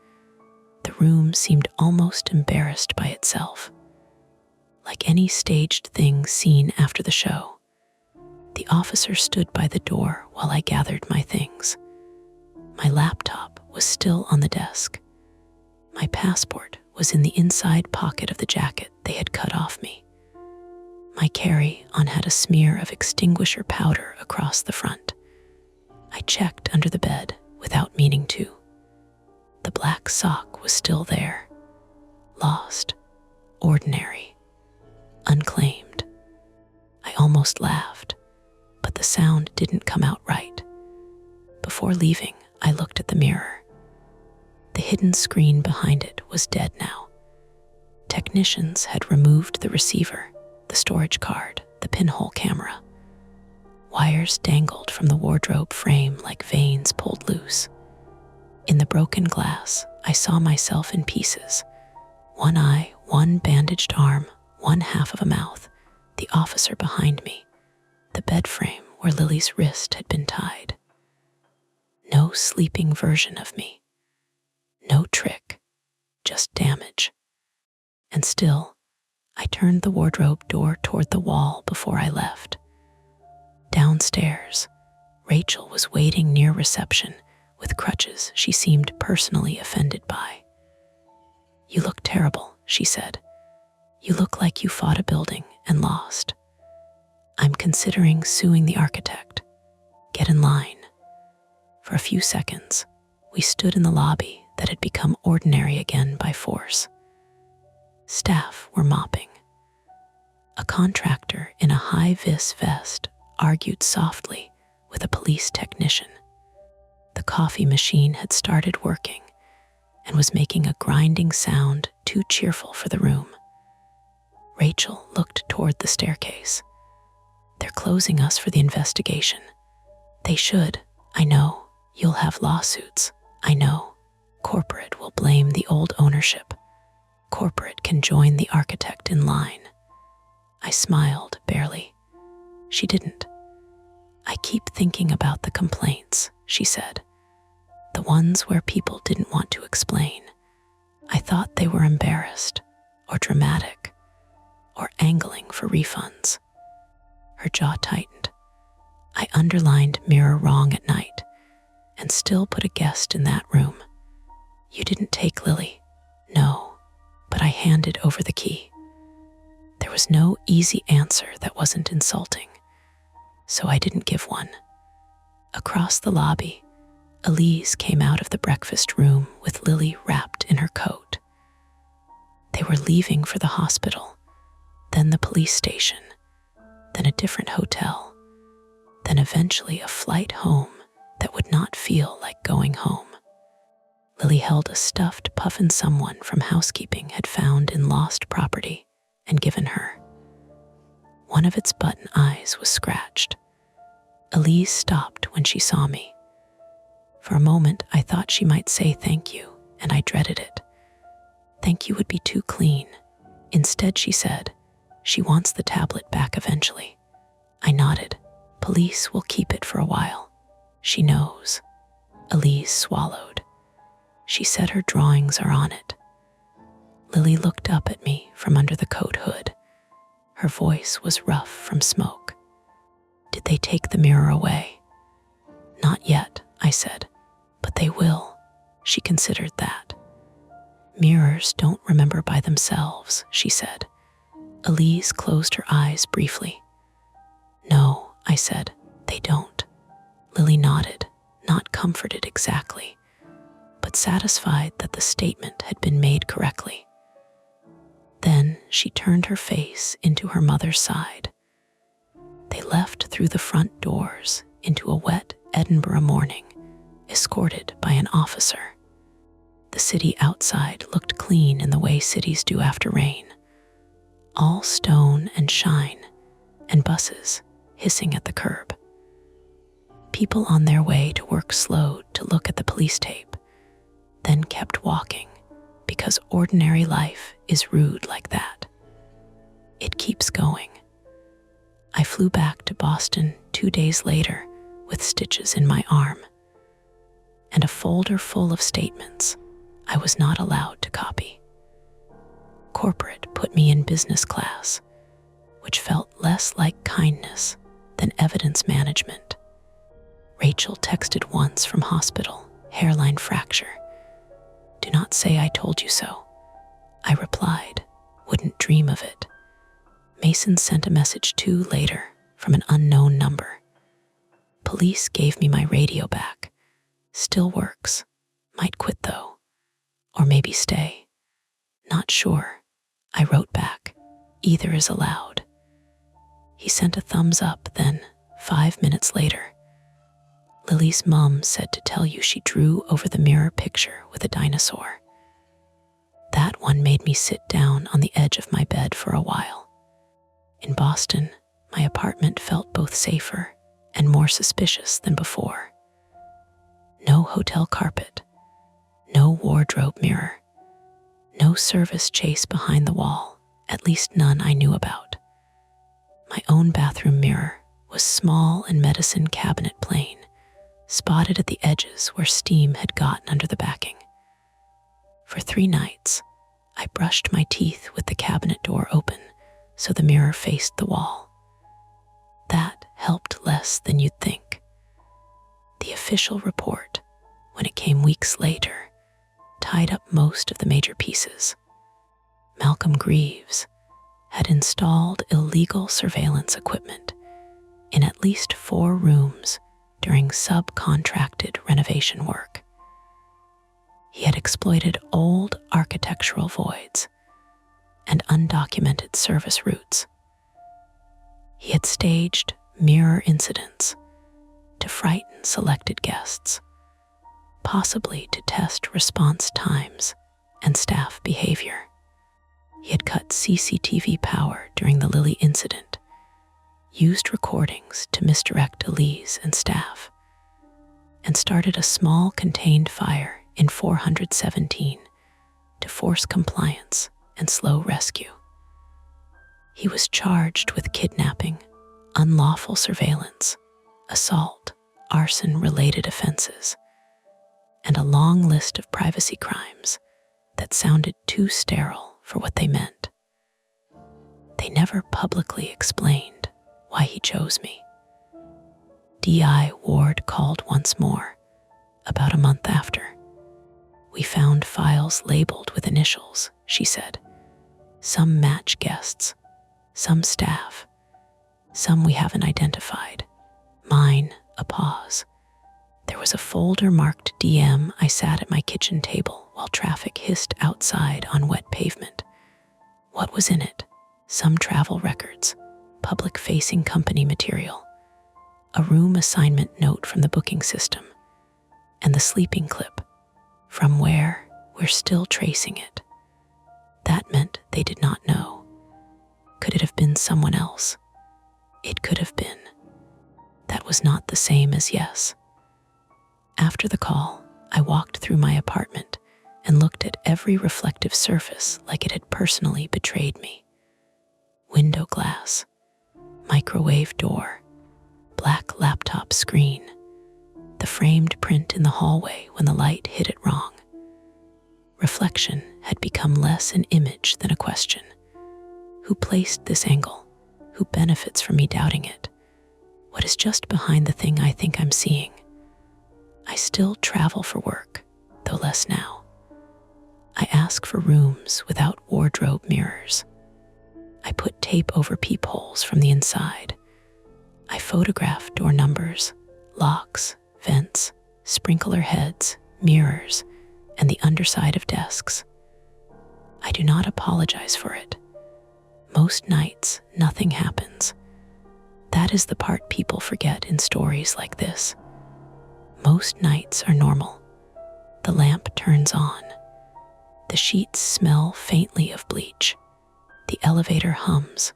the room seemed almost embarrassed by itself. Like any staged thing seen after the show, the officer stood by the door while I gathered my things. My laptop was still on the desk. My passport was in the inside pocket of the jacket they had cut off me. My carry-on had a smear of extinguisher powder across the front. I checked under the bed without meaning to. The black sock was still there. Lost, ordinary, unclaimed. I almost laughed, but the sound didn't come out right. Before leaving, I looked at the mirror. The hidden screen behind it was dead now. Technicians had removed the receiver, the storage card, the pinhole camera. Wires dangled from the wardrobe frame like veins pulled loose. In the broken glass, I saw myself in pieces. One eye, one bandaged arm, one half of a mouth, the officer behind me, the bed frame where Lily's wrist had been tied. No sleeping version of me. No trick, just damage. And still, I turned the wardrobe door toward the wall before I left. Downstairs, Rachel was waiting near reception with crutches she seemed personally offended by. "You look terrible," she said. "You look like you fought a building and lost. I'm considering suing the architect. Get in line." For a few seconds, we stood in the lobby that had become ordinary again by force. Staff were mopping. A contractor in a high-vis vest argued softly with a police technician. The coffee machine had started working and was making a grinding sound too cheerful for the room. Rachel looked toward the staircase. "They're closing us for the investigation." "They should. I know. You'll have lawsuits. I know. Corporate will blame the old ownership. Corporate can join the architect in line." I smiled, barely. She didn't. "I keep thinking about the complaints," she said. "The ones where people didn't want to explain. I thought they were embarrassed, or dramatic, or angling for refunds." Her jaw tightened. "I underlined mirror wrong at night, and still put a guest in that room. You didn't take Lily." "No, but I handed over the key." There was no easy answer that wasn't insulting, so I didn't give one. Across the lobby, Elise came out of the breakfast room with Lily wrapped in her coat. They were leaving for the hospital, then the police station, then a different hotel, then eventually a flight home that would not feel like going home. Lily held a stuffed puffin someone from housekeeping had found in lost property and given her. One of its button eyes was scratched. Elise stopped when she saw me. For a moment, I thought she might say thank you, and I dreaded it. Thank you would be too clean. Instead, she said, "She wants the tablet back eventually." I nodded. "Police will keep it for a while. She knows." Elise swallowed. "She said her drawings are on it." Lily looked up at me from under the coat hood. Her voice was rough from smoke. "Did they take the mirror away?" "Not yet," I said, "but they will." She considered that. "Mirrors don't remember by themselves," she said. Elise closed her eyes briefly. "No," I said, "they don't." Lily nodded, not comforted exactly, but satisfied that the statement had been made correctly. Then she turned her face into her mother's side. They left through the front doors into a wet Edinburgh morning, escorted by an officer. The city outside looked clean in the way cities do after rain. All stone and shine, and buses hissing at the curb. People on their way to work slowed to look at the police tape, then kept walking, because ordinary life is rude like that. It keeps going. I flew back to Boston 2 days later with stitches in my arm, and a folder full of statements I was not allowed to copy. Corporate put me in business class, which felt less like kindness than evidence management. Rachel texted once from hospital, hairline fracture. "Do not say I told you so." I replied, "Wouldn't dream of it." Mason sent a message too later from an unknown number. Police gave me my radio back. Still works. Might quit though. Or maybe stay. Not sure. I wrote back, "Either is allowed." He sent a thumbs up, then, 5 minutes later, "Lily's mom said to tell you she drew over the mirror picture with a dinosaur." That one made me sit down on the edge of my bed for a while. In Boston, my apartment felt both safer and more suspicious than before. No hotel carpet, No wardrobe mirror. No service chase behind the wall, at least none I knew about. My own bathroom mirror was small and medicine cabinet plain, spotted at the edges where steam had gotten under the backing. For 3 nights, I brushed my teeth with the cabinet door open so the mirror faced the wall. That helped less than you'd think. The official report, when it came weeks later, tied up most of the major pieces. Malcolm Greaves had installed illegal surveillance equipment in at least 4 rooms during subcontracted renovation work. He had exploited old architectural voids and undocumented service routes. He had staged mirror incidents to frighten selected guests, possibly to test response times and staff behavior. He had cut CCTV power during the Lily incident, used recordings to misdirect Elise and staff, and started a small contained fire in 417 to force compliance and slow rescue. He was charged with kidnapping, unlawful surveillance, assault, arson-related offenses, and a long list of privacy crimes that sounded too sterile for what they meant. They never publicly explained why he chose me. D.I. Ward called once more, about a month after. We found files labeled with initials, she said. Some match guests, some staff, some we haven't identified. Mine, a pause. There was a folder marked DM. I sat at my kitchen table while traffic hissed outside on wet pavement. What was in it? Some travel records, public-facing company material, a room assignment note from the booking system, and the sleeping clip, from where we're still tracing it. That meant they did not know. Could it have been someone else? It could have been. That was not the same as yes. After the call, I walked through my apartment and looked at every reflective surface like it had personally betrayed me. Window glass, microwave door, black laptop screen, the framed print in the hallway when the light hit it wrong. Reflection had become less an image than a question. Who placed this angle? Who benefits from me doubting it? What is just behind the thing I think I'm seeing? I still travel for work, though less now. I ask for rooms without wardrobe mirrors. I put tape over peepholes from the inside. I photograph door numbers, locks, vents, sprinkler heads, mirrors, and the underside of desks. I do not apologize for it. Most nights, nothing happens. That is the part people forget in stories like this. Most nights are normal. The lamp turns on. The sheets smell faintly of bleach. The elevator hums.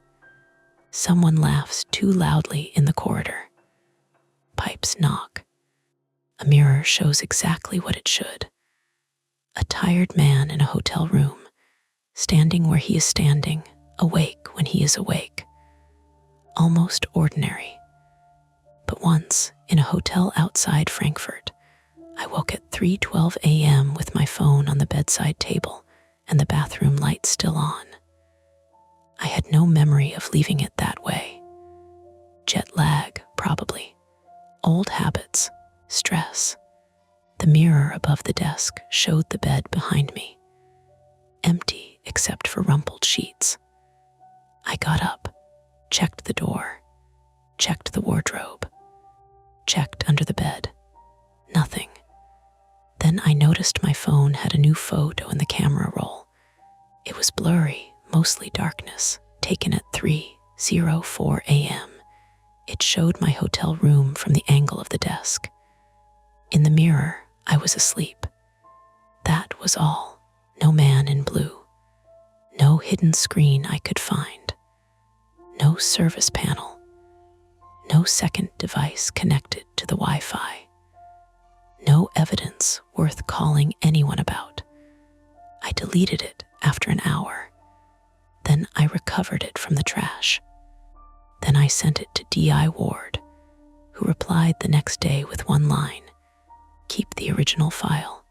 Someone laughs too loudly in the corridor. Pipes knock. A mirror shows exactly what it should. A tired man in a hotel room, standing where he is standing, awake when he is awake. Almost ordinary. But once, in a hotel outside Frankfurt, I woke at 3:12 a.m. with my phone on the bedside table and the bathroom light still on. I had no memory of leaving it that way. Jet lag, probably. Old habits, stress. The mirror above the desk showed the bed behind me, empty except for rumpled sheets. I got up, checked the door, checked the wardrobe, checked under the bed. Nothing. Then I noticed my phone had a new photo in the camera roll. It was blurry, mostly darkness, taken at 3:04 a.m. It showed my hotel room from the angle of the desk. In the mirror, I was asleep. That was all. No man in blue. No hidden screen I could find. No service panel. No second device connected to the Wi-Fi. No evidence worth calling anyone about. I deleted it after an hour. Then I recovered it from the trash. Then I sent it to D.I. Ward, who replied the next day with one line: "Keep the original file.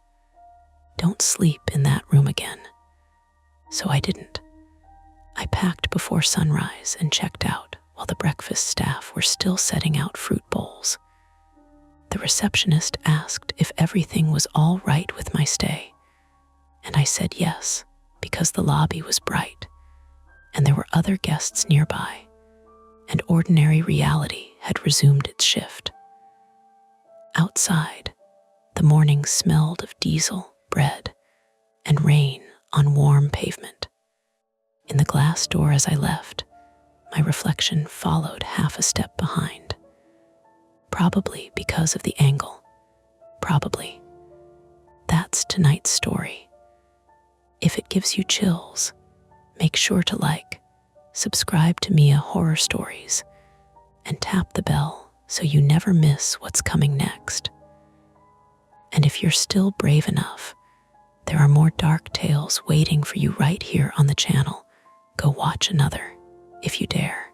Don't sleep in that room again." So I didn't. I packed before sunrise and checked out while the breakfast staff were still setting out fruit bowls. The receptionist asked if everything was all right with my stay, and I said yes, because the lobby was bright, and there were other guests nearby, and ordinary reality had resumed its shift. Outside, the morning smelled of diesel, bread, and rain on warm pavement. In the glass door as I left, my reflection followed half a step behind. Probably because of the angle. Probably. That's tonight's story. If it gives you chills, make sure to like, subscribe to Mia Horror Stories, and tap the bell so you never miss what's coming next. And if you're still brave enough, there are more dark tales waiting for you right here on the channel. Go watch another, if you dare.